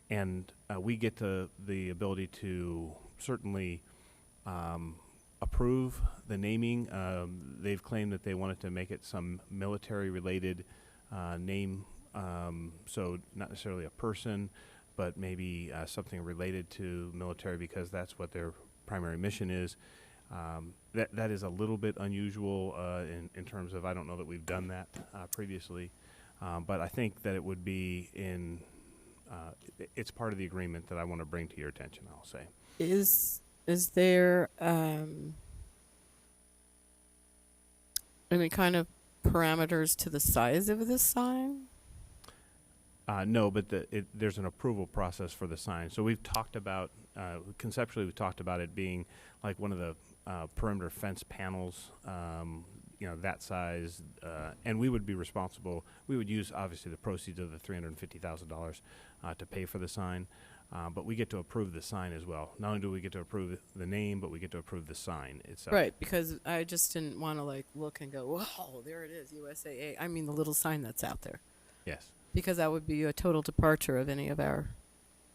and we get the ability to certainly approve the naming. They've claimed that they wanted to make it some military-related name, so not necessarily a person, but maybe something related to military because that's what their primary mission is. That is a little bit unusual in terms of, I don't know that we've done that previously, but I think that it would be it's part of the agreement that I want to bring to your attention, I'll say. Is there any kind of parameters to the size of this sign? No, but there's an approval process for the sign. So we've talked about, conceptually we've talked about it being like one of the perimeter fence panels, that size, and we would be responsible. We would use, obviously, the proceeds of the $350,000 to pay for the sign, but we get to approve the sign as well. Not only do we get to approve the name, but we get to approve the sign itself. Right, because I just didn't want to look and go, whoa, there it is, USAA. I mean the little sign that's out there. Yes. Because that would be a total departure of any of our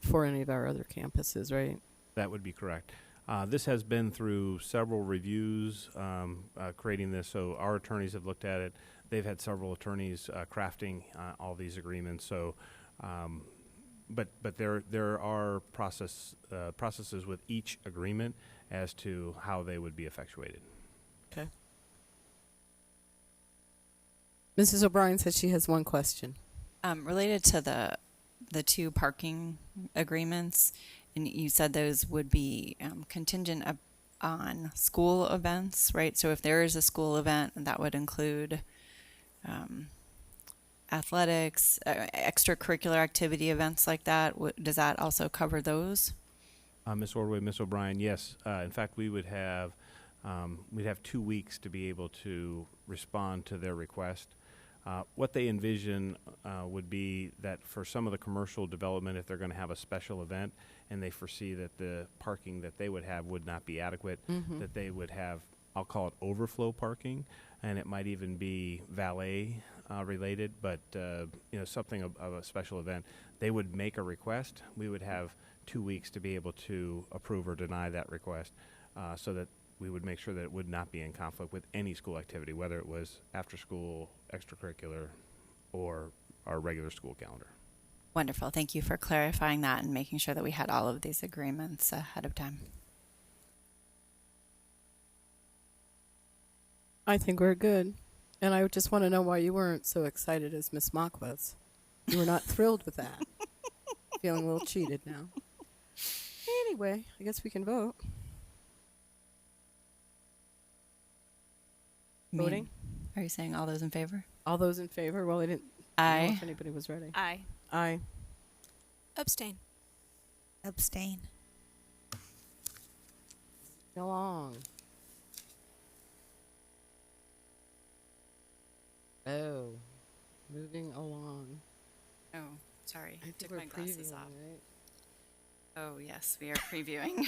other campuses, right? That would be correct. This has been through several reviews creating this, so our attorneys have looked at it. They've had several attorneys crafting all these agreements. So, but there are processes with each agreement as to how they would be effectuated. Okay. Mrs. O'Brien said she has one question. Related to the two parking agreements, and you said those would be contingent on school events, right? So if there is a school event, that would include athletics, extracurricular activity events like that. Does that also cover those? Ms. Ordway, Ms. O'Brien, yes. In fact, we'd have 2 weeks to be able to respond to their request. What they envision would be that for some of the commercial development, if they're going to have a special event and they foresee that the parking that they would have would not be adequate, that they would have, I'll call it overflow parking, and it might even be valet related, but something of a special event. They would make a request. We would have 2 weeks to be able to approve or deny that request, so that we would make sure that it would not be in conflict with any school activity, whether it was after school, extracurricular, or our regular school calendar. Wonderful. Thank you for clarifying that and making sure that we had all of these agreements ahead of time. I think we're good. And I just want to know why you weren't so excited as Miss Mock was. You were not thrilled with that. Feeling a little cheated now. Anyway, I guess we can vote. Voting? Are you saying all those in favor? All those in favor? Well, I didn't know Aye. if anybody was ready. Aye. Aye. Abstain. Abstain. Go along. Oh, moving along. Oh, sorry. I I think took we're my glasses previewing, off. right? Oh, yes, we are previewing.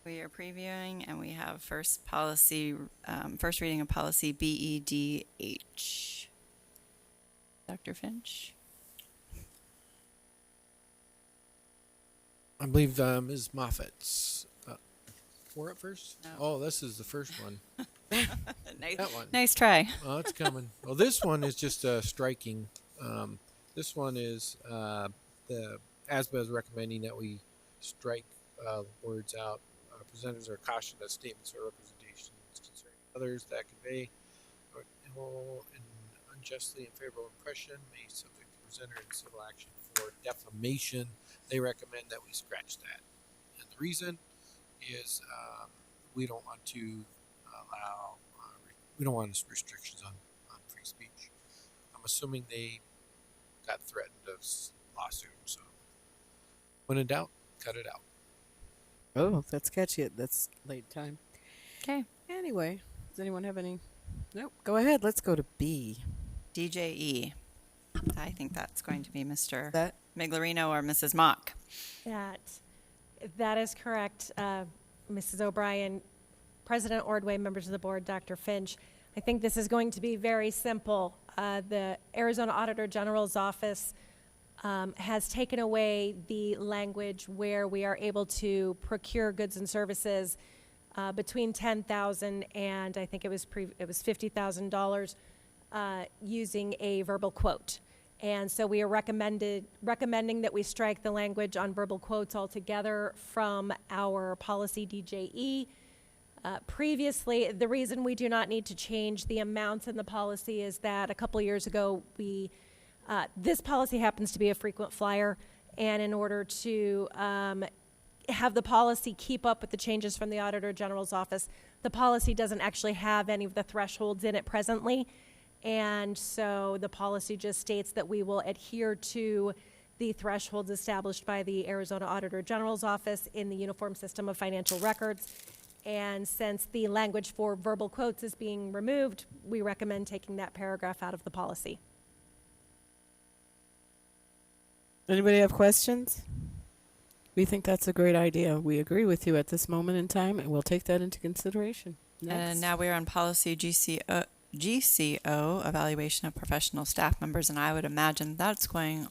We are previewing, and we have first reading of policy BEDH. Dr. Finch? I believe Ms. Moffat's. We're up first? No. Oh, this is the first one. Nice, That one. nice try. Oh, it's coming. Well, this one is just striking. This one is the ASBA is recommending that we strike words out. Presenters are cautioned that statements or representations concerning others that convey an unjustly unfavorable impression may subject the presenter in civil action for defamation. They recommend that we scratch that. And the reason is we don't want to allow, we don't want restrictions on free speech. I'm assuming they got threatened of lawsuit. So when in doubt, cut it out. Oh, that's catchy. That's late time. Okay. Anyway, does anyone have any? Nope. Go ahead. Let's go to B. DJE. I think that's going to be Mr. That Miglerino or Mrs. Mock. That is correct, Mrs. O'Brien, President Ordway, members of the board, Dr. Finch. I think this is going to be very simple. The Arizona Auditor General's office has taken away the language where we are able to procure goods and services between $10,000 and I think it was $50,000 using a verbal quote. And so we are recommending that we strike the language on verbal quotes altogether from our policy DJE. Previously, the reason we do not need to change the amounts in the policy is that a couple years ago this policy happens to be a frequent flyer, and in order to have the policy keep up with the changes from the Auditor General's office, the policy doesn't actually have any of the thresholds in it presently, and so the policy just states that we will adhere to the thresholds established by the Arizona Auditor General's office in the Uniform System of Financial Records. And since the language for verbal quotes is being removed, we recommend taking that paragraph out of the policy. Anybody have questions? We think that's a great idea. We agree with you at this moment in time, and we'll take that into consideration. Next. And now we're on policy GCO, evaluation of professional staff members, and I would imagine that's going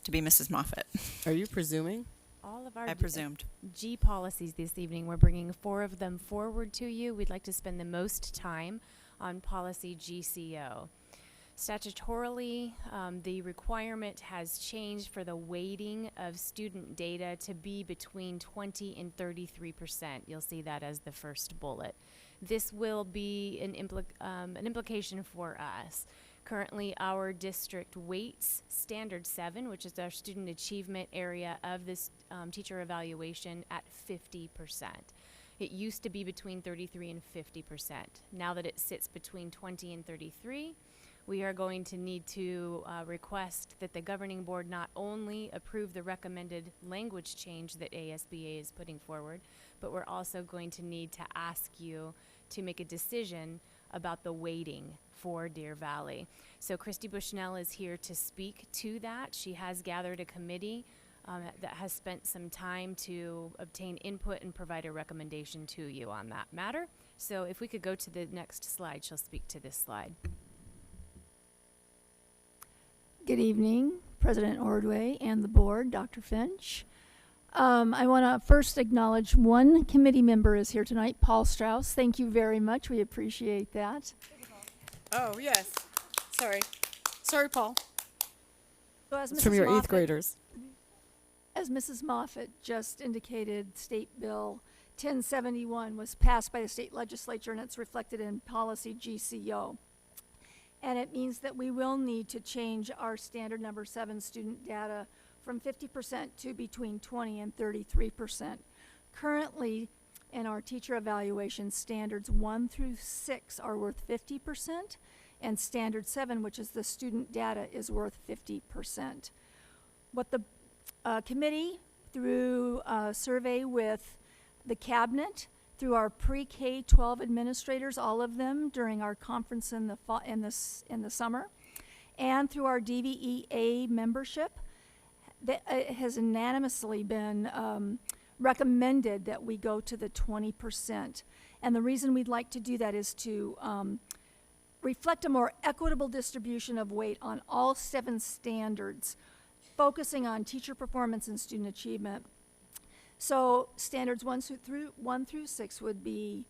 to be Mrs. Moffett. Are you presuming? All of our I presumed. G policies this evening, we're bringing 4 of them forward to you. We'd like to spend the most time on policy GCO. Statutorily, the requirement has changed for the weighting of student data to be between 20 and 33%. You'll see that as the first bullet. This will be an implication for us. Currently, our district weights Standard 7, which is our student achievement area of this teacher evaluation, at 50%. It used to be between 33 and 50%. Now that it sits between 20 and 33, we are going to need to request that the governing board not only approve the recommended language change that ASBA is putting forward, but we're also going to need to ask you to make a decision about the weighting for Deer Valley. So Christy Bushnell is here to speak to that. She has gathered a committee that has spent some time to obtain input and provide a recommendation to you on that matter. So if we could go to the next slide, she'll speak to this slide. Good evening, President Ordway and the board, Dr. Finch. I want to first acknowledge one committee member is here tonight, Paul Strauss. Thank you very much. We appreciate that. Oh, yes. Sorry. Sorry, Paul. So as It's from your 8th graders. As Mrs. Moffett just indicated, State Bill 1071 was passed by the state legislature, and it's reflected in policy GCO. And it means that we will need to change our standard number 7 student data from 50% to between 20 and 33%. Currently, in our teacher evaluation, standards 1 through 6 are worth 50%, and standard 7, which is the student data, is worth 50%. What the committee, through a survey with the cabinet, through our pre-K-12 administrators, all of them during our conference in the summer, and through our DVEA membership, that has unanimously been recommended that we go to the 20%. And the reason we'd like to do that is to reflect a more equitable distribution of weight on all 7 standards, focusing on teacher performance and student achievement. So standards 1 through 6 would be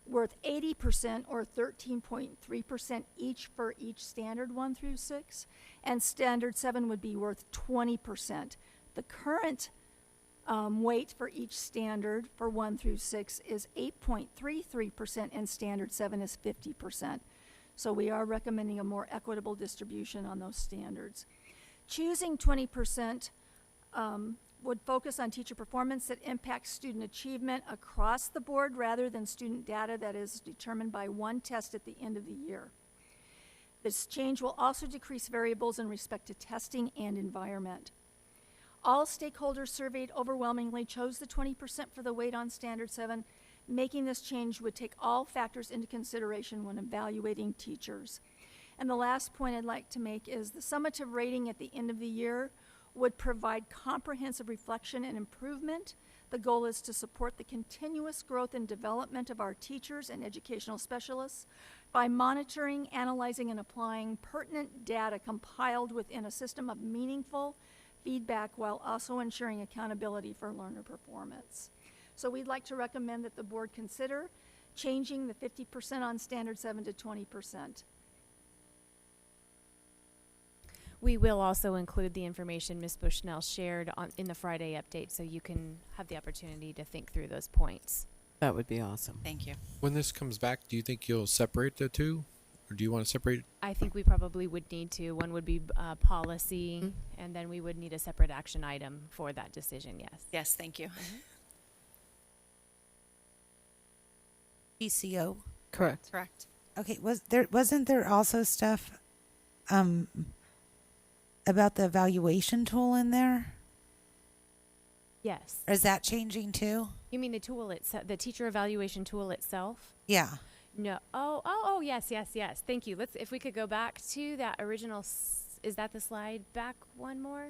worth 80% or 13.3% each for each standard 1 through 6, and standard 7 would be worth 20%. The current weight for each standard for 1 through 6 is 8.33%, and standard 7 is 50%. So we are recommending a more equitable distribution on those standards. Choosing 20% would focus on teacher performance that impacts student achievement across the board rather than student data that is determined by one test at the end of the year. This change will also decrease variables in respect to testing and environment. All stakeholders surveyed overwhelmingly chose the 20% for the weight on standard 7. Making this change would take all factors into consideration when evaluating teachers. And the last point I'd like to make is the summative rating at the end of the year would provide comprehensive reflection and improvement. The goal is to support the continuous growth and development of our teachers and educational specialists by monitoring, analyzing, and applying pertinent data compiled within a system of meaningful feedback while also ensuring accountability for learner performance. So we'd like to recommend that the board consider changing the 50% on standard 7 to 20%. We will also include the information Ms. Bushnell shared in the Friday update, so you can have the opportunity to think through those points. That would be awesome. Thank you. When this comes back, do you think you'll separate the two? Or do you want to separate? I think we probably would need to. One would be policy, and then we would need a separate action item for that decision, yes. Yes, thank you. GCO. Correct. Correct. Okay, wasn't there also stuff about the evaluation tool in there? Yes. Or is that changing too? You mean the tool itself, the teacher evaluation tool itself? Yeah. No. Oh, yes. Thank you. If we could go back to that original, is that the slide? Back one more?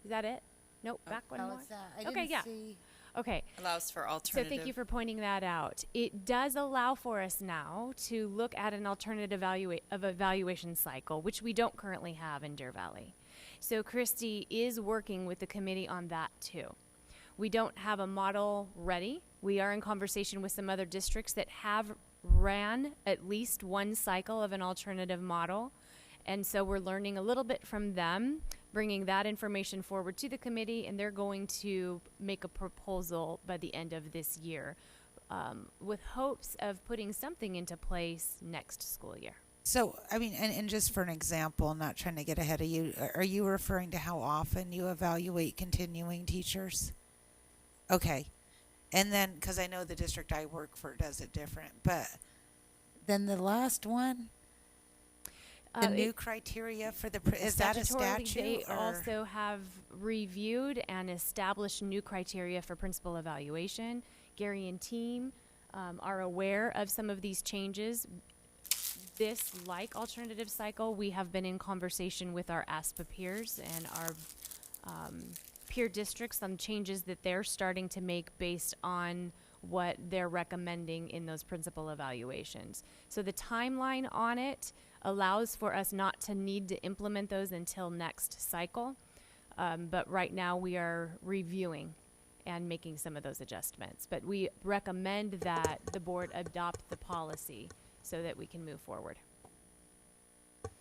Is that it? Nope, back one more. I okay, didn't yeah. see. Okay. Allows for So alternative. thank you for pointing that out. It does allow for us now to look at an alternative evaluation cycle, which we don't currently have in Deer Valley. So Christy is working with the committee on that too. We don't have a model ready. We are in conversation with some other districts that have ran at least one cycle of an alternative model. And so we're learning a little bit from them, bringing that information forward to the committee, and they're going to make a proposal by the end of this year with hopes of putting something into place next school year. So, I mean, and just for an example, not trying to get ahead of you, are you referring to how often you evaluate continuing teachers? Okay. And then, because I know the district I work for does it different, but then the last one, the new criteria for the, is that a Statutorily, statute? they or? also have reviewed and established new criteria for principal evaluation. Gary and team are aware of some of these changes. This, like alternative cycle, we have been in conversation with our ASPA peers and our peer districts on changes that they're starting to make based on what they're recommending in those principal evaluations. So the timeline on it allows for us not to need to implement those until next cycle. But right now we are reviewing and making some of those adjustments. But we recommend that the board adopt the policy so that we can move forward.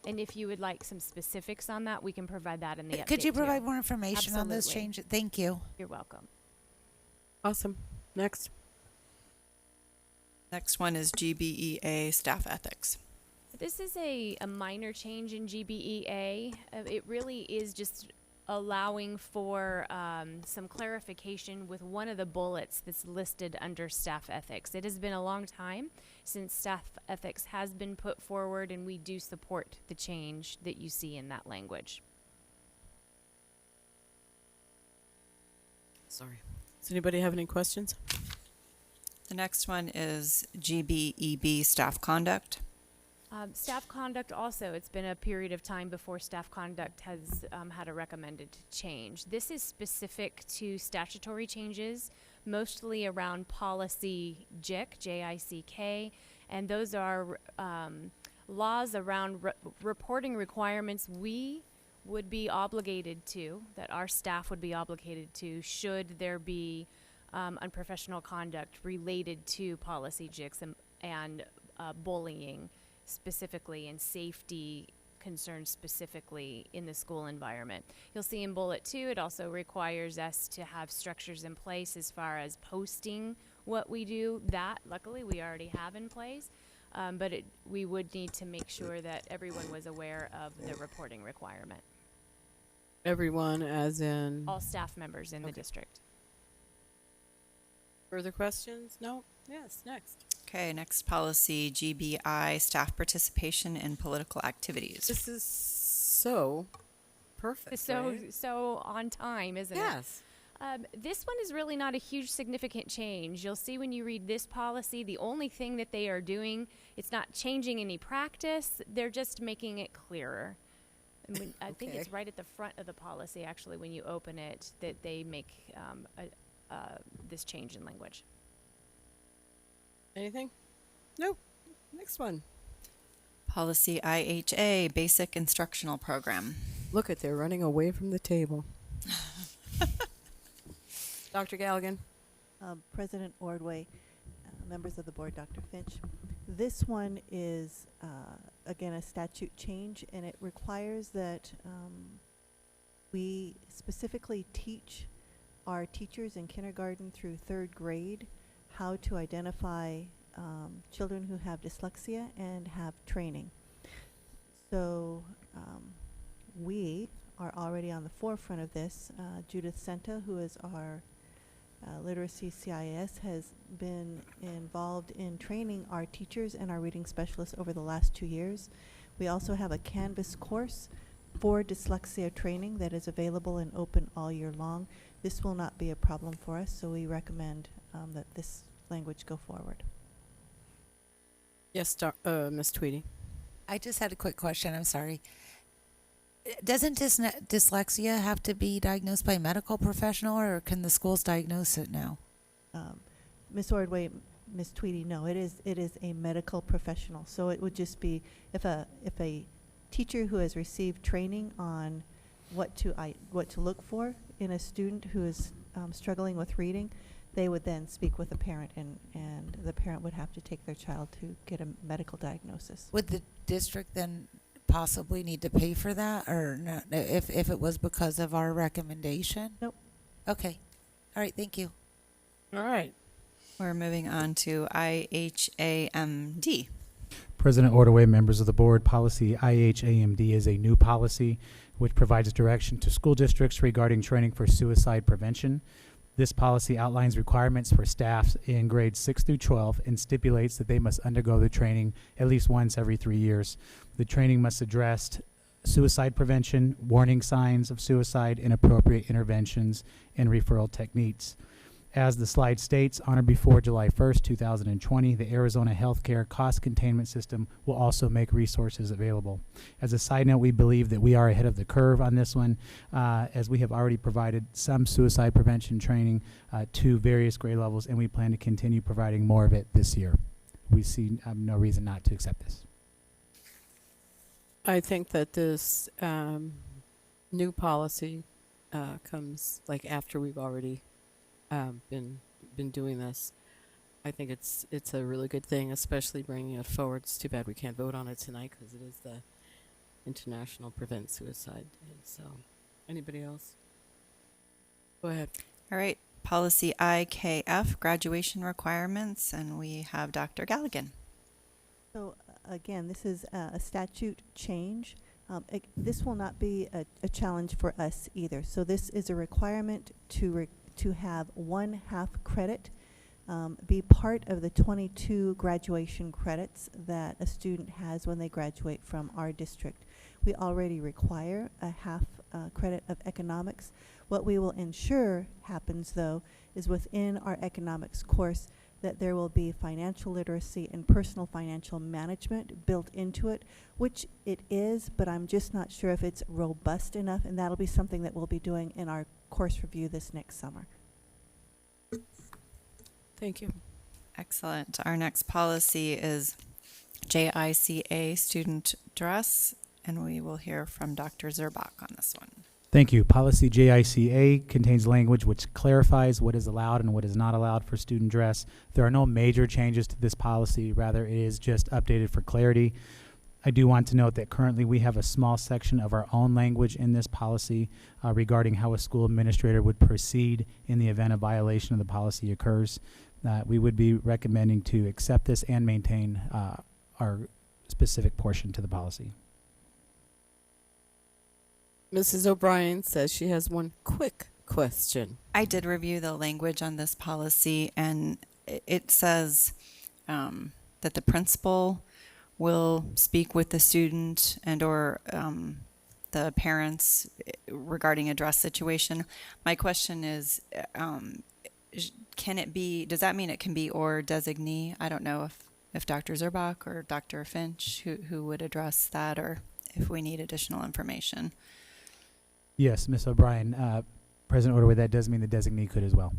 And if you would like some specifics on that, we can provide that in the update. Could you provide too. more information on those Absolutely. changes? Thank you. You're welcome. Awesome. Next. Next one is GBEA staff ethics. This is a minor change in GBEA. It really is just allowing for some clarification with one of the bullets that's listed under staff ethics. It has been a long time since staff ethics has been put forward, and we do support the change that you see in that language. Sorry. Does anybody have any questions? The next one is GBEB staff conduct. Staff conduct also, it's been a period of time before staff conduct has had a recommended change. This is specific to statutory changes, mostly around policy JIC, J-I-C-K, and those are laws around reporting requirements we would be obligated to, that our staff would be obligated to, should there be unprofessional conduct related to policy JICs and bullying specifically, and safety concerns specifically in the school environment. You'll see in bullet 2, it also requires us to have structures in place as far as posting what we do. That, luckily, we already have in place, but we would need to make sure that everyone was aware of the reporting requirement. Everyone, as in? All staff members in the district. Further questions? No? Yes, next. Okay, next policy, GBI, staff participation in political activities. This is so perfect. So on time, isn't it? Yes. This one is really not a huge significant change. You'll see when you read this policy, the only thing that they are doing, it's not changing any practice, they're just making it clearer. And I think it's right at the front of the policy, actually, when you open it, that they make this change in language. Anything? Nope. Next one. Policy IHA, basic instructional program. Look at, they're running away from the table. Dr. Galligan. President Ordway, members of the board, Dr. Finch. This one is, again, a statute change, and it requires that we specifically teach our teachers in kindergarten through 3rd grade how to identify children who have dyslexia and have training. So we are already on the forefront of this. Judith Senta, who is our literacy CIS, has been involved in training our teachers and our reading specialists over the last 2 years. We also have a Canvas course for dyslexia training that is available and open all year long. This will not be a problem for us, so we recommend that this language go forward. Yes, Miss Tweedy. I just had a quick question. I'm sorry. Doesn't dyslexia have to be diagnosed by a medical professional, or can the schools diagnose it now? Ms. Ordway, Ms. Tweedy, no, it is a medical professional. So it would just be if a teacher who has received training on what to look for in a student who is struggling with reading, they would then speak with a parent, and the parent would have to take their child to get a medical diagnosis. Would the district then possibly need to pay for that, or no, if it was because of our recommendation? Nope. Okay. All right. Thank you. All right. We're moving on to IHAMD. President Ordway, members of the board, policy IHAMD is a new policy which provides direction to school districts regarding training for suicide prevention. This policy outlines requirements for staff in grades 6 through 12 and stipulates that they must undergo the training at least once every 3 years. The training must address suicide prevention, warning signs of suicide, and appropriate interventions and referral techniques. As the slide states, on or before July 1st, 2020, the Arizona Healthcare Cost Containment System will also make resources available. As a side note, we believe that we are ahead of the curve on this one, as we have already provided some suicide prevention training to various grade levels, and we plan to continue providing more of it this year. We see no reason not to accept this. I think that this new policy comes like after we've already been doing this. I think it's a really good thing, especially bringing it forward. It's too bad we can't vote on it tonight because it is the International Prevent Suicide Day. So, anybody else? Go ahead. All right. Policy IKF, graduation requirements, and we have Dr. Galligan. So again, this is a statute change. This will not be a challenge for us either. So this is a requirement to have 1/2 credit be part of the 22 graduation credits that a student has when they graduate from our district. We already require a 1/2 credit of economics. What we will ensure happens, though, is within our economics course that there will be financial literacy and personal financial management built into it, which it is, but I'm just not sure if it's robust enough, and that'll be something that we'll be doing in our course review this next summer. Thank you. Excellent. Our next policy is JICA, student dress, and we will hear from Dr. Zerbach on this one. Thank you. Policy JICA contains language which clarifies what is allowed and what is not allowed for student dress. There are no major changes to this policy. Rather, it is just updated for clarity. I do want to note that currently we have a small section of our own language in this policy regarding how a school administrator would proceed in the event a violation of the policy occurs. We would be recommending to accept this and maintain our specific portion to the policy. Mrs. O'Brien says she has one quick question. I did review the language on this policy, and it says that the principal will speak with the student and or the parents regarding a dress situation. My question is, can it be, does that mean it can be or designee? I don't know if Dr. Zerbach or Dr. Finch who would address that, or if we need additional information. Yes, Ms. O'Brien, President Ordway, that does mean the designee could as well.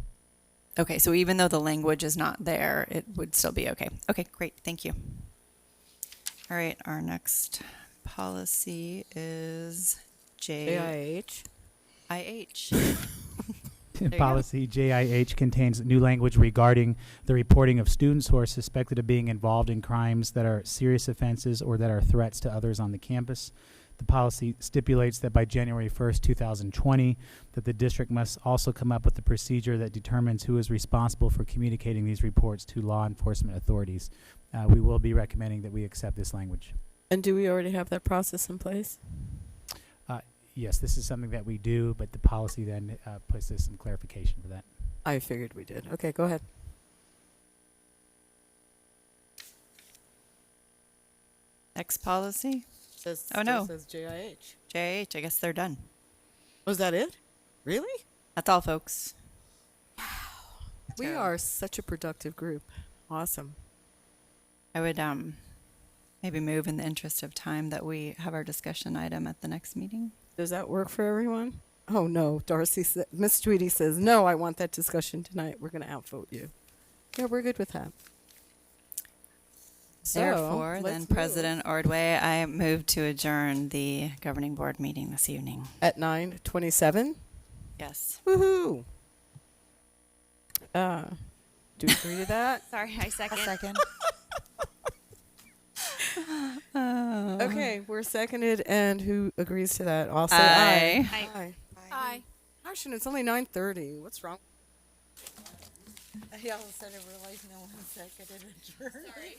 Okay, so even though the language is not there, it would still be okay. Okay, great, thank you. All right, our next policy is JIH. Policy JIH contains new language regarding the reporting of students who are suspected of being involved in crimes that are serious offenses or that are threats to others on the campus. The policy stipulates that by January 1st, 2020, that the district must also come up with a procedure that determines who is responsible for communicating these reports to law enforcement authorities. We will be recommending that we accept this language. And do we already have that process in place? Yes, this is something that we do, but the policy then places some clarification for that. I figured we did. Okay, go ahead. Next policy? Says, oh no. Says JIH. JIH, I guess they're done. Was that it? Really? That's all, folks. We are such a productive group. Awesome. I would maybe move in the interest of time that we have our discussion item at the next meeting. Does that work for everyone? Oh no, Darcy said, Miss Tweedy says, no, I want that discussion tonight. We're going to outvote you. Yeah, we're good with that. So, Therefore, let's then move. President Ordway, I move to adjourn the governing board meeting this evening. At 9:27? Yes. Woohoo! Do you agree to that? Sorry, I second. Second. Okay, we're seconded, and who agrees to that? I'll say Aye. aye. Aye. Aye. Gosh, and it's only 9:30. What's wrong? I all of a sudden realized no one seconded adjourn. Sorry.